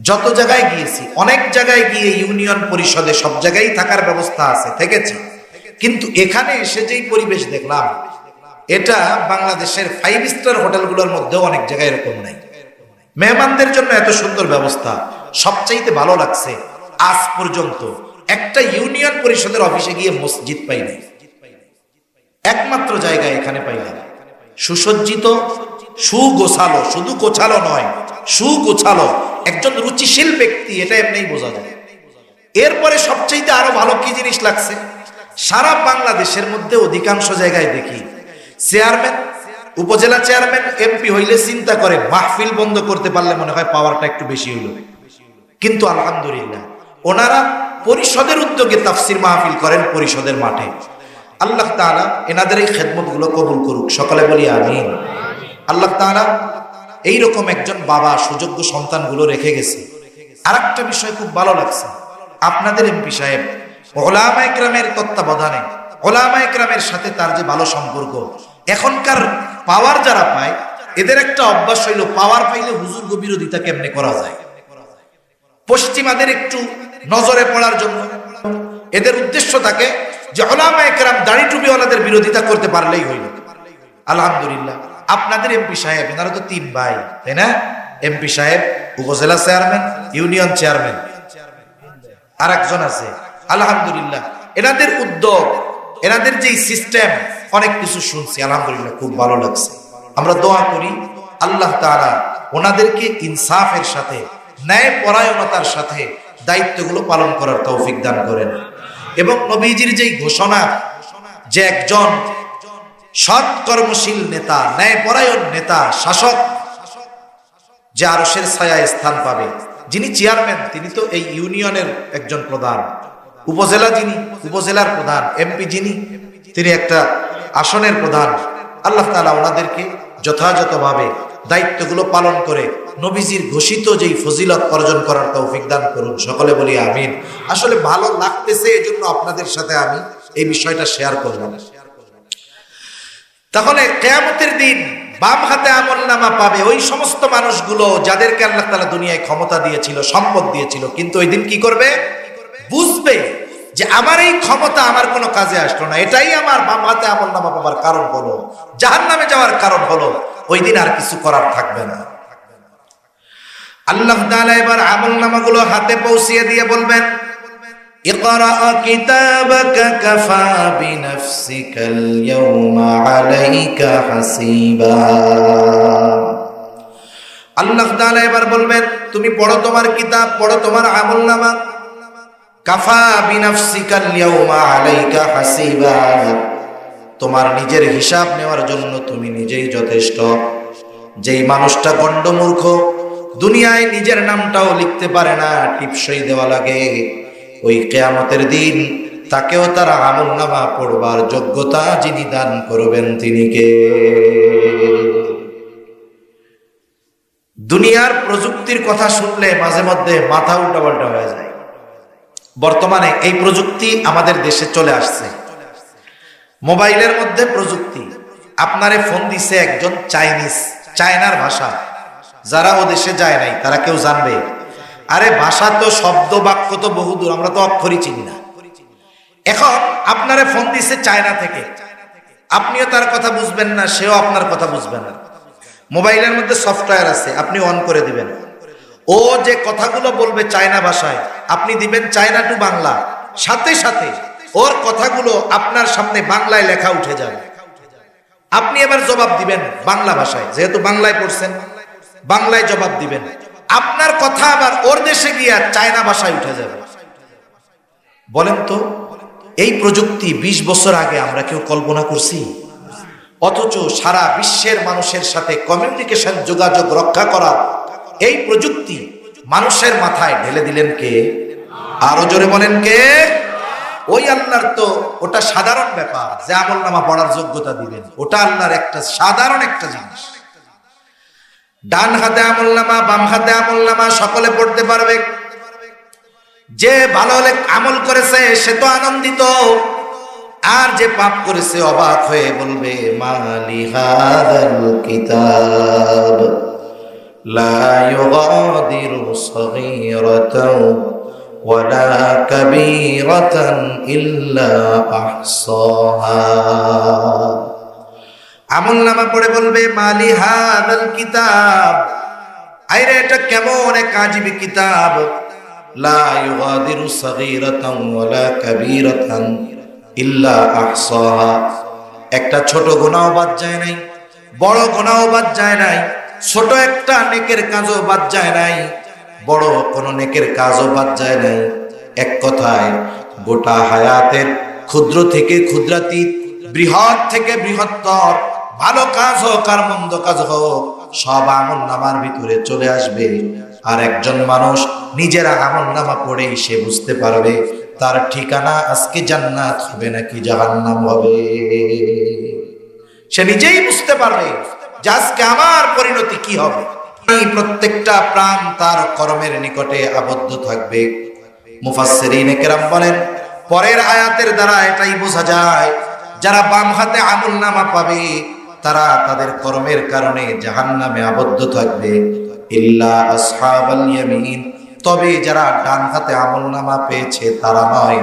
যত জায়গায় গিয়েছি, অনেক জায়গায় গিয়ে ইউনিয়ন পরিষদে সব জায়গায় থাকার ব্যবস্থা আছে, থেকেছি। কিন্তু এখানে এসে যেই পরিবেশ দেখলাম, এটা বাংলাদেশের 5 স্টার হোটেলগুলোর মধ্যেও অনেক জায়গায় এরকম নাই। মেহমানদের জন্য এত সুন্দর ব্যবস্থা, সবচাইতে ভালো লাগছে আজ পর্যন্ত একটা ইউনিয়ন পরিষদের অফিসে গিয়ে মসজিদ পাই নাই। একমাত্র জায়গায় এখানে পাইলাম সুসজ্জিত, সুগোছালো, শুধু গোছালো নয়, সুগোছালো, একজন রুচিশীল ব্যক্তি, এটা এমনিই বোঝা যায়। এরপরে সবচাইতে আরো ভালো কি জিনিস লাগছে, সারা বাংলাদেশের মধ্যে অধিকাংশ জায়গায় দেখি চেয়ারম্যান, উপজেলা চেয়ারম্যান, এমপি হইলে চিন্তা করে মাহফিল বন্ধ করতে পারলে মনে হয় পাওয়ারটা একটু বেশি হইল। কিন্তু আলহামদুলিল্লাহ ওনারা পরিষদের উদ্যোগে তাফসির মাহফিল করেন পরিষদের মাঠে। আল্লাহ তাআলা এনাদের এই খেদমতগুলো কবুল করুক, সকলে বলি আমিন। আল্লাহ তাআলা এইরকম একজন বাবা সুযোগ্য সন্তানগুলো রেখে গেছে। আর একটা বিষয় খুব ভালো লাগছে, আপনাদের এমপি সাহেব ওলামায়ে কেরামের তত্ত্বাবধানে, ওলামায়ে কেরামের সাথে তার যে ভালো সম্পর্ক। এখনকার পাওয়ার যারা পায়, এদের একটা অভ্যাস হইল পাওয়ার পাইলে হুজুর বিরোধিতা কেমনে করা যায়, পশ্চিমাদের একটু নজরে পড়ার জন্য এদের উদ্দেশ্য থাকে যে ওলামায়ে কেরাম দাড়ি টুপিওয়ালাদের বিরোধিতা করতে পারলেই হইল। আলহামদুলিল্লাহ আপনাদের এমপি সাহেব, এনারা তো 3 ভাই, তাই না? এমপি সাহেব, উপজেলা চেয়ারম্যান, ইউনিয়ন চেয়ারম্যান, আর একজন আছে। আলহামদুলিল্লাহ এনাদের উদ্যোগ, এনাদের যে সিস্টেম, অনেক কিছু শুনছি, আলহামদুলিল্লাহ খুব ভালো লাগছে। আমরা দোয়া করি আল্লাহ তাআলা ওনাদেরকে ইনসাফের সাথে, ন্যায় পরায়ণতার সাথে দায়িত্বগুলো পালন করার তৌফিক দান করেন। এবং নবীজির যেই ঘোষণা যে একজন সৎ কর্মশীল নেতা, ন্যায়পরায়ণ নেতা, শাসক যে আরশের ছায়ায় স্থান পাবে। যিনি চেয়ারম্যান তিনি তো এই ইউনিয়নের একজন প্রধান, উপজেলা যিনি উপজেলার প্রধান, এমপি যিনি তিনি একটা আসনের প্রধান। আল্লাহ তাআলা ওনাদেরকে যথাযথভাবে দায়িত্বগুলো পালন করে নবীজির ঘোষিত যেই ফজিলত অর্জন করার তৌফিক দান করুন, সকলে বলি আমিন। আসলে ভালো লাগতেছে, এজন্য আপনাদের সাথে আমি এই বিষয়টা শেয়ার করলাম। তাহলে কিয়ামতের দিন বাম হাতে আমলনামা পাবে ওই সমস্ত মানুষগুলো যাদেরকে আল্লাহ তাআলা দুনিয়ায় ক্ষমতা দিয়েছিল, সম্পদ দিয়েছিল, কিন্তু ওই দিন কি করবে? বুঝবে যে আমার এই ক্ষমতা আমার কোনো কাজে আসলো না, এটাই আমার বাম হাতে আমলনামা পাবার কারণ হলো, জাহান্নামে যাওয়ার কারণ হলো। ওই দিন আর কিছু করার থাকবে না। আল্লাহ তাআলা এবার আমলনামাগুলো হাতে পৌঁছিয়ে দিয়ে বলবেন, ইকরা কিতাবাকা কাফা বিনাফসিকাল ইয়াওমা আলাইকা হাসিবা। আল্লাহ তাআলা এবার বলবেন, তুমি পড়ো তোমার কিতাব, পড়ো তোমার আমলনামা। কাফা বিনাফসিকাল ইয়াওমা আলাইকা হাসিবা, তোমার নিজের হিসাব নেওয়ার জন্য তুমি নিজেই যথেষ্ট। যেই মানুষটা গণ্ডমূর্খ, দুনিয়ায় নিজের নামটাও লিখতে পারে না, টিপসই দেওয়া লাগে, ওই কিয়ামতের দিন তাকেও তার আমলনামা পড়বার যোগ্যতা যিনি দান করবেন তিনি কে? দুনিয়ার প্রযুক্তির কথা শুনলে মাঝে মধ্যে মাথা উল্টাপাল্টা হয়ে যায়। বর্তমানে এই প্রযুক্তি আমাদের দেশে চলে আসছে। মোবাইলের মধ্যে প্রযুক্তি। আপনারে ফোন দিছে একজন চাইনিজ, চায়নার ভাষা। যারা ও দেশে যায় নাই তারা কেউ জানবে? আরে ভাষা তো, শব্দ বাক্য তো বহুদূর, আমরা তো অক্ষরই চিনি না। এখন আপনারে ফোন দিছে চায়না থেকে, আপনিও তার কথা বুঝবেন না, সেও আপনার কথা বুঝবে না। মোবাইলের মধ্যে সফটওয়্যার আছে, আপনি অন করে দিবেন, ও যে কথাগুলো বলবে চায়না ভাষায়, আপনি দিবেন চায়না টু বাংলা, সাথে সাথে ওর কথাগুলো আপনার সামনে বাংলায় লেখা উঠে যাবে। আপনি এবার জবাব দিবেন বাংলা ভাষায়, যেহেতু বাংলায় পড়ছেন বাংলায় জবাব দিবেন। আপনার কথা আবার ওর দেশে গিয়ে চায়না ভাষায় উঠে যাবে। বলেন তো, এই প্রযুক্তি 20 বছর আগে আমরা কেউ কল্পনা করছি? অথচ সারা বিশ্বের মানুষের সাথে কমিউনিকেশন, যোগাযোগ রক্ষা করার এই প্রযুক্তি মানুষের মাথায় ঢেলে দিলেন কে? আরো জোরে বলেন কে? ওই আল্লাহর। তো ওটা সাধারণ ব্যাপার যে আমলনামা পড়ার যোগ্যতা দিবেন, ওটা আল্লাহর একটা সাধারণ একটা জিনিস। ডান হাতে আমলনামা, বাম হাতে আমলনামা সকলে পড়তে পারবে। যে ভালো আমল করেছে সে তো আনন্দিত, আর যে পাপ করেছে অবাক হয়ে বলবে, মালি হাদাল কিতাব লা ইউগাদিরু সগীরাতাও ওয়ালা কাবীরাতান ইল্লা আহসাহা। আমলনামা পড়ে বলবে, মালি হাদাল কিতাব, আইরে এটা কেমন এক আজীব কিতাব, লা ইউগাদিরু সগীরাতান ওয়ালা কাবীরাতান ইল্লা আহসাহা। একটা ছোট গুনাহ বাদ যায় নাই, বড় গুনাহ বাদ যায় নাই, ছোট একটা নেকের কাজও বাদ যায় নাই, বড় কোন নেকের কাজও বাদ যায় নাই। এক কথায় গোটা হায়াতের ক্ষুদ্র থেকে ক্ষুদ্রাতীত, বৃহৎ থেকে বৃহত্তর, ভালো কাজ হোক আর মন্দ কাজ হোক, সব আমলনামার ভিতরে চলে আসবে। আর একজন মানুষ নিজের আমলনামা পড়েই সে বুঝতে পারবে তার ঠিকানা আজকে জান্নাত হবে নাকি জাহান্নাম হবে। সে নিজেই বুঝতে পারবে যে আজকে আমার পরিণতি কি হবে। প্রত্যেকটা প্রাণ তার কর্মের নিকটে আবদ্ধ থাকবে। মুফাসসিরিনে কেরাম বলেন, পরের আয়াতের দ্বারা এটাই বোঝা যায়, যারা বাম হাতে আমলনামা পাবে তারা তাদের কর্মের কারণে জাহান্নামে আবদ্ধ থাকবে। ইল্লা আসহাবাল ইয়ামিন, তবে যারা ডান হাতে আমলনামা পেয়েছে তারা নয়,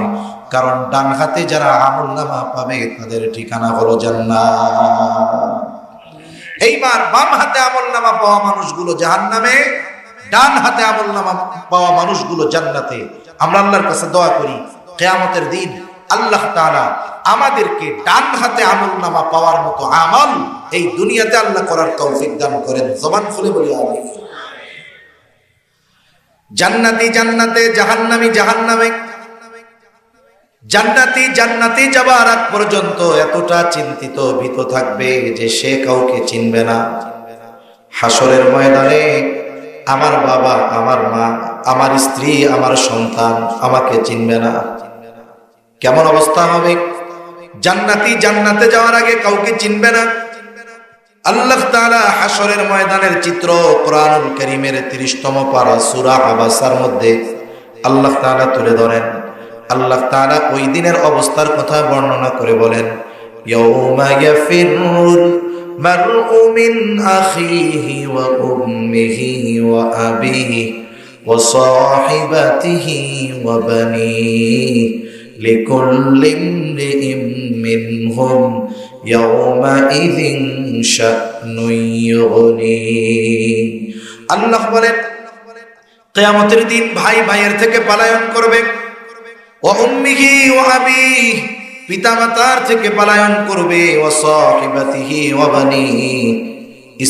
কারণ ডান হাতে যারা আমলনামা পাবে তাদের ঠিকানা হলো জান্নাত। এইবার বাম হাতে আমলনামা পাওয়া মানুষগুলো জাহান্নামে, ডান হাতে আমলনামা পাওয়া মানুষগুলো জান্নাতে। আমরা আল্লাহর কাছে দোয়া করি কিয়ামতের দিন আল্লাহ তাআলা আমাদেরকে ডান হাতে আমলনামা পাওয়ার মতো আমল এই দুনিয়াতে আল্লাহ করার তৌফিক দান করেন। জবান খুলে বলি আমিন। জান্নাতি জান্নাতে, জাহান্নামী জাহান্নামে। জান্নাতি জান্নাতে যাবার আগ পর্যন্ত এতটা চিন্তিত ভীত থাকবে যে সে কাউকে চিনবে না। হাসরের ময়দানে আমার বাবা, আমার মা, আমার স্ত্রী, আমার সন্তান আমাকে চিনবে না। কেমন অবস্থা হবে? জান্নাতি জান্নাতে যাওয়ার আগে কাউকে চিনবে না। আল্লাহ তাআলা হাসরের ময়দানের চিত্র কোরআনুল কারীমের 30তম পারা সূরা আবাসার মধ্যে আল্লাহ তাআলা তুলে ধরেন। আল্লাহ তাআলা ওই দিনের অবস্থার কথা বর্ণনা করে বলেন, ইয়াউমা ইয়াফিরুল المرء من أخيه وأمه وأبيه وصاحبته وبنيه لكل امرئ منهم يومئذ شأن يغنيه আল্লাহ বলেন কিয়ামতের দিন ভাই ভাইয়ের থেকে পলায়ন করবে, ওয়া উম্মিহি ওয়া আবিহি পিতামাতার থেকে পলায়ন করবে, ওয়া সাহিবাতিহি ওয়া বানিহি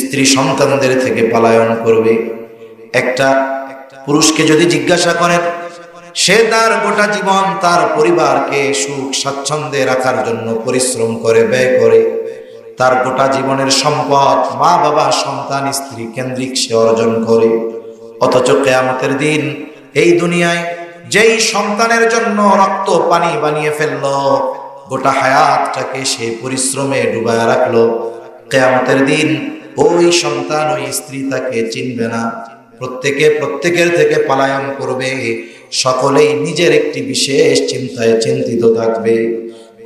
স্ত্রী সন্তানদের থেকে পলায়ন করবে। একটা পুরুষকে যদি জিজ্ঞাসা করেন, সে তার গোটা জীবন তার পরিবারকে সুখ স্বাচ্ছন্দ্যে রাখার জন্য পরিশ্রম করে, ব্যয় করে, তার গোটা জীবনের সম্পদ মা বাবা সন্তান স্ত্রী কেন্দ্রিক সে অর্জন করে। অথচ কিয়ামতের দিন এই দুনিয়ায় যেই সন্তানের জন্য রক্ত পানি বানিয়ে ফেললো, গোটা হায়াতটাকে সে পরিশ্রমে ডুবায় রাখলো, কিয়ামতের দিন ওই সন্তান ওই স্ত্রী তাকে চিনবে না। প্রত্যেকের থেকে পলায়ন করবে, সকলেই নিজের একটি বিশেষ চিন্তায় চিন্তিত থাকবে।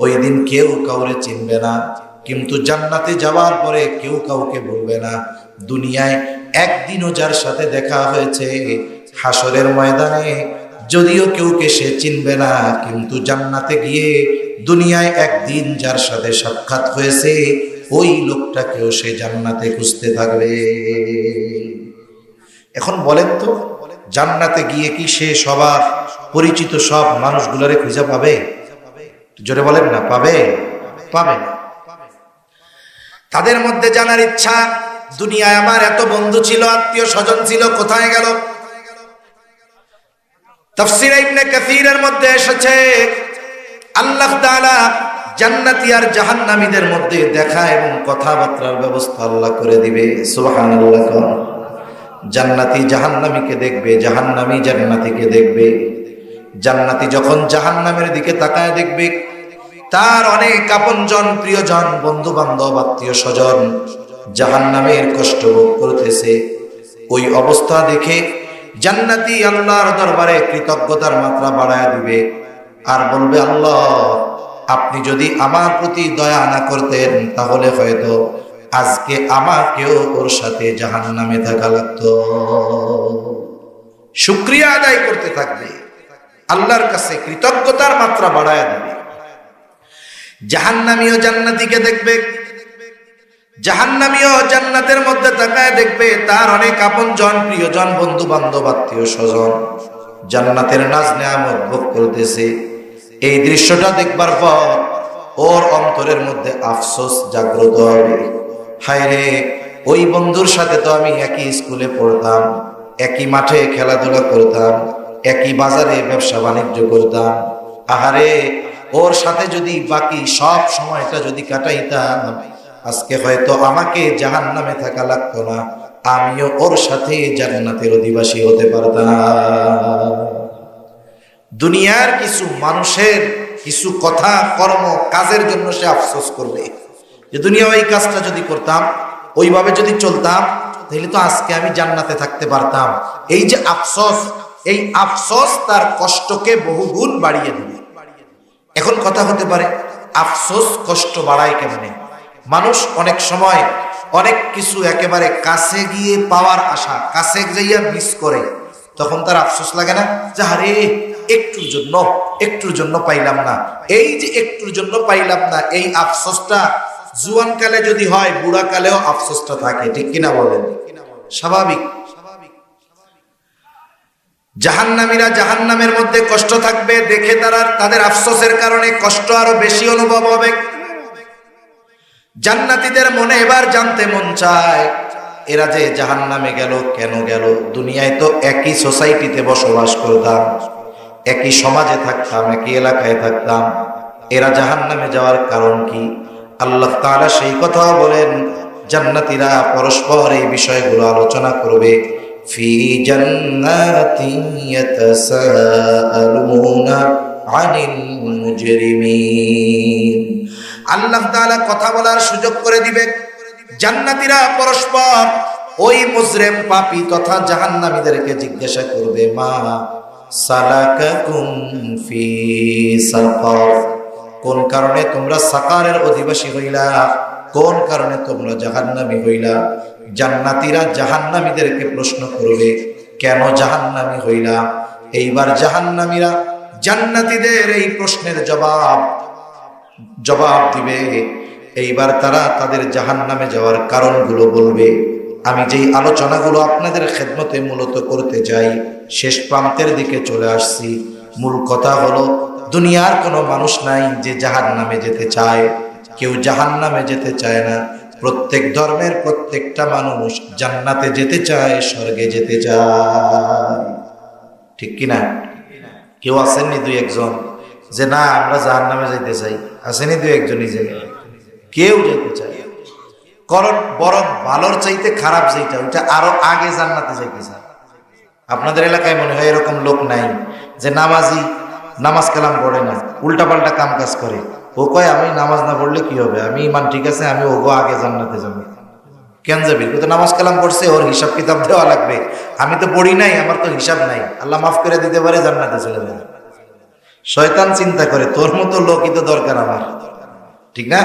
ওই দিন কেউ কাউরে চিনবে না, কিন্তু জান্নাতে যাওয়ার পরে কেউ কাউকে বলবে না। দুনিয়ায় একদিনও যার সাথে দেখা হয়েছে, হাসরের ময়দানে যদিও কেউকে সে চিনবে না, কিন্তু জান্নাতে গিয়ে দুনিয়ায় একদিন যার সাথে সাক্ষাৎ হয়েছে, ওই লোকটাকেও সে জান্নাতে খুঁজতে থাকবে। এখন বলেন তো, জান্নাতে গিয়ে কি সে সবার পরিচিত সব মানুষগুলোরে খুঁজে পাবে? জোরে বলেন না, পাবে? পাবে না। তাদের মধ্যে জানার ইচ্ছা, দুনিয়ায় আমার এত বন্ধু ছিল, আত্মীয় স্বজন ছিল, কোথায় গেল? তাফসীর ইবনে কাসীরের মধ্যে এসেছে, আল্লাহ তাআলা জান্নাতি আর জাহান্নামীদের মধ্যে দেখা এবং কথাবার্তার ব্যবস্থা আল্লাহ করে দিবে। সুবহানাল্লাহ। জান্নাতি জাহান্নামীকে দেখবে, জাহান্নামী জান্নাতীকে দেখবে। জান্নাতি যখন জাহান্নামের দিকে তাকায় দেখবে, তার অনেক আপনজন, প্রিয়জন, বন্ধু বান্ধব, আত্মীয় স্বজন জাহান্নামের কষ্ট ভোগ করতেছে। ওই অবস্থা দেখে জান্নাতি আল্লাহর দরবারে কৃতজ্ঞতার মাত্রা বাড়ায় দিবে আর বলবে, আল্লাহ আপনি যদি আমার প্রতি দয়া না করতেন তাহলে হয়তো আজকে আমাকেও ওর সাথে জাহান্নামে থাকা লাগতো। শুকরিয়া আদায় করতে থাকবে, আল্লাহর কাছে কৃতজ্ঞতার মাত্রা বাড়ায় দিবে। জাহান্নামীও জান্নাতীকে দেখবে, জাহান্নামীও জান্নাতের মধ্যে তাকায় দেখবে তার অনেক আপনজন, প্রিয়জন, বন্ধু বান্ধব, আত্মীয় স্বজন জান্নাতের নাজ নেয়ামত ভোগ করতেছে। এই দৃশ্যটা দেখবার পর ওর অন্তরের মধ্যে আফসোস জাগ্রত হবে। হায় রে, ওই বন্ধুর সাথে তো আমি একই স্কুলে পড়তাম, একই মাঠে খেলাধুলা করতাম, একই বাজারে ব্যবসা বাণিজ্য করতাম। আহারে, ওর সাথে যদি বাকি সব সময়টা যদি কাটাইতাম, আজকে হয়তো আমাকে জাহান্নামে থাকা লাগতো না, আমিও ওর সাথে জান্নাতের অধিবাসী হতে পারতাম। দুনিয়ার কিছু মানুষের কিছু কথা, কর্ম, কাজের জন্য সে আফসোস করবে যে দুনিয়া ওই কাজটা যদি করতাম, ওইভাবে যদি চলতাম, তাহলে তো আজকে আমি জান্নাতে থাকতে পারতাম। এই যে আফসোস, এই আফসোস তার কষ্টকে বহুগুণ বাড়িয়ে দেবে। এখন কথা হতে পারে, আফসোস কষ্ট বাড়ায় কেমনে? মানুষ অনেক সময় অনেক কিছু একেবারে কাছে গিয়ে পাওয়ার আশা, কাছে যাইয়া মিস করে, তখন তার আফসোস লাগে না যে আরে একটুর জন্য পাইলাম না। এই যে একটুর জন্য পাইলাম না, এই আফসোসটা জুয়ান কালে যদি হয়, বুড়া কালেও আফসোসটা থাকে, ঠিক কিনা বলেন? স্বাভাবিক। জাহান্নামীরা জাহান্নামের মধ্যে কষ্ট থাকবে দেখে তাদের আফসোসের কারণে কষ্ট আরো বেশি অনুভব হবে। জান্নাতীদের মনে এবার জানতে মন চায়, এরা যে জাহান্নামে গেল, কেন গেল? দুনিয়ায় তো একই সোসাইটিতে বসবাস করতাম, একই সমাজে থাকতাম, একই এলাকায় থাকতাম, এরা জাহান্নামে যাওয়ার কারণ কি? আল্লাহ তাআলা সেই কথাও বলেন, জান্নাতীরা পরস্পর এই বিষয়গুলো আলোচনা করবে। ফি জান্নাতিন ইয়াতাসাআলুনা আনিল মুজরিমিন। আল্লাহ তাআলা কথা বলার সুযোগ করে দিবে। জান্নাতীরা পরস্পর ওই মুজরিম, পাপী তথা জাহান্নামীদেরকে জিজ্ঞাসা করবে, মা সালাকাকুম ফি সাকার, কোন কারণে তোমরা সাকারের অধিবাসী হইলা, কোন কারণে তোমরা জাহান্নামী হইলা? জান্নাতীরা জাহান্নামীদেরকে প্রশ্ন করবে, কেন জাহান্নামী হইলা? এইবার জাহান্নামীরা জান্নাতীদের এই প্রশ্নের জবাব দিবে। এইবার তারা তাদের জাহান্নামে যাওয়ার কারণগুলো বলবে। আমি যেই আলোচনাগুলো আপনাদের খেদমতে মূলত করতে চাই, শেষ প্রান্তের দিকে চলে আসছি। মূল কথা হলো, দুনিয়ার কোনো মানুষ নাই যে জাহান্নামে যেতে চায়। কেউ জাহান্নামে যেতে চায় না। প্রত্যেক ধর্মের প্রত্যেকটা মানুষ জান্নাতে যেতে চায়, স্বর্গে যেতে চায়। ঠিক কিনা? কেউ আসেননি দুই একজন যে না আমরা জাহান্নামে যেতে চাই? আসেনি দুই একজনই? যে কেউ যেতে চায়। কারণ বরং ভালোর চাইতে খারাপ যেটা, ওইটা আরো আগে জান্নাতে যাইতে চায়। আপনাদের এলাকায় মনে হয় এরকম লোক নাই যে নামাজি, নামাজ কালাম পড়ে না, উল্টাপাল্টা কাম কাজ করে। ও কয় আমি নামাজ না পড়লে কি হবে, আমি ইমান ঠিক আছে, আমি ওগো আগে জান্নাতে যাবো। কেন যাবি? ও তো নামাজ কালাম পড়ছে, ওর হিসাব কিতাব দেওয়া লাগবে। আমি তো পড়ি নাই, আমার তো হিসাব নাই, আল্লাহ মাফ করে দিতে পারে, জান্নাতে চলে যাবে। শয়তান চিন্তা করে তোর মতো লোকই তো দরকার আমার, ঠিক না?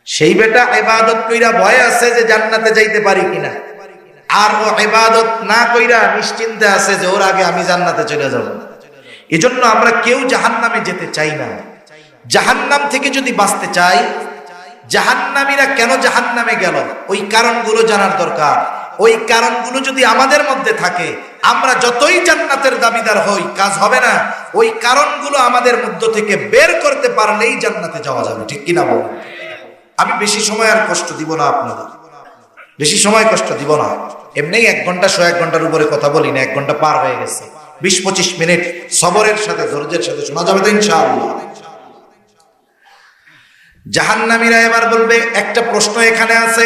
সেই বেটা ইবাদত কইরা ভয় আছে যে জান্নাতে যাইতে পারি কিনা, আর ও ইবাদত না কইরা নিশ্চিন্তে আছে যে ওর আগে আমি জান্নাতে চলে যাব। এজন্য আমরা কেউ জাহান্নামে যেতে চাই না। জাহান্নাম থেকে যদি বাঁচতে চাই, জাহান্নামীরা কেন জাহান্নামে গেল ওই কারণগুলো জানার দরকার। ওই কারণগুলো যদি আমাদের মধ্যে থাকে, আমরা যতই জান্নাতের দাবিদার হই, কাজ হবে না। ওই কারণগুলো আমাদের মধ্য থেকে বের করতে পারলেই জান্নাতে যাওয়া যাবে। ঠিক কিনা বলুন? আমি বেশি সময় আর কষ্ট দিব না আপনাদের, বেশি সময় কষ্ট দিব না। এমনি 1 ঘন্টা 1 ঘন্টার উপরে কথা বলি না, 1 ঘন্টা পার হয়ে গেছে। 20-25 মিনিট সবরের সাথে, ধৈর্যের সাথে শোনা যাবে তো ইনশাআল্লাহ। জাহান্নামীরা এবার বলবে, একটা প্রশ্ন এখানে আছে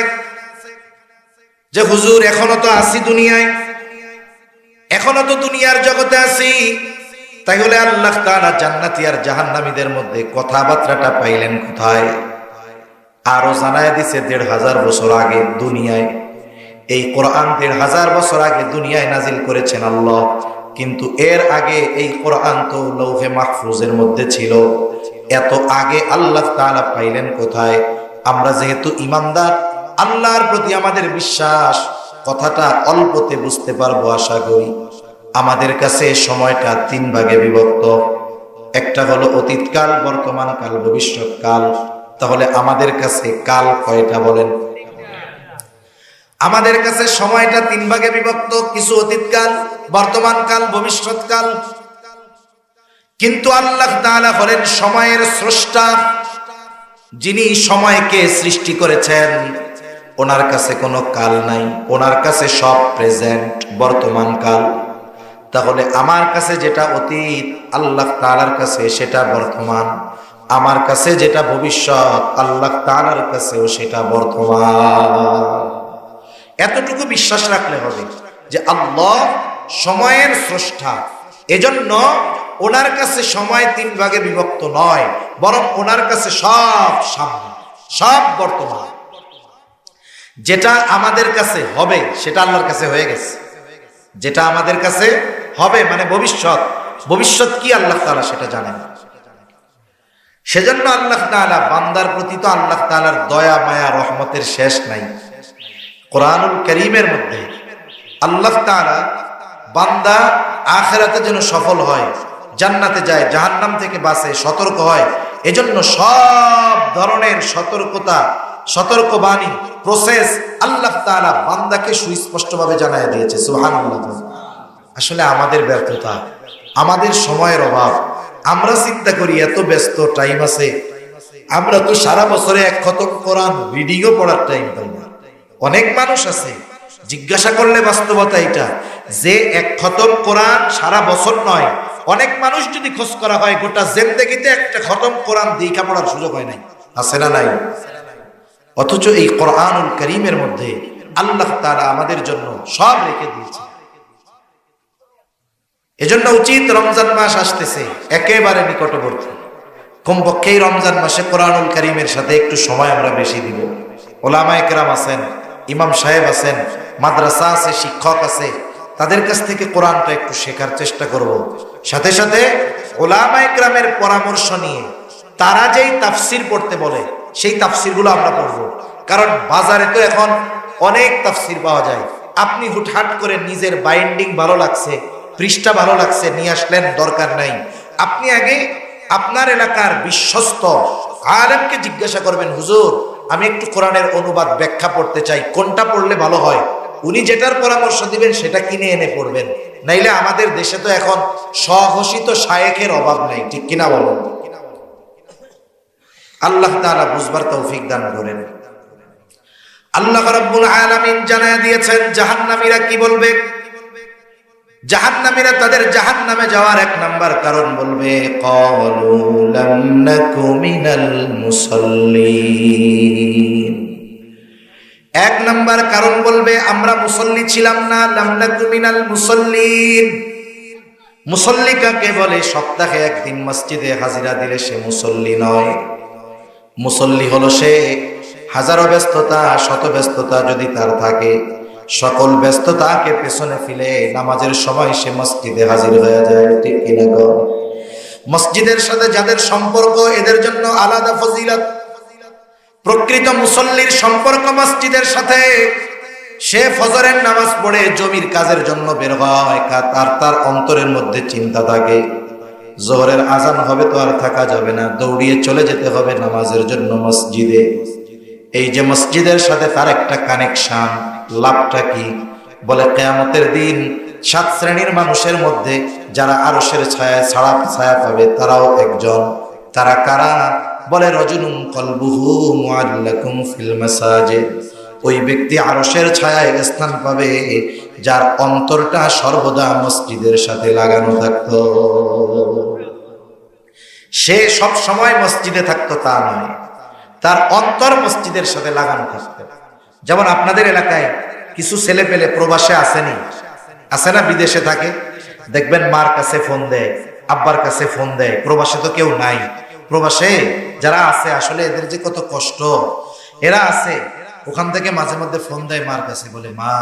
যে হুজুর এখনো তো আছি দুনিয়ায়, এখনো তো দুনিয়ার জগতে আছি, তাইলে আল্লাহ তাআলা জান্নাতি আর জাহান্নামীদের মধ্যে কথাবার্তাটা পাইলেন কোথায়? আরো জানায় দিছে 1500 বছর আগে দুনিয়ায়। এই কোরআন 1500 বছর আগে দুনিয়ায় নাজিল করেছেন আল্লাহ, কিন্তু এর আগে এই কোরআন তো লৌহে মাহফুজের মধ্যে ছিল। এত আগে আল্লাহ তাআলা পাইলেন কোথায়? আমরা যেহেতু ঈমানদার, আল্লাহর প্রতি আমাদের বিশ্বাস, কথাটা অল্পতে বুঝতে পারবো আশা করি। আমাদের কাছে সময়টা 3 ভাগে বিভক্ত। একটা হলো অতীতকাল, বর্তমানকাল, ভবিষ্যৎকাল। তাহলে আমাদের কাছে কাল কয়টা বলেন? আমাদের কাছে সময়টা 3 ভাগে বিভক্ত, কিছু অতীতকাল, বর্তমানকাল, ভবিষ্যৎকাল। কিন্তু আল্লাহ তাআলা হলেন সময়ের স্রষ্টা। যিনি সময়কে সৃষ্টি করেছেন, ওনার কাছে কোনো কাল নাই, ওনার কাছে সব প্রেজেন্ট, বর্তমান কাল। তাহলে আমার কাছে যেটা অতীত, আল্লাহ তাআলার কাছে সেটা বর্তমান। আমার কাছে যেটা ভবিষ্যৎ, আল্লাহ তাআলার কাছেও সেটা বর্তমান। এতটুকু বিশ্বাস রাখলে হবে যে আল্লাহ সময়ের স্রষ্টা। এজন্য ওনার কাছে সময় 3 ভাগে বিভক্ত নয়, বরং ওনার কাছে সব সামনে, সব বর্তমান। যেটা আমাদের কাছে হবে সেটা আল্লাহর কাছে হয়ে গেছে। যেটা আমাদের কাছে হবে মানে ভবিষ্যৎ, ভবিষ্যৎ কি আল্লাহ তাআলা সেটা জানেন। সেজন্য আল্লাহ তাআলা বান্দার প্রতি তো আল্লাহ তাআলার দয়া মায়া রহমতের শেষ নাই। কোরআনুল কারীমের মধ্যে আল্লাহ তাআলা বান্দা আখিরাতে যেন সফল হয়, জান্নাতে যায়, জাহান্নাম থেকে বাঁচে, সতর্ক হয়, এজন্য সব ধরনের সতর্কতা, সতর্কবাণী, প্রসেস আল্লাহ তাআলা বান্দাকে সুস্পষ্টভাবে জানায় দিয়েছে। সুবহানাল্লাহ। আসলে আমাদের ব্যর্থতা, আমাদের সময়ের অভাব। আমরা চিন্তা করি এত ব্যস্ত টাইম আছে, আমরা তো সারা বছরে 1 খতম কোরআন রিডিংও পড়ার টাইম পাই না। অনেক মানুষ আছে, জিজ্ঞাসা করলে বাস্তবতা এটা, যে 1 খতম কোরআন সারা বছর নয়। অনেক মানুষ যদি খোঁজ করা হয়, গোটা জিন্দেগিতে একটা খতম কোরআন দীক্ষা পড়ার সুযোগ হয় নাই। আছে না নাই? অথচ এই কোরআনুল কারীমের মধ্যে আল্লাহ তাআলা আমাদের জন্য সব রেখে দিয়েছে। এজন্য উচিত, রমজান মাস আসতেছে, একেবারে নিকটবর্তী, কমপক্ষে এই রমজান মাসে কোরআনুল কারীমের সাথে একটু সময় আমরা বেশি দিব। ওলামায়ে কেরাম আছেন, ইমাম সাহেব আছেন, মাদ্রাসা আছে, শিক্ষক আছে, তাদের কাছ থেকে কোরআনটা একটু শেখার চেষ্টা করব। সাথে সাথে ওলামায়ে কেরামের পরামর্শ নিয়ে তারা যেই তাফসির পড়তে বলে সেই তাফসিরগুলো আমরা পড়বো। কারণ বাজারে তো এখন অনেক তাফসির পাওয়া যায়। আপনি হুটহাট করে নিজের বাইন্ডিং ভালো লাগছে, পৃষ্ঠা ভালো লাগছে নিয়ে আসলেন, দরকার নাই। আপনি আগে আপনার এলাকার বিশ্বস্ত আলেমকে জিজ্ঞাসা করবেন, হুজুর আমি একটু কোরআনের অনুবাদ ব্যাখ্যা পড়তে চাই, কোনটা পড়লে ভালো হয়? উনি যেটার পরামর্শ দিবেন সেটা কিনে এনে পড়বেন। নাইলে আমাদের দেশে তো এখন স্বঘোষিত শায়েখের অভাব নাই, ঠিক কিনা বলেন? আল্লাহ তাআলা বুঝবার তৌফিক দান করেন। আল্লাহ রাব্বুল আলামিন জানায় দিয়েছেন জাহান্নামীরা কি বলবে। জাহান্নামীরা তাদের জাহান্নামে যাওয়ার এক নাম্বার কারণ বলবে, ক্বালু লাম নাকু মিনাল মুসাল্লিন। এক নাম্বার কারণ বলবে আমরা মুসল্লি ছিলাম না। লাম নাকু মিনাল মুসাল্লিন। মুসল্লি কাকে বলে? সপ্তাহে একদিন মসজিদে হাজিরা দিলে সে মুসল্লি নয়। মুসল্লি হলো সে হাজারো ব্যস্ততা, শত ব্যস্ততা যদি তার থাকে, সকল ব্যস্ততাকে পেছনে ফেলে নামাজের সময় সে মসজিদে হাজির হয়ে যায়, ঠিক কিনা গো? মসজিদের সাথে যাদের সম্পর্ক এদের জন্য আলাদা ফজিলত। প্রকৃত মুসল্লির সম্পর্ক মসজিদের সাথে। সে ফজরের নামাজ পড়ে জমির কাজের জন্য বের হয়, তার অন্তরের মধ্যে চিন্তা থাকে, জোহরের আজান হবে তো আর থাকা যাবে না, দৌড়িয়ে চলে যেতে হবে নামাজের জন্য মসজিদে। এই যে মসজিদের সাথে তার একটা কানেকশন, লাভটা কি? বলে কিয়ামতের দিন 7 শ্রেণীর মানুষের মধ্যে যারা আরশের ছায়া পাবে তারাও একজন। তারা কারা? বলে রাজুলুন কলবুহু মুআল্লাকুম ফিল মাসাজিদ। ওই ব্যক্তি আরশের ছায়ায় স্থান পাবে যার অন্তরটা সর্বদা মসজিদের সাথে লাগানো থাকতো। সে সব সময় মসজিদে থাকতো তা নয়, তার অন্তর মসজিদের সাথে লাগানো থাকতো। যেমন আপনাদের এলাকায় কিছু ছেলে পেলে প্রবাসে আসেনি, আছে না, বিদেশে থাকে, দেখবেন মার কাছে ফোন দেয়, আব্বার কাছে ফোন দেয়। প্রবাসে তো কেউ নাই। প্রবাসে যারা আছে আসলে এদের যে কত কষ্ট। এরা আছে ওখান থেকে মাঝে মধ্যে ফোন দেয় মার কাছে, বলে মা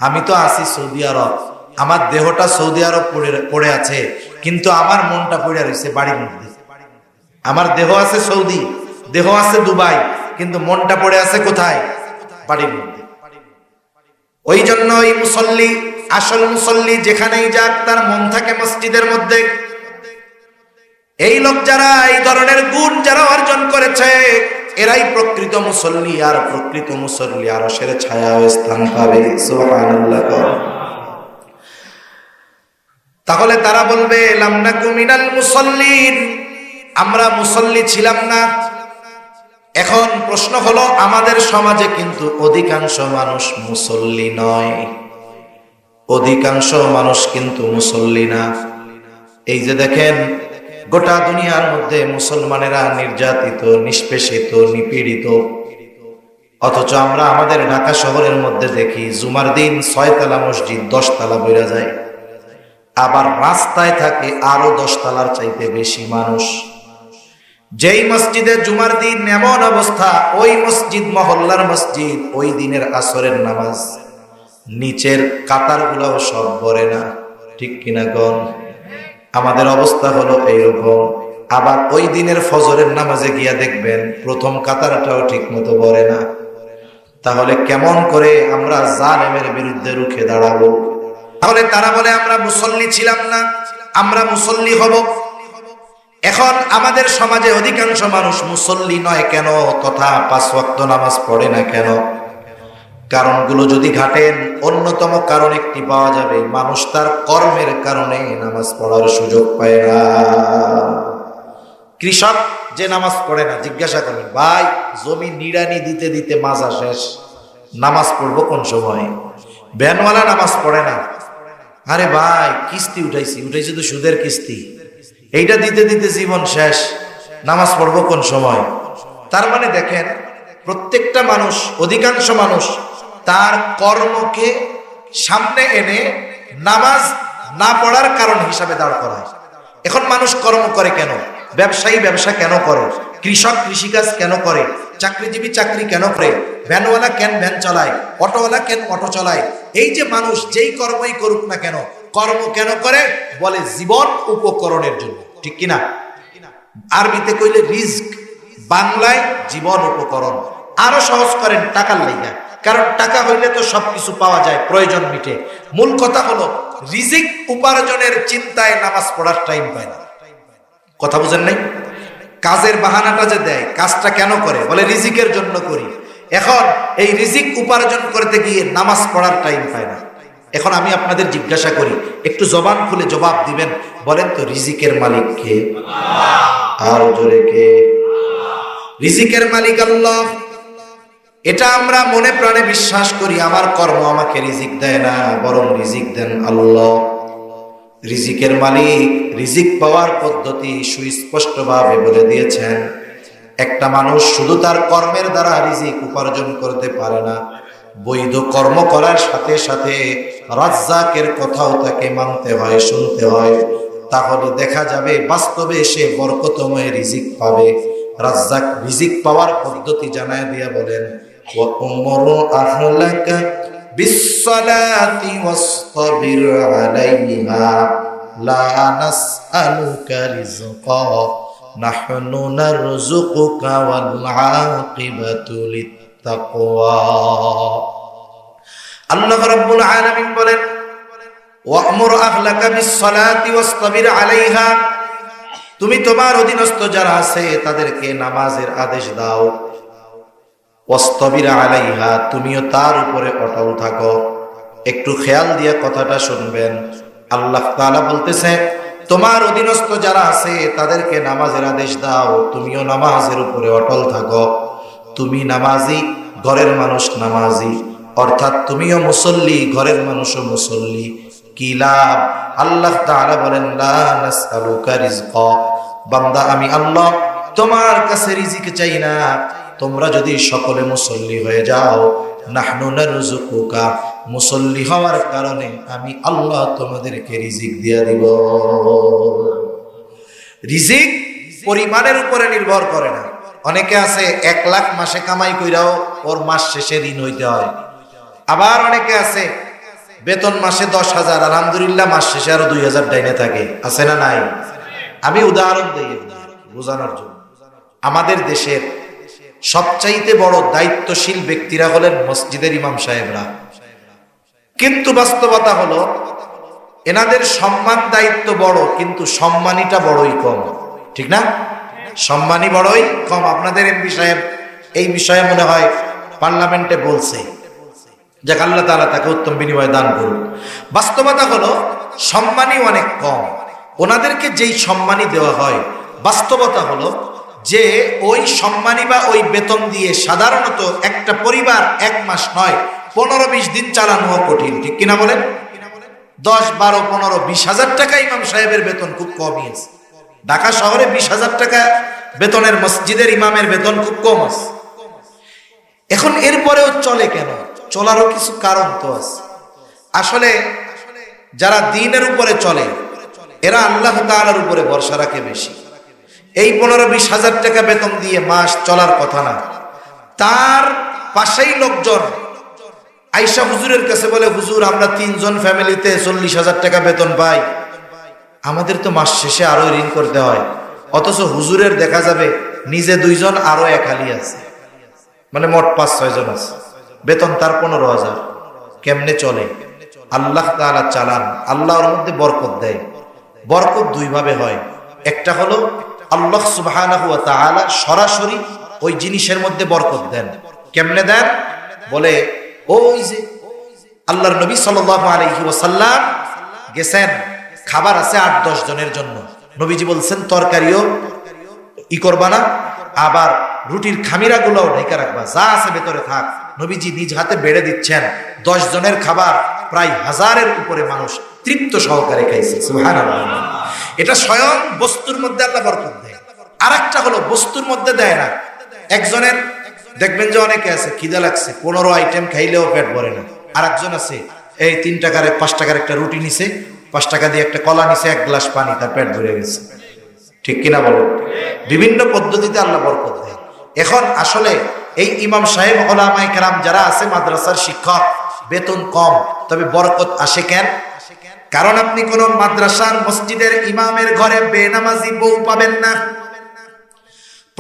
আমি তো আছি সৌদি আরব, আমার দেহটা সৌদি আরব পড়ে আছে, কিন্তু আমার মনটা পড়ে রয়েছে বাড়ির মধ্যে। আমার দেহ আছে সৌদি, দেহ আছে দুবাই, কিন্তু মনটা পড়ে আছে কোথায়? বাড়ির মধ্যে। ওই জন্য ওই মুসল্লি, আসল মুসল্লি যেখানেই যাক তার মন থাকে মসজিদের মধ্যে। এই লোক যারা এই ধরনের গুণ যারা অর্জন করেছে এরাই প্রকৃত মুসল্লি। আর প্রকৃত মুসল্লি আরশের ছায়ায় স্থান পাবে। সুবহানাল্লাহ। তাহলে তারা বলবে লাম নাকু মিনাল মুসাল্লিন, আমরা মুসল্লি ছিলাম না। এখন প্রশ্ন হলো আমাদের সমাজে কিন্তু অধিকাংশ মানুষ মুসল্লি নয়, অধিকাংশ মানুষ কিন্তু মুসল্লি না। এই যে দেখেন গোটা দুনিয়ার মধ্যে মুসলমানেরা নির্যাতিত, নিষ্পেষিত, নিপীড়িত, অথচ আমরা আমাদের ঢাকা শহরের মধ্যে দেখি জুমার দিন 6 তলা মসজিদ 10 তলা বইরা যায়, আবার রাস্তায় থাকে আরো 10 তলার চাইতে বেশি মানুষ। যেই মসজিদে জুমার দিন এমন অবস্থা, ওই মসজিদ মহল্লার মসজিদ, ওই দিনের আসরের নামাজ নিচের কাতারগুলোও সব ভরে না, ঠিক কিনা গণ? আমাদের অবস্থা হলো এইরকম। আবার ওই দিনের ফজরের নামাজে গিয়া দেখবেন প্রথম কাতারটাও ঠিক মতো ভরে না। তাহলে কেমন করে আমরা জালেমের বিরুদ্ধে রুখে দাঁড়াবো? তাহলে তারা বলে আমরা মুসল্লি ছিলাম না, আমরা মুসল্লি হব। এখন আমাদের সমাজে অধিকাংশ মানুষ মুসল্লি নয় কেন, তথা 5 ওয়াক্ত নামাজ পড়ে না কেন? কারণগুলো যদি ঘাটেন, অন্যতম কারণ একটি পাওয়া যাবে, মানুষ তার কর্মের কারণে নামাজ পড়ার সুযোগ পায় না। কৃষক যে নামাজ পড়ে না, জিজ্ঞাসা করবেন ভাই জমি নিড়ানি দিতে দিতে মাজা শেষ, নামাজ পড়বো কোন সময়? ভ্যানওয়ালা নামাজ পড়ে না, আরে ভাই কিস্তি উঠাইছি তো সুদের কিস্তি, এইটা দিতে দিতে জীবন শেষ, নামাজ পড়বো কোন সময়? তার মানে দেখেন প্রত্যেকটা মানুষ, অধিকাংশ মানুষ তার কর্মকে সামনে এনে নামাজ না পড়ার কারণ হিসাবে দাঁড় করায়। এখন মানুষ কর্ম করে কেন? ব্যবসায়ী ব্যবসা কেন করে? কৃষক কৃষিকাজ কেন করে? চাকরিজীবী চাকরি কেন করে? ভ্যানওয়ালা কেন ভ্যান চালায়? অটোওয়ালা কেন অটো চালায়? এই যে মানুষ যেই কর্মই করুক না কেন, কর্ম কেন করে? বলে জীবন উপকরণের জন্য, ঠিক কিনা? আরবিতে কইলে রিজক, বাংলায় জীবন উপকরণ। আরো সহজ করেন টাকার লাইগা, কারণ টাকা হইলে তো সবকিছু পাওয়া যায়, প্রয়োজন মিটে। মূল কথা হলো রিজিক উপার্জনের চিন্তায় নামাজ পড়ার টাইম পায় না। কথা বুঝেন নাই? কাজের বাহানাটা যে দেয়, কাজটা কেন করে? বলে রিজিকের জন্য করি। এখন এই রিজিক উপার্জন করতে গিয়ে নামাজ পড়ার টাইম পায় না। এখন আমি আপনাদের জিজ্ঞাসা করি, একটু জবান খুলে জবাব দিবেন, বলেন তো রিজিকের মালিক কে? আর জোরে কে? রিজিকের মালিক আল্লাহ। এটা আমরা মনে প্রাণে বিশ্বাস করি। আমার কর্ম আমাকে রিজিক দেয় না, বরং রিজিক দেন আল্লাহ। রিজিকের মালিক, রিজিক পাওয়ার পদ্ধতি সুস্পষ্টভাবে বলে দিয়েছেন। একটা মানুষ শুধু তার কর্মের দ্বারা রিজিক উপার্জন করতে পারে না, বৈধ কর্ম করার সাথে সাথে রাজ্জাকের কথাও তাকে মানতে হয়, শুনতে হয়। তাহলে দেখা যাবে বাস্তবে সে বরকতময় রিজিক পাবে। রাজ্জাক রিজিক পাওয়ার পদ্ধতি জানায় দিয়া বলেন, وَأْمُرْ أَهْلَكَ بِالصَّلَاةِ وَاصْطَبِرْ عَلَيْهَا لَا نَسْأَلُكَ رِزْقًا نَحْنُ نَرْزُقُكَ وَالْعَاقِبَةُ لِلتَّقْوَى। আল্লাহ রাব্বুল আলামিন বলেন, ওয়া'মুর আহলাকা বিস-সালাতি ওয়াসতাবির আলাইহা, তুমি তোমার অধীনস্থ যারা আছে তাদেরকে নামাজের আদেশ দাও। ওয়াসতাবির আলাইহা, তুমিও তার উপরে অটল থাকো। একটু খেয়াল দিয়ে কথাটা শুনবেন। আল্লাহ তাআলা বলতেছে, তোমার অধীনস্থ যারা আছে তাদেরকে নামাজের আদেশ দাও, তুমিও নামাজের উপরে অটল থাকো। তুমি নামাজি, ঘরের মানুষ নামাজি, অর্থাৎ তুমিও মুসল্লি, ঘরের মানুষও মুসল্লি। কি লাভ? আল্লাহ তাআলা বলেন, লা নাসআলুকা রিজকা, বান্দা আমি আল্লাহ তোমার কাছে রিজিক চাই না। তোমরা যদি সকলে মুসল্লি হয়ে যাও, নাহনু নারযুকুকা, মুসল্লি হওয়ার কারণে আমি আল্লাহ তোমাদেরকে রিজিক দিয়ে দিব। রিজিক পরিমাণের উপরে নির্ভর করে না। অনেকে আছে 1 লাখ মাসে কামাই কইরাও ওর মাস শেষে ঋণ হইতে হয়। আবার অনেকে আছে বেতন মাসে 10,000, আলহামদুলিল্লাহ মাস শেষে আরো 2,000 ডাইনে থাকে। আছে না নাই? আমি উদাহরণ দিই বোঝানোর জন্য। আমাদের দেশের সবচাইতে বড় দায়িত্বশীল ব্যক্তিরা হলেন মসজিদের ইমাম সাহেবরা। কিন্তু বাস্তবতা হলো এনাদের সম্মান দায়িত্ব বড়, কিন্তু সম্মানীটা বড়ই কম। ঠিক না? সম্মানী বড়ই কম। আপনাদের এমপি সাহেব এই বিষয়ে মনে হয় পার্লামেন্টে বলছে, যাক আল্লাহ তাআলা তাকে উত্তম বিনিময় দান করুন। বাস্তবতা হলো সম্মানী অনেক কম। ওনাদেরকে যেই সম্মানী দেওয়া হয়, বাস্তবতা হলো যে ওই সম্মানী বা ওই বেতন দিয়ে সাধারণত একটা পরিবার 1 মাস নয় 15-20 দিন চালানো কঠিন। ঠিক কিনা বলেন? 10, 12, 15, 20,000 টাকা ইমাম সাহেবের বেতন খুব কমই আছে। ঢাকা শহরে 20,000 টাকা বেতনের মসজিদের ইমামের বেতন খুব কম আছে। এখন এরপরেও চলে কেন? চলারও কিছু কারণ তো আছে। আসলে যারা দ্বীনের উপরে চলে এরা আল্লাহ তাআলার উপরে ভরসা রাখে বেশি। এই 15-20 হাজার টাকা বেতন দিয়ে মাস চলার কথা না। তার পাশেই লোকজন আয়েশা হুজুরের কাছে বলে, হুজুর আমরা 3 জন ফ্যামিলিতে 40,000 টাকা বেতন পাই, আমাদের তো মাস শেষে আরো ঋণ করতে হয়। অথচ হুজুরের দেখা যাবে নিজে 2 জন আরো এক আলী আছে, মানে মোট 5-6 জন আছে, বেতন তার 15,000। কেমনে চলে? আল্লাহ তাআলা চালান, আল্লাহর মধ্যে বরকত দেয়। বরকত 2 ভাবে হয়। একটা হলো আল্লাহ সুবহানাহু ওয়া তাআলা সরাসরি ওই জিনিসের মধ্যে বরকত দেন। কেমনে দেন? বলে ওই যে আল্লাহর নবী সাল্লাল্লাহু আলাইহি ওয়াসাল্লাম গেছেন, খাবার আছে 8-10 জনের জন্য। নবীজি বলছেন তরকারিও করবা না, আবার রুটির খামিরাগুলোও ঢেকে রাখবা, যা আছে ভেতরে থাক। নবীজি নিজ হাতে বেড়ে দিচ্ছেন। 10 জনের খাবার প্রায় 1000-এর উপরে মানুষ তৃপ্ত সহকারে খাইছে। সুবহানাল্লাহ। এটা স্বয়ং বস্তুর মধ্যে আল্লাহ বরকত দেয়। আর একটা হলো বস্তুর মধ্যে দেয় না। একজনের দেখবেন যে অনেকে আছে খিদা লাগছে, 15 আইটেম খাইলেও পেট ভরে না। আর একজন আছে এই 3 টাকার 5 টাকার একটা রুটি নিছে, 5 টাকা দিয়ে একটা কলা নিছে, 1 গ্লাস পানি, তার পেট ভরে গেছে। ঠিক কিনা বলেন? বিভিন্ন পদ্ধতিতে আল্লাহ বরকত দেয়। এখন আসলে এই ইমাম সাহেব, উলামায়ে কেরাম যারা আছে, মাদ্রাসার শিক্ষক, বেতন কম, তবে বরকত আসে কেন? কারণ আপনি কোন মাদ্রাসার মসজিদের ইমামের ঘরে বেনামাজি বউ পাবেন না।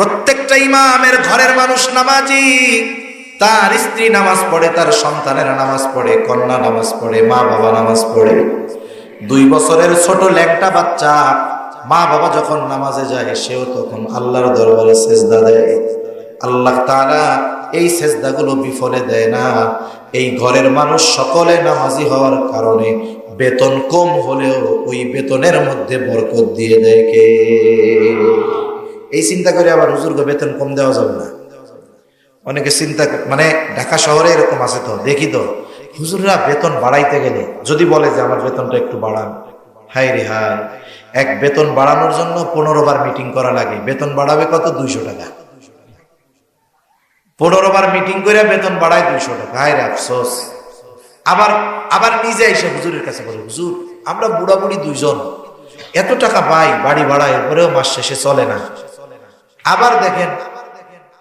প্রত্যেকটা ইমামের ঘরের মানুষ নামাজি, তার স্ত্রী নামাজ পড়ে, তার সন্তানেরা নামাজ পড়ে, কন্যা নামাজ পড়ে, মা বাবা নামাজ পড়ে। 2 বছরের ছোট ল্যাংটা বাচ্চা মা বাবা যখন নামাজে যায়, সেও তখন আল্লাহর দরবারে সেজদা দেয়। আল্লাহ তাআলা এই সেজদাগুলো বিফলে দেয় না। এই ঘরের মানুষ সকলে নামাজি হওয়ার কারণে বেতন কম হলেও ওই বেতনের মধ্যে বরকত দিয়ে দেয় কে? এই চিন্তা করে আবার হুজুরকে বেতন কম দেওয়া যাবে না। অনেকে চিন্তা, মানে ঢাকা শহরে এরকম আছে, তো দেখি তো হুজুররা বেতন বাড়াইতে গেলে যদি বলে যে আমার বেতনটা একটু বাড়ান, হায় রে হায়, এক বেতন বাড়ানোর জন্য 15 বার মিটিং করা লাগে। বেতন বাড়াবে কত? 200 টাকা। 15 বার মিটিং করে বেতন বাড়ায় 200 টাকা। হায় রে আফসোস। আবার নিজে এসে হুজুরের কাছে বলে, হুজুর আমরা বুড়া বুড়ি 2 জন এত টাকা পাই বাড়ি ভাড়া, এরপরেও মাস শেষে চলে না। আবার দেখেন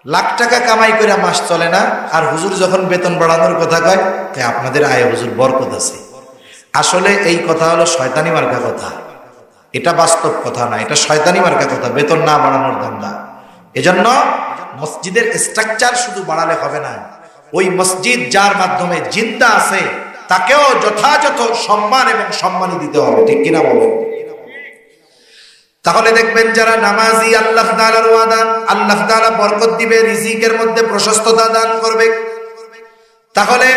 লাখ টাকা কামাই করে মাস চলে না, আর হুজুর যখন বেতন বাড়ানোর কথা কয়, আপনাদের আয় হুজুর বরকত আছে। আসলে এই কথা হলো শয়তানি মার্কা কথা, এটা বাস্তব কথা না, এটা শয়তানি মার্কা কথা, বেতন না বাড়ানোর ধান্দা। এজন্য মসজিদের স্ট্রাকচার শুধু বাড়ালে হবে না, ওই মসজিদ যার মাধ্যমে জিন্দা আছে তাকেও যথাযথ সম্মান এবং সম্মানী দিতে হবে, ঠিক কিনা বলেন? তাহলে দেখবেন যারা নামাজি, আল্লাহ তাআলার ওয়াদা, আল্লাহ তাআলা বরকত দিবে, রিজিকের মধ্যে প্রশস্ততা দান করবে। তাহলে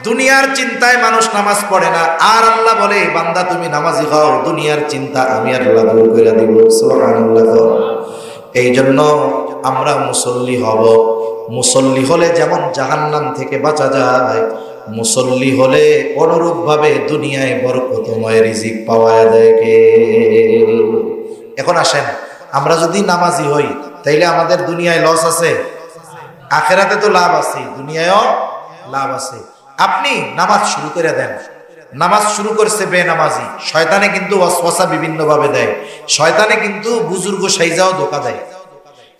দুনিয়ার চিন্তায় মানুষ নামাজ পড়ে না, আর আল্লাহ বলে বান্দা তুমি নামাজি হও, দুনিয়ার চিন্তা আমি আল্লাহ দূর করে দিব। সুবহানাল্লাহ। এই জন্য আমরা মুসল্লি হব। মুসল্লি হলে যেমন জাহান্নাম থেকে বাঁচা যায়, মুসল্লি হলে অনুরূপ ভাবে দুনিয়ায় বরকতময় রিজিক পাওয়া যায় কে? এখন আসেন, আমরা যদি নামাজি হই তাইলে আমাদের দুনিয়ায় লস আছে, আখেরাতে তো লাভ আছে, দুনিয়ায়ও লাভ আছে। আপনি নামাজ শুরু করে দেন, নামাজ শুরু করছে বেনামাজি, শয়তানে কিন্তু ওয়াসওয়াসা বিভিন্ন ভাবে দেয়, শয়তানে কিন্তু বুজুর্গ সাইজাও ধোঁকা দেয়।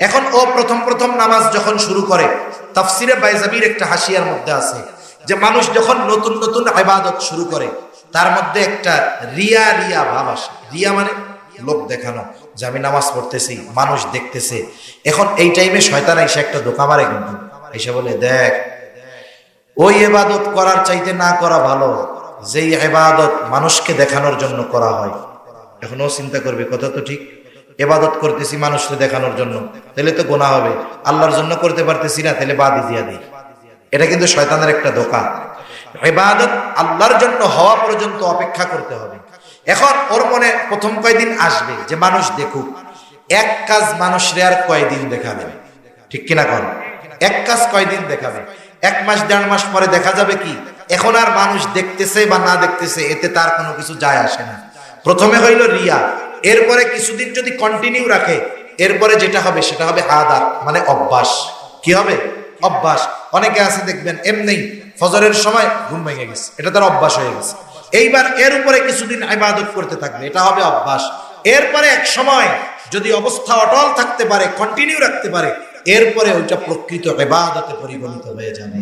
এখন ও প্রথম নামাজ যখন শুরু করে, তাফসিরে বাইজাবির একটা হাসিয়ার মধ্যে আছে যে মানুষ যখন নতুন নতুন ইবাদত শুরু করে তার মধ্যে একটা রিয়া রিয়া ভাব আসে। রিয়া মানে লোক দেখানো, যে আমি নামাজ পড়তেছি, মানুষ দেখতেছে। এখন এই টাইমে শয়তান এসে একটা ধোঁকা মারে, কিন্তু এসে বলে দেখ ওই ইবাদত করার চাইতে না করা ভালো, যেই ইবাদত মানুষকে দেখানোর জন্য করা হয়। এখন ও চিন্তা করবে কথা তো ঠিক, ইবাদত করতেছি মানুষকে দেখানোর জন্য, তাহলে তো গুনাহ হবে, আল্লাহর জন্য করতে পারতেছি না, তাহলে বাদই দিয়া দিই। এটা কিন্তু শয়তানের একটা ধোঁকা। ইবাদত আল্লাহর জন্য হওয়া পর্যন্ত অপেক্ষা করতে হবে। এখন ওর মনে প্রথম কয়দিন আসবে যে মানুষ দেখুক, এক কাজ মানুষরে আর কয়দিন দেখাবে, ঠিক কিনা কোন? এক কাজ কয়দিন দেখাবে? 1 মাস 1.5 মাস পরে দেখা যাবে কি এখন আর মানুষ দেখতেছে বা না দেখতেছে এতে তার কোনো কিছু যায় আসে না। প্রথমে হইল রিয়া, এরপরে কিছুদিন যদি কন্টিনিউ রাখে, এরপরে যেটা হবে সেটা হবে আদাত, মানে অভ্যাস। কি হবে? অভ্যাস। অনেকে আছে দেখবেন এমনি ফজরের সময় ঘুম ভেঙে গেছে, এটা তার অভ্যাস হয়ে গেছে। এইবার এর উপরে কিছুদিন ইবাদত করতে থাকবে, এটা হবে অভ্যাস। এরপরে এক সময় যদি অবস্থা অটল থাকতে পারে, কন্টিনিউ রাখতে পারে, এরপরে ওইটা প্রকৃত ইবাদতে পরিগণিত হয়ে যাবে।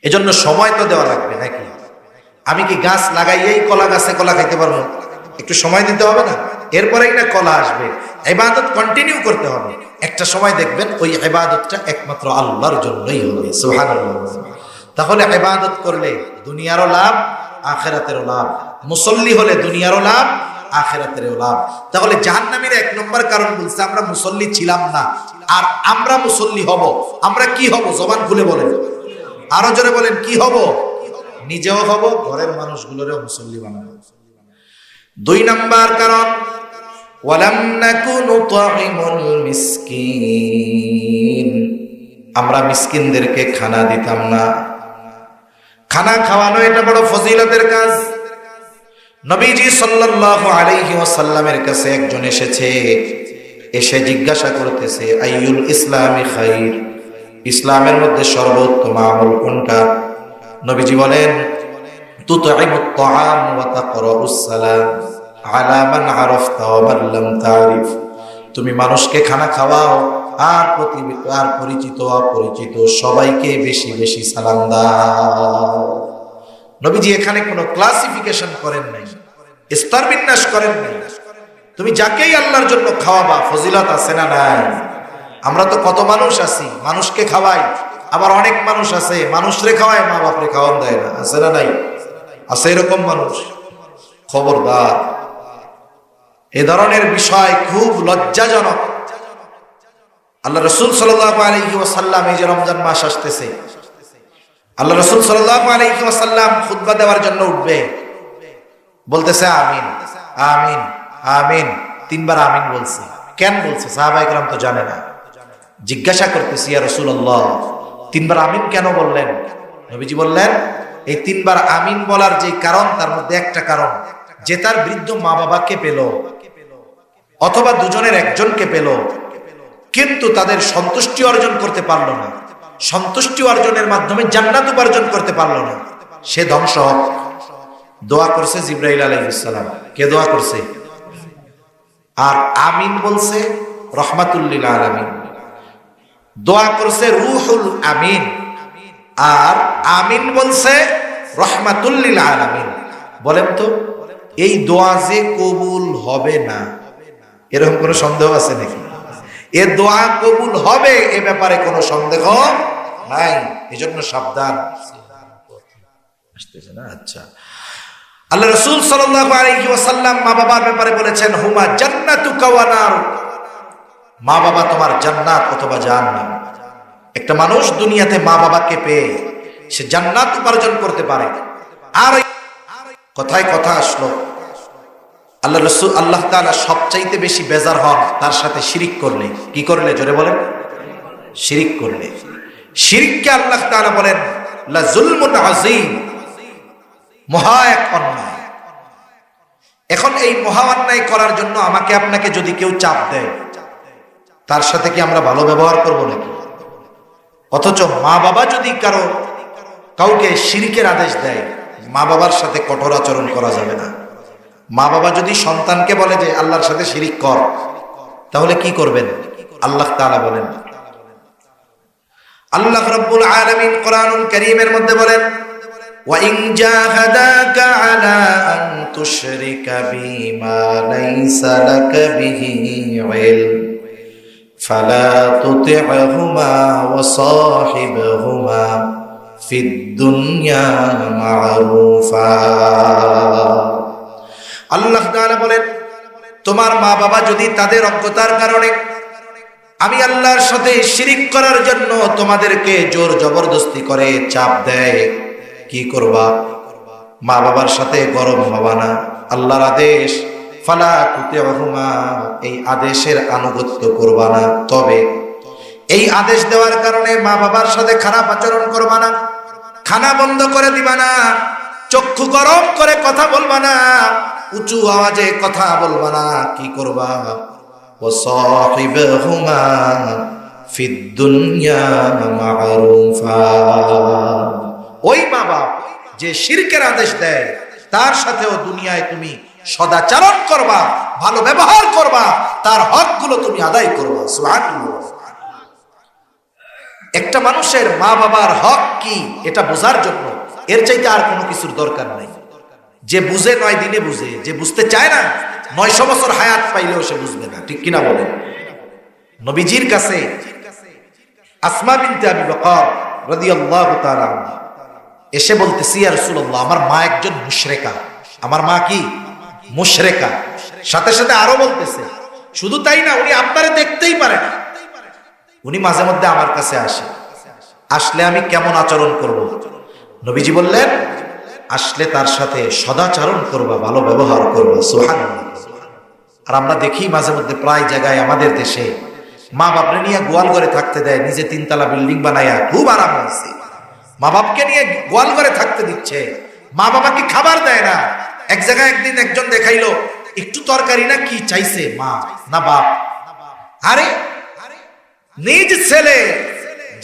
এজন্য সময় তো দেওয়া লাগবে নাকি? আমি কি গাছ লাগাইয়েই কলা গাছে কলা খাইতে পারবো? একটু সময় দিতে হবে না? এরপরেই না কলা আসবে। ইবাদত কন্টিনিউ করতে হবে। একটা সময় দেখবেন ওই ইবাদতটা একমাত্র আল্লাহর জন্যই হবে। সুবহানাল্লাহ। তাহলে ইবাদত করলে দুনিয়ারও লাভ, আখিরাতেরও লাভ। মুসল্লি হলে দুনিয়ারও লাভ, আখিরাতেরও লাভ। তাহলে জাহান্নামীর 1 নম্বর কারণ বলছে আমরা মুসল্লি ছিলাম না, আর আমরা মুসল্লি হব। আমরা কি হব? জবান খুলে বলেন, আরো জোরে বলেন, কি হব? নিজেও হব, ঘরের মানুষগুলোরও মুসল্লি বানাবো। 2 নম্বর কারণ, ওয়ালাম নাকু নুতঈমুল মিসকিন, আমরা মিসকিনদেরকে খানা দিতাম না। খানা খাওয়ানো এটা বড় ফজিলতের কাজ। নবীজি সাল্লাল্লাহু আলাইহি ওয়াসাল্লামের কাছে একজন এসেছে, এসে জিজ্ঞাসা করতেছে আইয়ুল ইসলামি খাইর, ইসলামের মধ্যে সর্বোত্তম আমল কোনটা? নবীজি বলেন তুতঈমুত তাআম ওয়া তাকরাউস সালাম আলা মান আরাফতা ওয়া মান লাম তারিফ, তুমি মানুষকে খানা খাওয়াও, আর পরিচিত অপরিচিত সবাইকে বেশি বেশি সালাম দাও। নবীজি এখানে কোনো ক্লাসিফিকেশন করেন নাই, স্তর বিন্যাস করেন নাই। তুমি যাকেই আল্লাহর জন্য খাওয়াবা, ফজিলত আছে না নাই? আমরা তো কত মানুষ আছি, মানুষকে খাওয়াই, আবার অনেক মানুষ আছে মানুষরে খাওয়ায়, মা বাপরে খাওয়ান দেয় না। আছে না নাই? আছে এরকম মানুষ। খবরদার, এ ধরনের বিষয় খুব লজ্জাজনক। আল্লাহ রাসূল সাল্লাল্লাহু আলাইহি ওয়াসাল্লাম, এই যে রমজান মাস আসতেছে, আল্লাহ রাসূল সাল্লাল্লাহু আলাইহি ওয়াসাল্লাম খুতবা দেওয়ার জন্য উঠবে, বলতেছে আমিন আমিন আমিন, 3 বার আমিন বলছে। কেন বলছে? সাহাবায়ে কেরাম তো জানে না। জিজ্ঞাসা করতেছি, ইয়া রাসূলুল্লাহ 3 বার আমিন কেন বললেন? নবীজি বললেন, এই 3 বার আমিন বলার যে কারণ, তার মধ্যে একটা কারণ, যে তার বৃদ্ধ মা বাবাকে পেল অথবা দুজনের একজনকে পেল, কিন্তু তাদের সন্তুষ্টি অর্জন করতে পারলো না, সন্তুষ্টি অর্জনের মাধ্যমে জান্নাত উপার্জন করতে পারলো না, সে ধ্বংস হোক। দোয়া করছে জিবরাইল আলাইহিস সালাম। কে দোয়া করছে? আর আমিন বলছে রাহমাতুল লিল আলামিন। দোয়া করছে রূহুল আমিন, আর আমিন বলছে রাহমাতুল লিল আলামিন। বলেন তো, এই দোয়া যে কবুল হবে না, এরকম কোনো সন্দেহ আছে নাকি? এ দোয়া কবুল হবে, এ ব্যাপারে কোনো সন্দেহ নাই। এজন্য সাবধান। আসতেছে না? আচ্ছা। আল্লাহ রাসূল সাল্লাল্লাহু আলাইহি ওয়াসাল্লাম মা বাবার ব্যাপারে বলেছেন, হুমা জান্নাতুকা ওয়া নার, মা বাবা তোমার জান্নাত অথবা জাহান্নাম। একটা মানুষ দুনিয়াতে মা বাবাকে পেয়ে সে জান্নাত উপার্জন করতে পারে। আর কথায় কথা আসলো, আল্লাহ রাসূল আল্লাহ তাআলা সবচাইতে বেশি বেজার হন তার সাথে শিরিক করলে। কি করলে? জোরে বলেন। শিরিক করলে। শিরিককে আল্লাহ তাআলা বলেন লা যুলমুন আযীম, মহা এক অন্যায়। এখন এই মহা অন্যায় করার জন্য আমাকে আপনাকে যদি কেউ চাপ দেয়, তার সাথে কি আমরা ভালো ব্যবহার করব নাকি? অথচ মা বাবা যদি কাউকে শিরিকের আদেশ দেয়, মা বাবার সাথে কঠোর আচরণ করা যাবে না। মা বাবা যদি সন্তানকে বলে যে আল্লাহর সাথে শিরিক কর, তাহলে কি করবেন? আল্লাহ তাআলা বলেন, আল্লাহ রাব্বুল আলামিন কোরআনুল কারীমের মধ্যে বলেন, ওয়া ইন জাহাদাকা আলা আন তুশরিকা বিমা লাইসা লাকা বিহি ইলম ফালা তুতি'হুমা ওয়া সাহিবহুমা ফিদ দুনিয়া মা'রুফা। আল্লাহ তাআলা বলেন, তোমার মা বাবা যদি তাদের অজ্ঞতার কারণে আমি আল্লাহর সাথে শিরিক করার জন্য তোমাদেরকে জোর জবরদস্তি করে চাপ দেয়, কি করবা? মা বাবার সাথে গরম হবা না। আল্লাহর আদেশ ফালা তুতি'হুমা, এই আদেশের আনুগত্য করবা না। তবে এই আদেশ দেওয়ার কারণে মা বাবার সাথে খারাপ আচরণ করবা না, খানা বন্ধ করে দিবা না, চক্ষু গরম করে কথা বলবা না, উঁচু আওয়াজে কথা বলবা না। কি করবা? ওয়াসাহিবহুমা ফিদ দুনিয়া মা'রুফা। ওই মা বাপ যে শিরকের আদেশ দেয়, তার সাথেও দুনিয়ায় তুমি সদাচরণ করবা, ভালো ব্যবহার করবা, তার হকগুলো তুমি আদায় করবা। সুবহানাল্লাহ। একটা মানুষের মা বাবার হক কি এটা বোঝার জন্য এর চাইতে আর কোনো কিছুর দরকার নাই। যে বুঝে 9 দিনে বুঝে, যে বুঝতে চায় না 900 বছর হায়াত পাইলেও সে বুঝবে না। ঠিক কিনা বলেন? নবীজির কাছে আসমা বিনতে আবি বকর রাদিয়াল্লাহু তাআলা এসে বলতেছি, ইয়া রাসূলুল্লাহ, আমার মা একজন মুশরিকা। আমার মা কি? মুশরিকা। সাথে সাথে আরো বলতেছে, শুধু তাই না, উনি আপনারে দেখতেই পারে না। উনি মাঝে মধ্যে আমার কাছে আসে, আসলে আমি কেমন আচরণ করব? নবীজি বললেন, আসলে তার সাথে সদাচরণ করবা, ভালো ব্যবহার করবা। সুবহানাল্লাহ। আর আমরা দেখি মাঝে মধ্যে প্রায় জায়গায় আমাদের দেশে মা বাপরে নিয়ে গোয়াল ঘরে থাকতে দেয়, নিজে 3 তলা বিল্ডিং বানায়া খুব আরাম হয়েছে, মা বাপকে নিয়ে গোয়াল ঘরে থাকতে দিচ্ছে, মা বাবাকে খাবার দেয় না। এক জায়গায় একদিন একজন দেখাইলো, একটু তরকারি না কি চাইছে, মা না বাপ। আরে নিজ ছেলে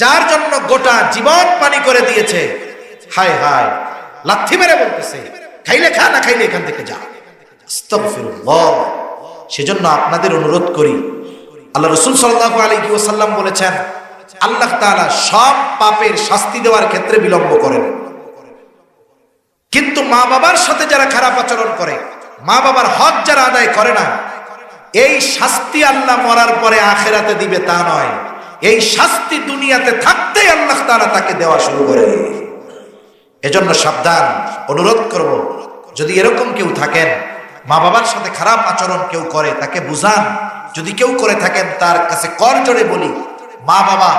যার জন্য গোটা জীবন পানি করে দিয়েছে, হায় হায় লাথি মেরে বলতেছে, খাইলে খা, না খাইলে এখান থেকে যা। আস্তাগফিরুল্লাহ। সেজন্য আপনাদের অনুরোধ করি, আল্লাহ রাসূল সাল্লাল্লাহু আলাইহি ওয়াসাল্লাম বলেছেন, আল্লাহ তাআলা সব পাপের শাস্তি দেওয়ার ক্ষেত্রে বিলম্ব করেন, কিন্তু মা বাবার সাথে যারা খারাপ আচরণ করে, মা বাবার হক যারা আদায় করে না, এই শাস্তি আল্লাহ মরার পরে আখিরাতে দিবে তা নয়, এই শাস্তি দুনিয়াতে থাকতেই আল্লাহ তাআলা তাকে দেওয়া শুরু করে। এজন্য সাবধান, অনুরোধ করব, যদি এরকম কেউ থাকেন মা বাবার সাথে খারাপ আচরণ কেউ করে তাকে বুঝান। যদি কেউ করে থাকেন তার কাছে করজোড়ে বলি, মা বাবা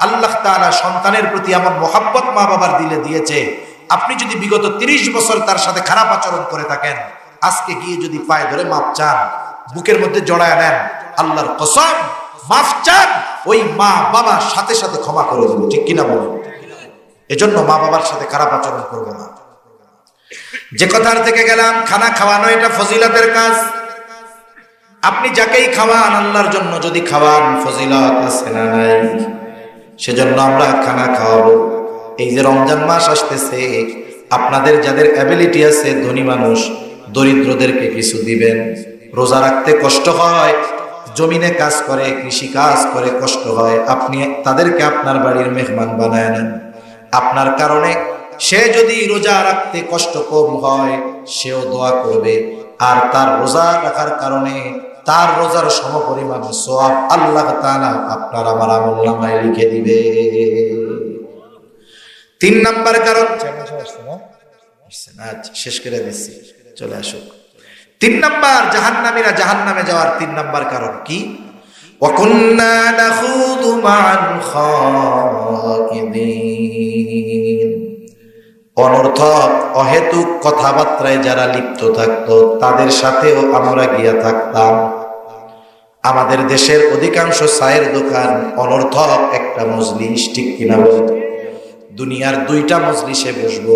আল্লাহ তাআলা সন্তানের প্রতি এমন মোহাব্বত মা বাবার দিলে দিয়েছে, আপনি যদি বিগত 30 বছর তার সাথে খারাপ আচরণ করে থাকেন, আজকে গিয়ে যদি পায়ে ধরে মাপ চান, বুকের মধ্যে জড়ায় নেন, আল্লাহর কসম মাফ চান, ওই মা বাবা সাথে সাথে ক্ষমা করে দেবে। ঠিক কিনা বলুন? এজন্য মা বাবার সাথে খারাপ আচরণ করবো না। যে কথার থেকে গেলাম, খানা খাওয়ানো এটা ফজিলতের কাজ। আপনি যাকেই খাওয়ান আল্লাহর জন্য যদি খাওয়ান, ফজিলত আছে না নাই? সেজন্য আমরা খানা খাওয়াবো। এই যে রমজান মাস আসতেছে, আপনাদের যাদের অ্যাবিলিটি আছে, ধনী মানুষ দরিদ্রদেরকে কিছু দিবেন। রোজা রাখতে কষ্ট হয়, জমিনে কাজ করে, কৃষি কাজ করে কষ্ট হয়, আপনি তাদেরকে আপনার বাড়ির মেহমান বানায় নেন। আপনার কারণে সে যদি রোজা রাখতে কষ্ট কম হয়, সেও দোয়া করবে, আর তার রোজা রাখার কারণে তার রোজার সমপরিমাণ সওয়াব আল্লাহ তাআলা আপনার আমার আমলনামায় লিখে দিবে। 3 নাম্বার কারণ, আচ্ছা শেষ করে দিচ্ছি, চলে আসুক। 3 নাম্বার, জাহান্নামীরা জাহান্নামে যাওয়ার 3 নাম্বার কারণ কি? ওয়াকুন্না নাখুযু মা'আল খায়িদিন। অনর্থক অহেতুক কথাবার্তায় যারা লিপ্ত থাকতো তাদের সাথেও আমরা গিয়া থাকতাম। আমাদের দেশের অধিকাংশ চায়ের দোকান অনর্থক একটা মজলিস। ঠিক কিনা বলেন? দুনিয়ার 2টা মজলিসে বসবো।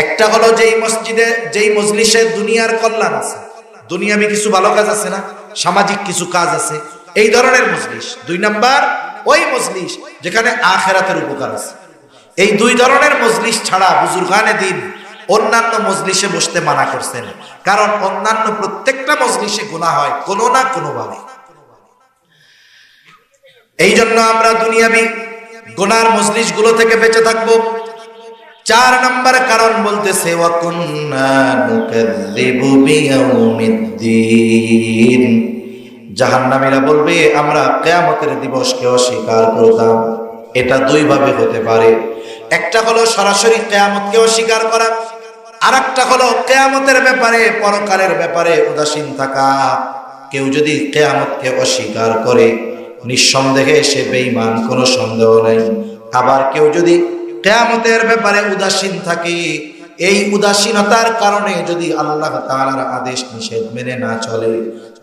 একটা হলো যেই মসজিদে, যেই মজলিসে দুনিয়ার কল্যাণ আছে, দুনিয়াবি কিছু ভালো কাজ আছে না, সামাজিক কিছু কাজ আছে, এই ধরনের মজলিস। 2 নাম্বার ওই মজলিস যেখানে আখিরাতের উপকার আছে। এই 2 ধরনের মজলিস ছাড়া বুজুর্গানে দিন অন্যান্য মজলিসে বসতে মানা করছেন, কারণ অন্যান্য প্রত্যেকটা মজলিসে গুনাহ হয় কোনো না কোনো ভাবে। এই জন্য আমরা দুনিয়াবি গুনার মজলিস গুলো থেকে বেঁচে থাকবো। 4 নাম্বার কারণ বলতেছে, ওয়া কুন্না নুকাযযিবু বিয়াউমিদ্দিন। জাহান্নামীরা বলবে আমরা কিয়ামতের দিবসকে অস্বীকার করতাম। এটা 2 ভাবে হতে পারে। একটা হলো সরাসরি কিয়ামতকে অস্বীকার করা, আর একটা হলো কিয়ামতের ব্যাপারে, পরকালের ব্যাপারে উদাসীন থাকা। কেউ যদি কিয়ামতকে অস্বীকার করে, নিঃসন্দেহে সে বেঈমান, কোনো সন্দেহ নাই। আবার কেউ যদি কিয়ামতের ব্যাপারে উদাসীন থাকে, এই উদাসীনতার কারণে যদি আল্লাহ তাআলার আদেশ নিষেধ মেনে না চলে,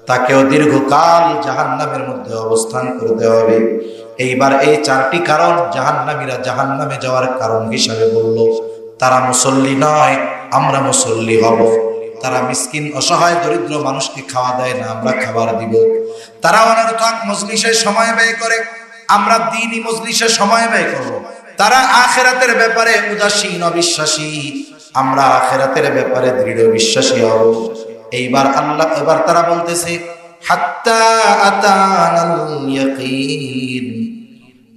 তাকেও দীর্ঘকাল জাহান্নামের মধ্যে অবস্থান করতে হবে। এইবার এই 4টি কারণ জাহান্নামীরা জাহান্নামে যাওয়ার কারণ হিসাবে বলল। তারা মুসল্লি নয়, আমরা মুসল্লি হব। তারা মিসকিন অসহায় দরিদ্র মানুষকে খাওয়া দেয় না, আমরা খাবার দিব। তারা অনর্থক মজলিসে সময় ব্যয় করে, আমরা দ্বীনি মজলিসে সময় ব্যয় করব। তারা আখিরাতের ব্যাপারে উদাসীন অবিশ্বাসী, আমরা আখিরাতের ব্যাপারে দৃঢ় বিশ্বাসী হব। এবার তারা বলতেছে, হাত্তা আতানাল ইয়াকিন।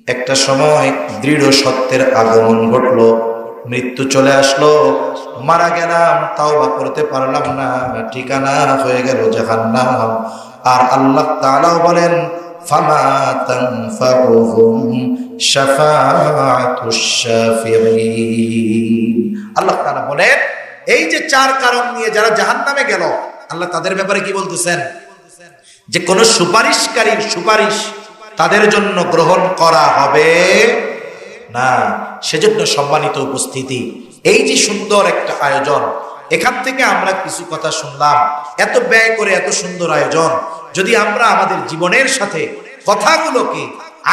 একটা সময় দৃঢ় সত্যের আগমন ঘটলো, মৃত্যু চলে আসলো, মারা গেলাম, তাওবা করতে পারলাম না, ঠিকানা হয়ে গেল জাহান্নাম। আর আল্লাহ তাআলাও বলেন, ফামা তানফাউহুম শাফাআতুশ শাফিঈন। আল্লাহ তাআলা বলেন, এই যে 4 কারণ নিয়ে যারা জাহান্নামে গেল, আল্লাহ তাদের ব্যাপারে কি বলতেছেন? যে কোন সুপারিশকারীর সুপারিশ তাদের জন্য গ্রহণ করা হবে না। সেজন্য সম্মানিত উপস্থিতি, এই যে সুন্দর একটা আয়োজন, এখান থেকে আমরা কিছু কথা শুনলাম। এত ব্যয় করে এত সুন্দর আয়োজন, যদি আমরা আমাদের জীবনের সাথে কথাগুলোকে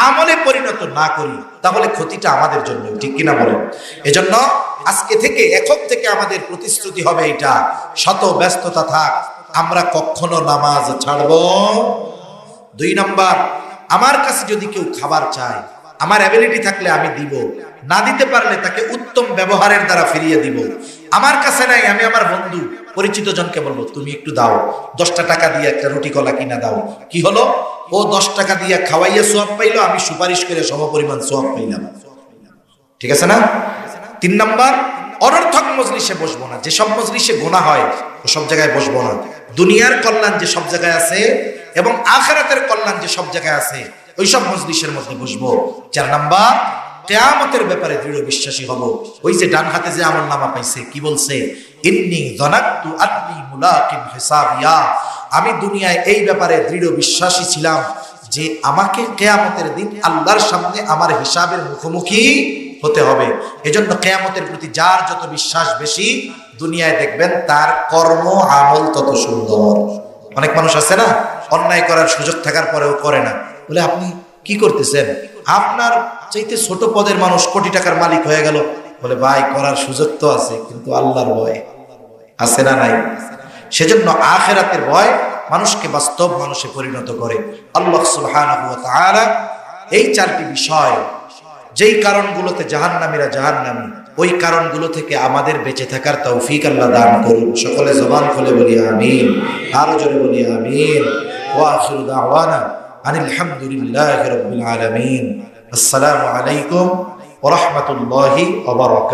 আমলে পরিণত না করি, তাহলে ক্ষতিটা আমাদের জন্য। ঠিক কিনা বলেন? এজন্য আজকে থেকে, এখন থেকে আমাদের প্রতিশ্রুতি হবে এটা, শত ব্যস্ততা থাক, আমরা কখনো নামাজ ছাড়বো। 2 নাম্বার, আমার কাছে যদি কেউ খাবার চায়, আমার অ্যাবিলিটি থাকলে আমি দিব, না দিতে পারলে তাকে উত্তম ব্যবহারের দ্বারা ফিরিয়ে দিব। আমার কাছে নাই, আমি আমার বন্ধু পরিচিত জনকে বলবো, তুমি একটু দাও, 10টা টাকা দিয়ে একটা রুটি কলা কিনা দাও। কি হলো? ও 10 টাকা দিয়ে খাওয়াইয়া সওয়াব পাইলো, আমি সুপারিশ করে সমপরিমাণ সওয়াব পাইলাম। ঠিক আছে না? 3 নাম্বার, অনর্থক মজলিসে বসবো না। যেসব মজলিসে গুনাহ হয় ওসব জায়গায় বসবো না। দুনিয়ার কল্যাণ যে সব জায়গায় আছে এবং আখিরাতের কল্যাণ যে সব জায়গায় আছে, ওইসব মজলিসের মধ্যে বসবো। 4 নাম্বার, কিয়ামতের ব্যাপারে দৃঢ় বিশ্বাসী হব। ওই যে ডান হাতে যে আমলনামা পাইছে, কি বলছে? ইন্নী যানাতু আন্নী মুলাকিন হিসাবিয়া, আমি দুনিয়ায় এই ব্যাপারে দৃঢ় বিশ্বাসী ছিলাম যে আমাকে কিয়ামতের দিন আল্লাহর সামনে আমার হিসাবের মুখোমুখি হতে হবে। এজন্য কিয়ামতের প্রতি যার যত বিশ্বাস বেশি, দুনিয়ায় দেখবেন তার কর্ম আমল তত সুন্দর। অনেক মানুষ আছে না, অন্যায় করার সুযোগ থাকার পরেও করে না। বলে আপনি কি করতেছেন? আপনার চাইতে ছোট পদের মানুষ কোটি টাকার মালিক হয়ে গেল। বলে ভাই, করার সুযোগ তো আছে, কিন্তু আল্লাহর ভয় আছে না নাই? সেজন্য আখিরাতের ভয় মানুষকে বাস্তব মানুষে পরিণত করে। আল্লাহ সুবহানাহু ওয়া তাআলা এই 4টি বিষয়, যেই কারণগুলোতে জাহান্নামীরা জাহান্নামী, ওই কারণগুলো থেকে আমাদের বেঁচে থাকার তৌফিক আল্লাহ দান করুন। সকলে জবান খুলে বলি আমিন, আরো জোরে বলি আমিন। ওয়া আখিরু দাওয়ানা আনিল হামদুলিল্লাহি রাব্বিল আলামিন। আসসালামু আলাইকুম ওয়া রাহমাতুল্লাহি ওয়া বারাকাতুহু।